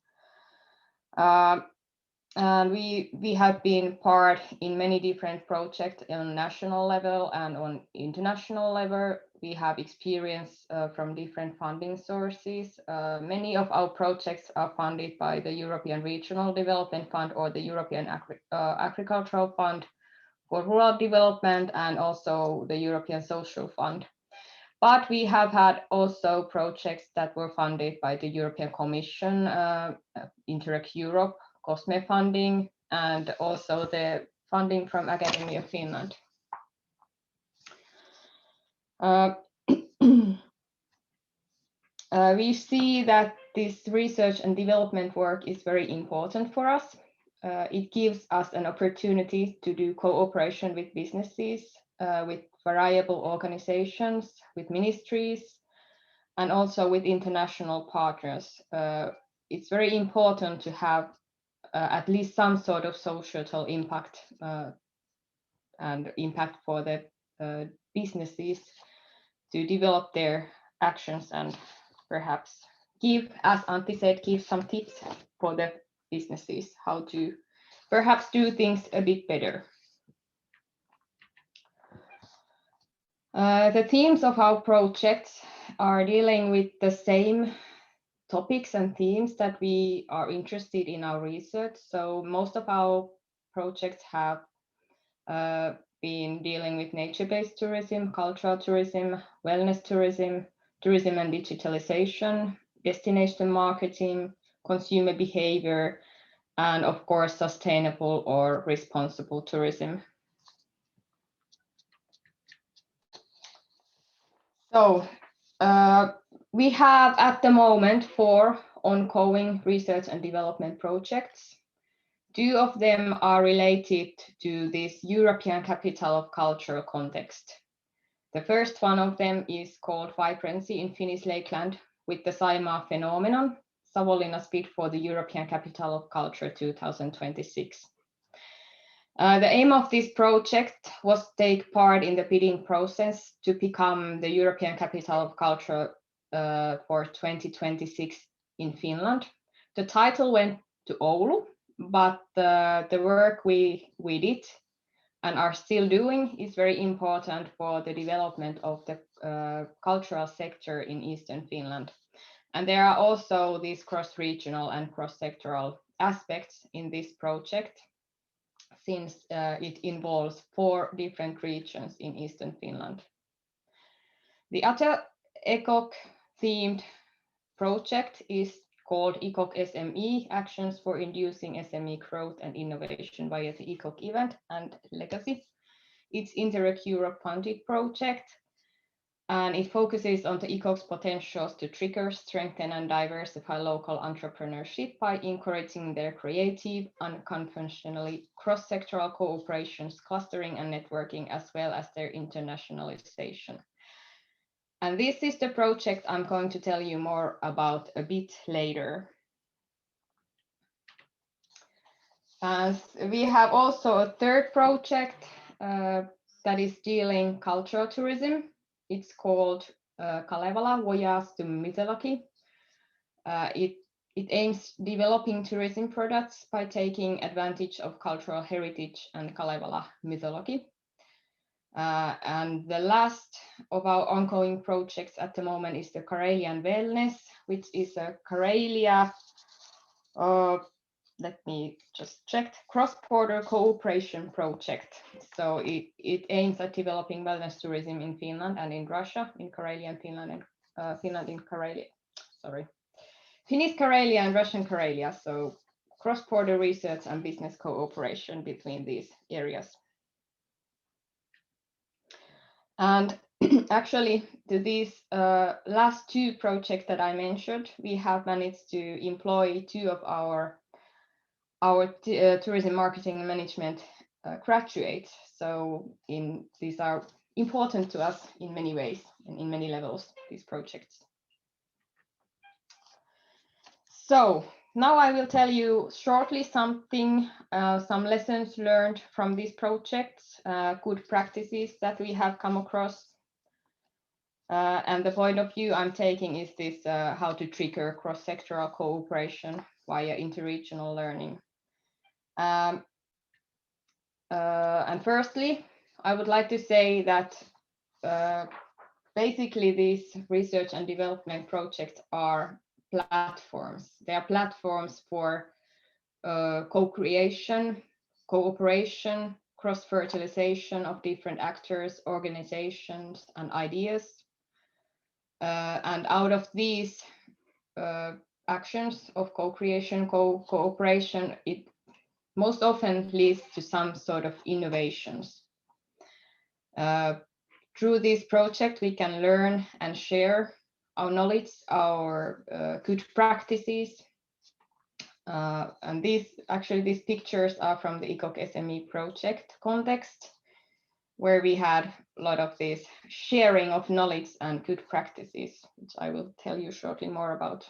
And we have been part in many different projects on national level and on international level. We have experience from different funding sources. Many of our projects are funded by the European Regional Development Fund or the European Agricultural Fund for Rural Development, and also the European Social Fund. But we have had also projects that were funded by the European Commission, Interreg Europe, COSME funding, and also the funding from Academy of Finland. We see that this research and development work is very important for us. It gives us an opportunity to do cooperation with businesses, with variable organizations, with ministries, and also with international partners. It's very important to have at least some sort of societal impact and impact for the businesses to develop their actions and perhaps give, as Antti said, give some tips for the businesses how to perhaps do things a bit better. The themes of our projects are dealing with the same topics and themes that we are interested in our research. So most of our projects have been dealing with nature-based tourism, cultural tourism, wellness tourism, tourism and digitalization, destination marketing, consumer behavior, and of course, sustainable or responsible tourism. So we have at the moment 4 ongoing research and development projects. 2 of them are related to this European Capital of Culture context. The first one of them is called Vibrancy in Finnish Lakeland with the Saimaa phenomenon, Savonlinna's bid for the European Capital of Culture 2026. The aim of this project was to take part in the bidding process to become the European Capital of Culture for 2026 in Finland. The title went to Oulu, but the work we did and are still doing is very important for the development of the cultural sector in Eastern Finland. And there are also these cross-regional and cross-sectoral aspects in this project, since it involves 4 different regions in Eastern Finland. The other ECOC-themed project is called ECOC SME, Actions for Inducing SME Growth and Innovation via the ECOC Event and Legacy. It's Interreg Europe funded project, and it focuses on the ECOC's potentials to trigger, strengthen, and diversify local entrepreneurship by encouraging their creative, unconventionally cross-sectoral cooperations, clustering, and networking, as well as their internationalization. And this is the project I'm going to tell you more about a bit later. And we have also a third project that is dealing cultural tourism. It's called Kalevala Voyage to Mythology. It aims developing tourism products by taking advantage of cultural heritage and Kalevala mythology. And the last of our ongoing projects at the moment is the Karelian Wellness, which is a Karelia, let me just check, cross-border cooperation project. So it aims at developing wellness tourism in Finland and in Russia, in Karelia and Finland, and Finland in Karelia, sorry. Finnish Karelia and Russian Karelia, so cross-border research and business cooperation between these areas. And actually, to these last two projects that I mentioned, we have managed to employ two of our tourism marketing and management graduates. So these are important to us in many ways and in many levels, these projects. So now I will tell you shortly something, some lessons learned from these projects, good practices that we have come across. And the point of view I'm taking is this, how to trigger cross-sectoral cooperation via interregional learning. And firstly, I would like to say that basically these research and development projects are platforms. They are platforms for co-creation, cooperation, cross-fertilization of different actors, organizations, and ideas. And out of these actions of co-creation, cooperation, it most often leads to some sort of innovations. Through this project, we can learn and share our knowledge, our good practices. And these pictures are from the ECOC SME project context, where we had a lot of this sharing of knowledge and good practices, which I will tell you shortly more about.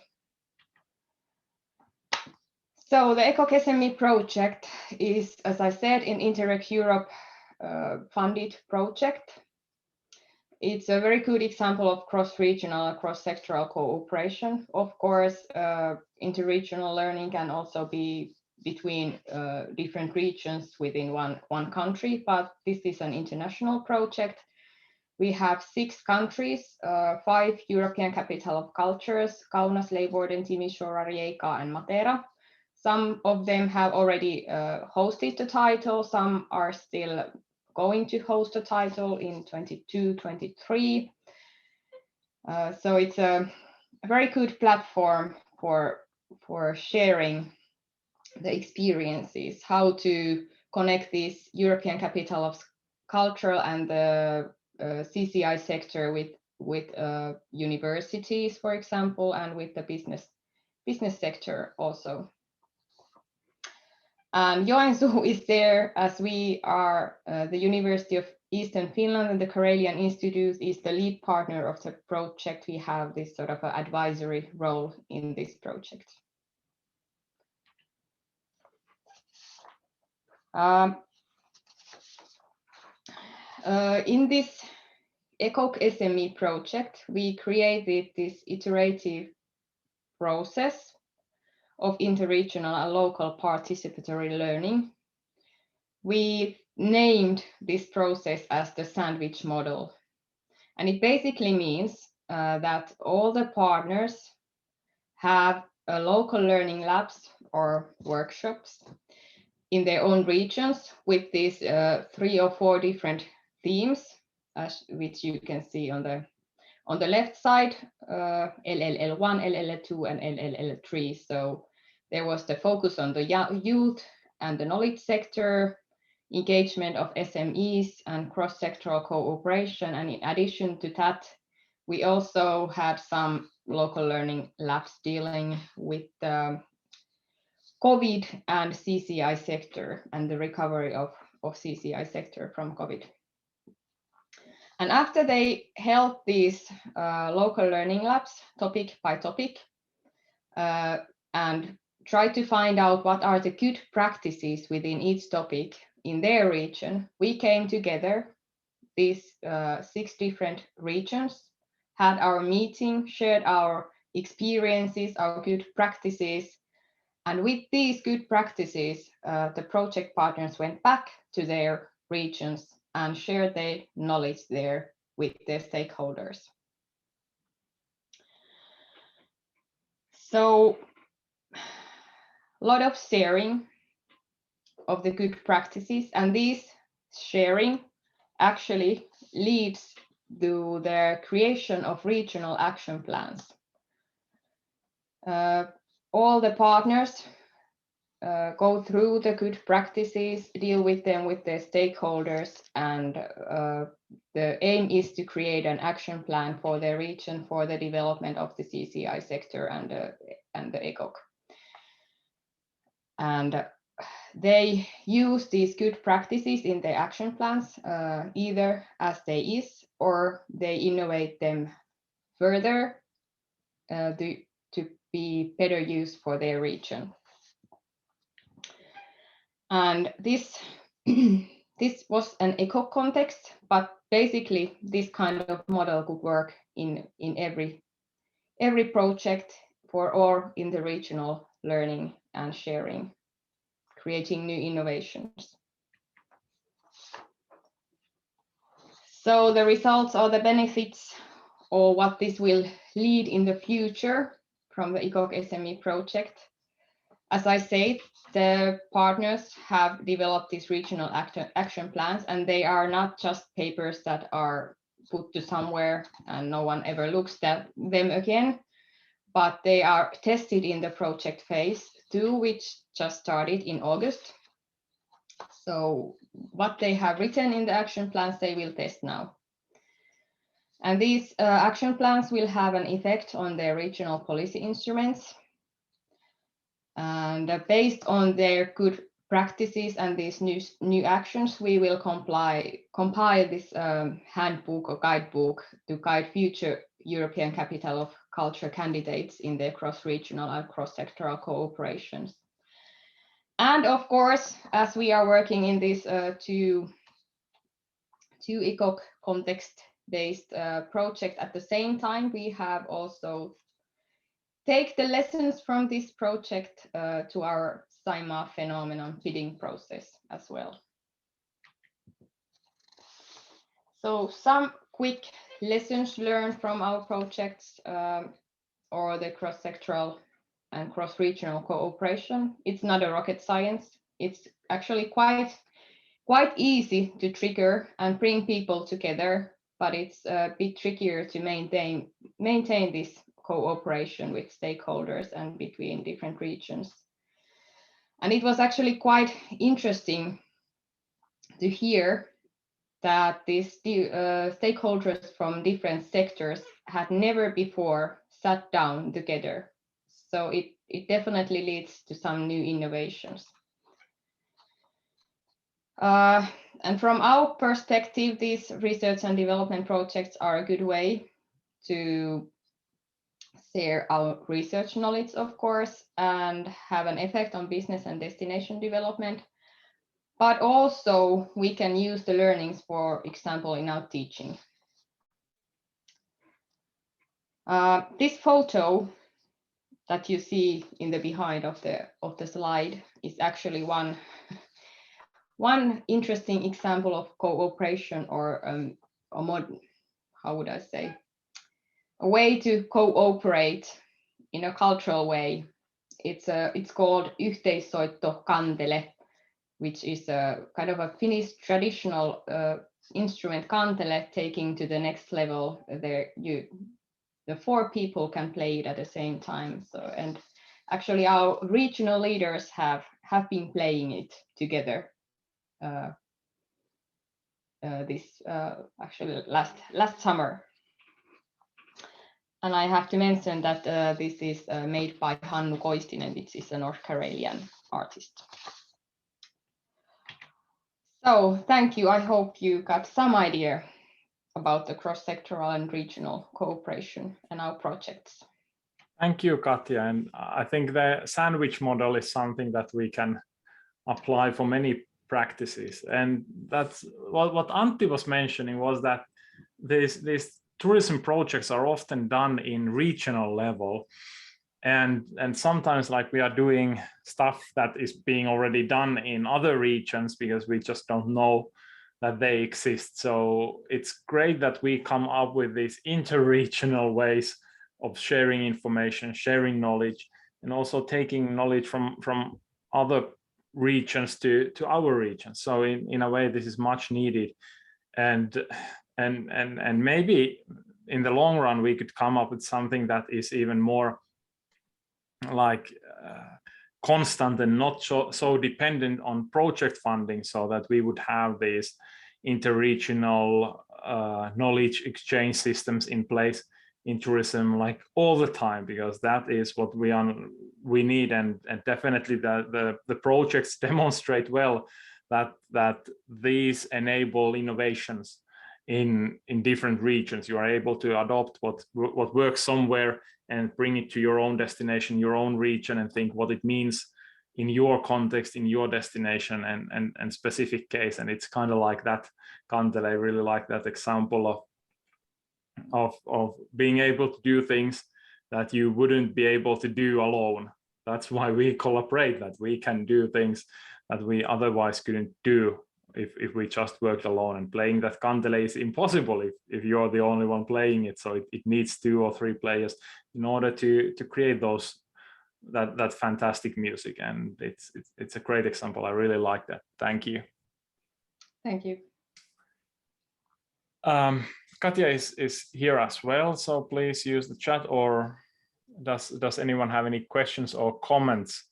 So the ECOC SME project is, as I said, an Interreg Europe funded project. It's a very good example of cross-regional, cross-sectoral cooperation. Of course, interregional learning can also be between different regions within one country, but this is an international project. We have 6 countries, 5 European capital of cultures, Kaunas, Leeuwarden, Timisoara, Rijeka, and Matera. Some of them have already hosted the title, some are still going to host the title in 22-23. So it's a very good platform for sharing the experiences, how to connect this European capital of culture and the CCI sector with universities, for example, and with the business sector also. Joensuu is there as we are the University of Eastern Finland, and the Karelian Institute is the lead partner of the project. We have this sort of an advisory role in this project. In this ECOC SME project, we created this iterative process of interregional and local participatory learning. We named this process as the sandwich model. And it basically means that all the partners have local learning labs or workshops in their own regions with these 3 or 4 different themes, which you can see on the left side, LLL1, LLL2, and LLL3. So there was the focus on the youth and the knowledge sector, engagement of SMEs, and cross-sectoral cooperation. And in addition to that, we also had some local learning labs dealing with the COVID and CCI sector and the recovery of CCI sector from COVID. And after they held these local learning labs topic by topic and tried to find out what are the good practices within each topic in their region, we came together, these 6 different regions, had our meeting, shared our experiences, our good practices. And with these good practices, the project partners went back to their regions and share their knowledge there with their stakeholders. So a lot of sharing of the good practices, and this sharing actually leads to the creation of regional action plans. All the partners go through the good practices, deal with them with their stakeholders, and the aim is to create an action plan for the region for the development of the CCI sector and the ECOC. And they use these good practices in their action plans, either as they is, or they innovate them further to be better used for their region. And this this was an eco context, but basically this kind of model could work in every project or in the regional learning and sharing, creating new innovations. So the results or the benefits, or what this will lead in the future from the ECOC SME project. As I said, the partners have developed these regional action plans, and they are not just papers that are put to somewhere and no one ever looks at them again, but they are tested in the project phase 2, which just started in August. So what they have written in the action plans, they will test now. And these action plans will have an effect on their regional policy instruments. And based on their good practices and these new actions, we will compile this handbook or guidebook to guide future European Capital of Culture candidates in their cross-regional and cross-sectoral cooperations. And of course, as we are working in this two ECOC context-based project at the same time, we have also take the lessons from this project to our SIMA phenomenon bidding process as well. So some quick lessons learned from our projects or the cross-sectoral and cross-regional cooperation. It's not a rocket science. It's actually quite easy to trigger and bring people together, but it's a bit trickier to maintain this cooperation with stakeholders and between different regions. And it was actually quite interesting to hear that these stakeholders from different sectors had never before sat down together. So it definitely leads to some new innovations. And from our perspective, these research and development projects are a good way to share our research knowledge, of course, and have an effect on business and destination development. But also we can use the learnings, for example, in our teaching. This photo that you see in the behind of the slide is actually one interesting example of cooperation, or how would I say, a way to cooperate in a cultural way. It's called Yhteissoitto Kantele, which is a kind of a Finnish traditional instrument, kantele, taking to the next level. There the 4 people can play it at the same time. So, and actually our regional leaders have been playing it together this actually last summer. And I have to mention that this is made by Hannu Koistinen, which is a North Karelian artist. So thank you. I hope you got some idea about the cross-sectoral and regional cooperation and our projects. Thank you, Katja. And I think the sandwich model is something that we can apply for many practices. And that's what Antti was mentioning, was that these tourism projects are often done in regional level. And sometimes, like, we are doing stuff that is being already done in other regions because we just don't know that they exist. So it's great that we come up with these interregional ways of sharing information, sharing knowledge, and also taking knowledge from other regions to our region. So in a way, this is much needed, and maybe in the long run we could come up with something that is even more like constant and not so dependent on project funding, so that we would have these interregional knowledge exchange systems in place in tourism like all the time, because that is what we need, and definitely the projects demonstrate well that these enable innovations in different regions. You are able to adopt what works somewhere and bring it to your own destination, your own region, and think what it means in your context, in your destination and specific case. And it's kind of like that, Kantele, I really like that example of being able to do things that you wouldn't be able to do alone. That's why we collaborate, that we can do things that we otherwise couldn't do if we just worked alone. And playing that Kantele is impossible if you're the only one playing it. So it needs 2 or 3 players in order to create that fantastic music. And it's a great example. I really like that. Thank you. Thank you. Katja is here as well, so please use the chat. Or does anyone have any questions or comments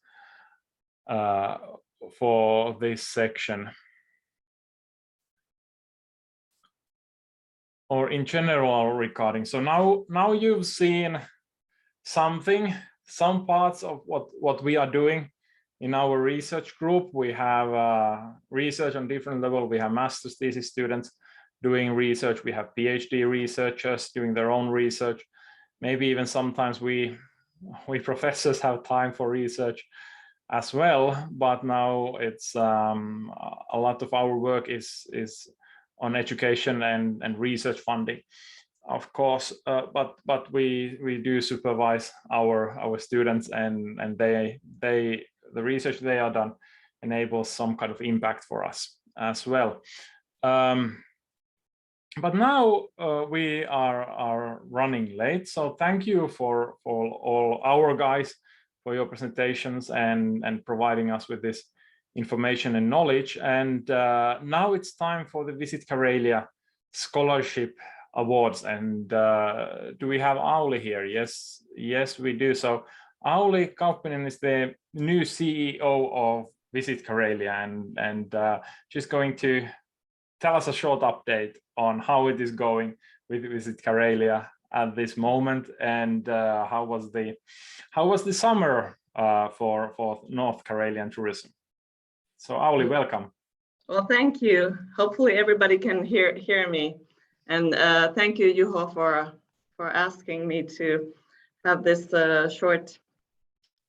for this section, or in general regarding? So now you've seen some parts of what we are doing in our research group. We have research on different level. We have master's thesis students doing research. We have PhD researchers doing their own research. Maybe even sometimes we professors have time for research as well. But now it's a lot of our work is on education and research funding, of course. But we do supervise our students, and the research they are done enables some kind of impact for us as well. But now we are running late, so thank you for all our guys for your presentations and providing us with this information and knowledge. And now it's time for the Visit Karelia Scholarship Awards. And do we have Auli here? Yes, we do. So Auli Kauppinen is the new CEO of Visit Karelia, and she's going to tell us a short update on how it is going with Visit Karelia at this moment, and how was the summer for North Karelian tourism. So Auli, welcome. Well, thank you. Hopefully everybody can hear me, and thank you, Juho, for asking me to have this short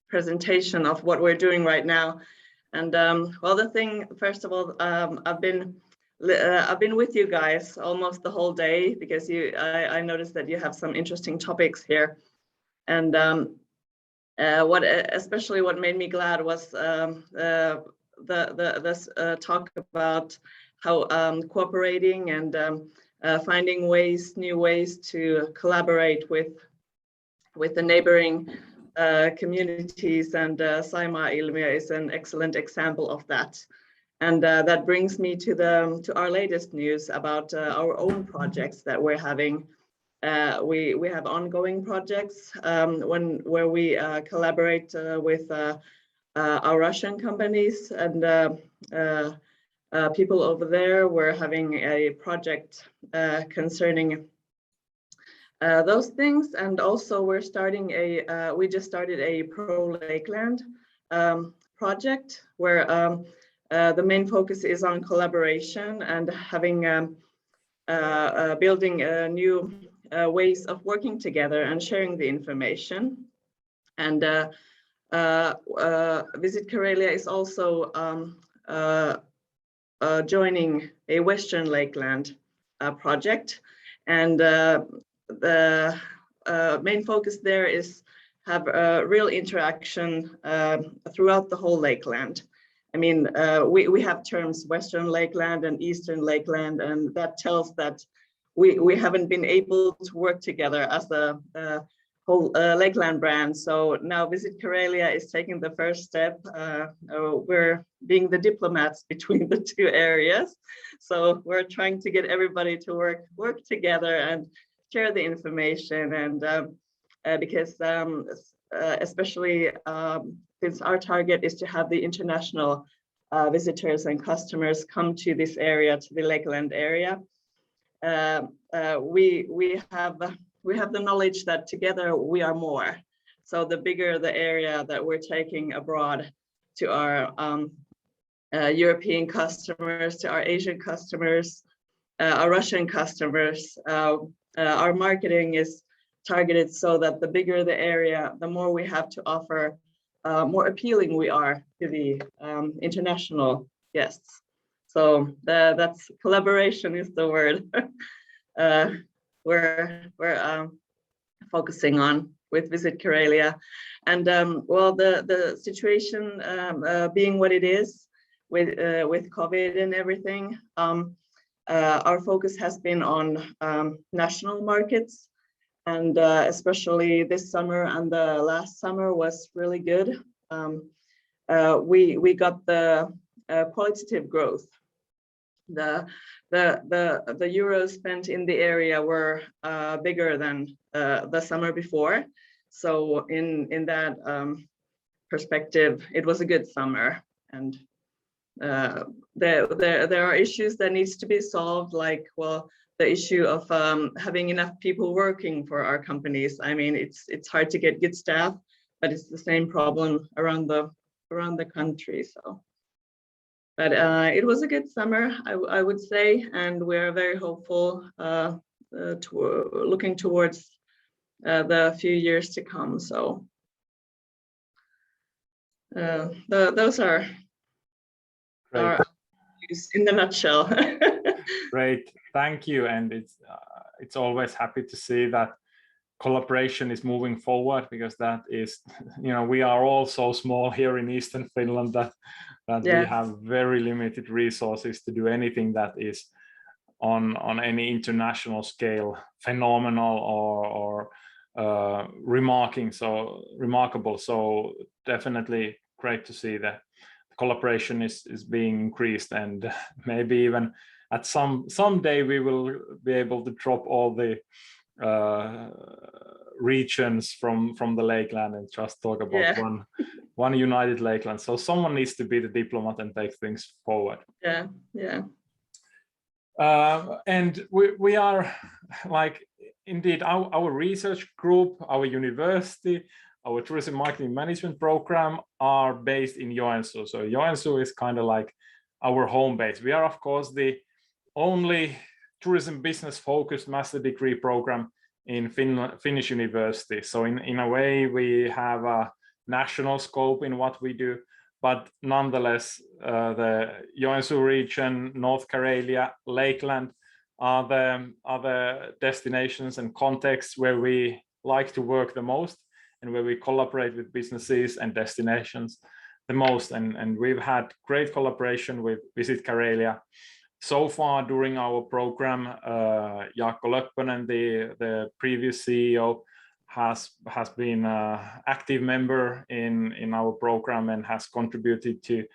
presentation of what we're doing right now. And well, the thing, first of all, I've been with you guys almost the whole day, because I noticed that you have some interesting topics here. And especially what made me glad was this talk about how cooperating and finding new ways to collaborate with the neighboring communities, and Saimaa-ilmiö is an excellent example of that. And that brings me to our latest news about our own projects that we're having. We have ongoing projects where we collaborate with our Russian companies and people over there. We're having a project concerning those things, and also we just started a Pro Lakeland project where the main focus is on collaboration and having building new ways of working together and sharing the information. And Visit Karelia is also joining a Western Lakeland project, and the main focus there is have a real interaction throughout the whole Lakeland. I I mean, we have terms Western Lakeland and Eastern Lakeland, and that tells that we haven't been able to work together as the whole Lakeland brand. So now Visit Karelia is taking the first step. We're being the diplomats between the two areas. So we're trying to get everybody to work together and share the information. And because especially since our target is to have the international visitors and customers come to this area, to the Lakeland area, we have the knowledge that together we are more. So the bigger the area that we're taking abroad to our European customers, to our Asian customers, our Russian customers, our marketing is targeted so that the bigger the area, the more we have to offer, more appealing we are to the international guests. So that's collaboration is the word we're focusing on with Visit Karelia. And well, the situation being what it is with COVID and everything, our focus has been on national markets, and especially this summer and the last summer was really good. We got the qualitative growth. The euros spent in the area were bigger than the summer before. So in that perspective, it was a good summer. And there are issues that needs to be solved, like, well, the issue of having enough people working for our companies. I mean, it's hard to get good staff, but it's the same problem around the country. So. But it was a good summer, I would say, and we're very hopeful, looking towards the few years to come. So those are our views in the nutshell. Great, thank you. And it's always happy to see that collaboration is moving forward, because that is, you know, we are all so small here in Eastern Finland that we have very limited resources to do anything that is on any international scale phenomenal or remarkable. So definitely great to see that collaboration is being increased, and maybe even at someday we will be able to drop all the regions from the Lakeland and just talk about one united Lakeland. So someone needs to be the diplomat and take things forward. And we are, like, indeed, our research group, our university, our tourism marketing management program are based in Joensuu. So Joensuu is kind of like our home base. We are, of course, the only tourism business focused master degree program in Finnish university. So in a way, we have a national scope in what we do, but nonetheless, the Joensuu region, North Karelia, Lakeland are the destinations and contexts where we like to work the most, and where we collaborate with businesses and destinations the most. And we've had great collaboration with Visit Karelia. So far during our program, Jaakko Löppönen, the previous CEO, has been an active member in our program and has contributed to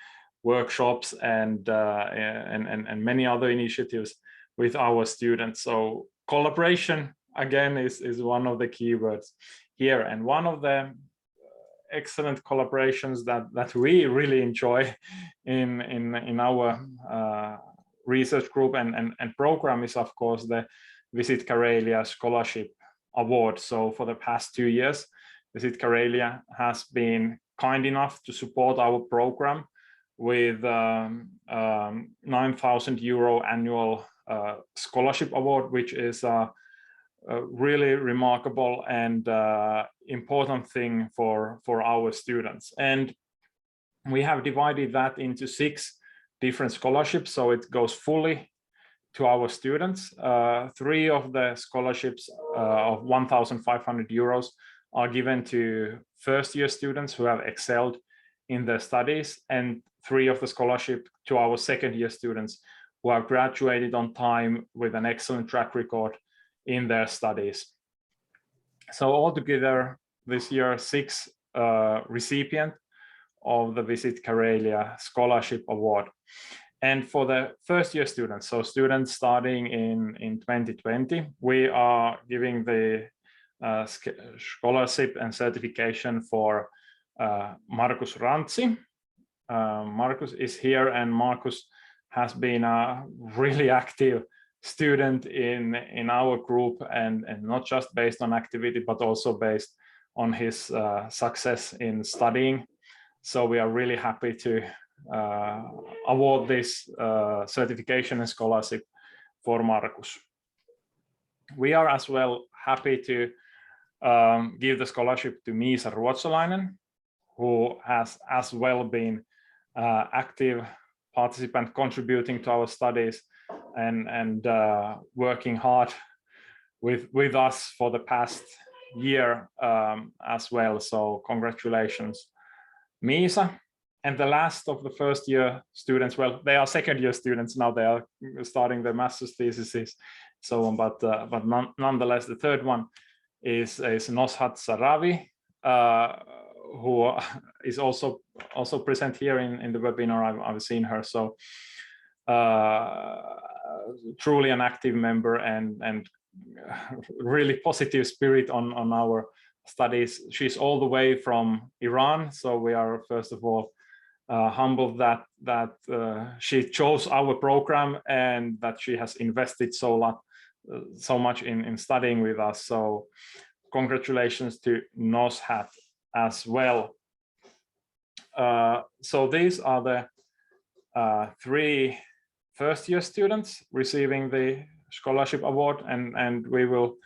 workshops and many other initiatives with our students. So collaboration, again, is one of the keywords here. And one of the excellent collaborations that we really enjoy in our research group and program is, of course, the Visit Karelia Scholarship Award. So for the past 2 years, Visit Karelia has been kind enough to support our program with 9,000 euro annual scholarship award, which is a really remarkable and important thing for our students. And we have divided that into 6 different scholarships, so it goes fully to our students. 3 of the scholarships of 1,500 euros are given to first-year students who have excelled in their studies, and 3 of the scholarship to our second-year students who have graduated on time with an excellent track record in their studies. So altogether this year 6 recipients of the Visit Karelia Scholarship Award. And for the first-year students, so students starting in 2020, we are giving the scholarship and certification for Markus Rantsi. Markus is here, and Markus has been a really active student in our group, and not just based on activity, but also based on his success in studying. So we are really happy to award this certification and scholarship for Markus. We are as well happy to give the scholarship to Miisa Ruotsalainen, who has as well been active participant contributing to our studies and working hard with us for the past year as well. So congratulations, Miisa. And the last of the first year students, well, they are second year students now, they are starting their master's theses, so on, but nonetheless, the third one is Noshat Saravi, who is also present here in the webinar. I've seen her, so truly an active member and really positive spirit on our studies. She's all the way from Iran, so we are first of all humbled that she chose our program and that she has invested so much in studying with us. So congratulations to Noshat as well. So these are the 3 first-year students receiving the scholarship award, and we will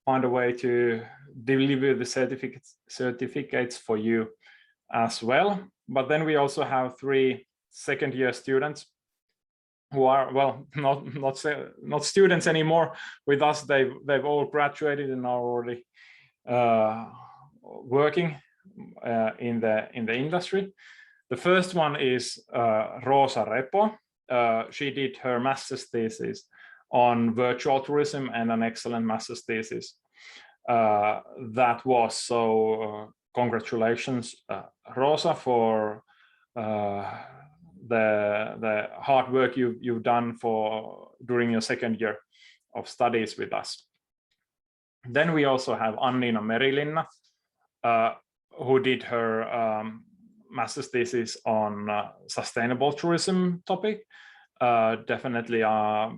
find a way to deliver the certificates for you as well. But then we also have 3 second-year students who are, well, not students anymore with us. They've all graduated and are already working in the industry. The first one is Rosa Repo. She did her master's thesis on virtual tourism, and an excellent master's thesis that was. So congratulations, Rosa, for the hard work you've done during your second year of studies with us. Then we also have Annina Merilinna, who did her master's thesis on sustainable tourism topic. Definitely a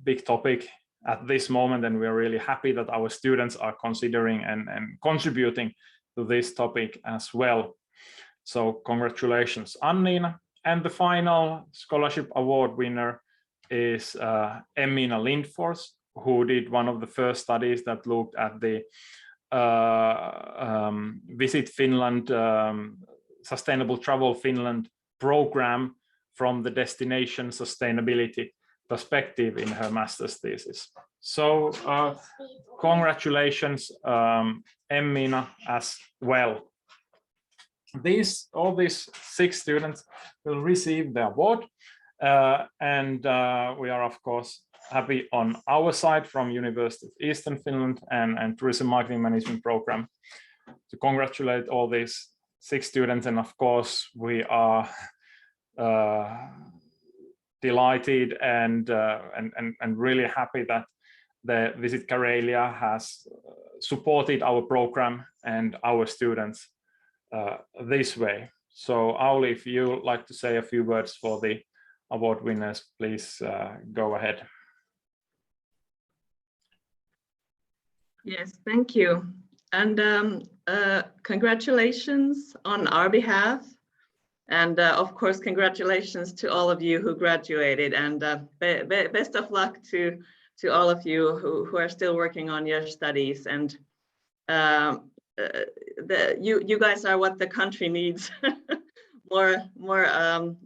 big topic at this moment, and we're really happy that our students are considering and contributing to this topic as well. So congratulations, Annina. And the final scholarship award winner is Emina Lindfors, who did one of the first studies that looked at the Visit Finland, Sustainable Travel Finland program from the destination sustainability perspective in her master's thesis. So congratulations, Emina, as well. All these 6 students will receive the award, and we are of course happy on our side from University of Eastern Finland and Tourism Marketing Management Program to congratulate all these 6 students. And of course we are delighted and really happy that the Visit Karelia has supported our program and our students this way. So Auli, if you like to say a few words for the award winners, please go ahead. Yes, thank you. And congratulations on our behalf. And of course, congratulations to all of you who graduated, and best of luck to all of you who are still working on your studies. And you guys are what the country needs. more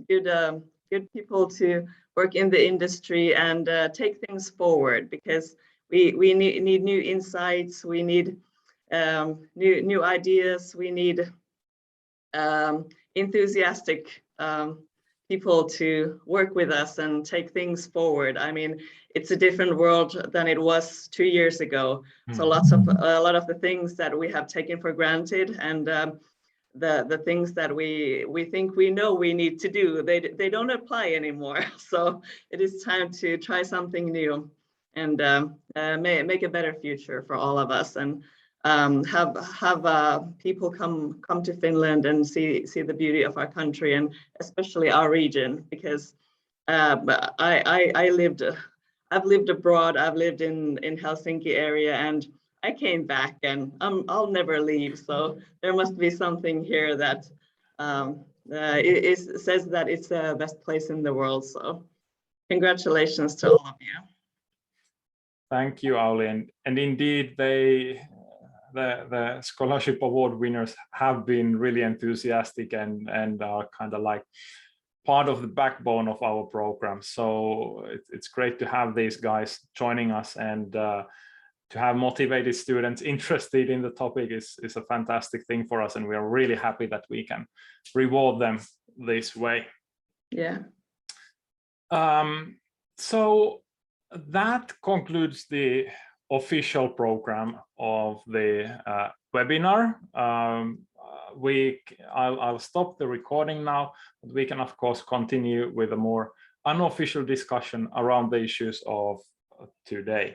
good people to work in the industry and take things forward, because we need new insights, we need new ideas, we need enthusiastic people to work with us and take things forward. I mean, it's a different world than it was 2 years ago. So a lot of the things that we have taken for granted and the things that we think we know we need to do, they don't apply anymore. So it is time to try something new and make a better future for all of us, and have people come to Finland and see the beauty of our country, and especially our region, because I've lived abroad. I've lived in Helsinki area, and I came back, and I'll never leave. So there must be something here that says that it's the best place in the world. So congratulations to all of you. Thank you, Auli. And indeed, the scholarship award winners have been really enthusiastic and are kind of like part of the backbone of our program. So it's great to have these guys joining us, and to have motivated students interested in the topic is a fantastic thing for us, and we are really happy that we can reward them this way. Yeah. So that concludes the official program of the webinar. I'll stop the recording now, but we can of course continue with a more unofficial discussion around the issues of today.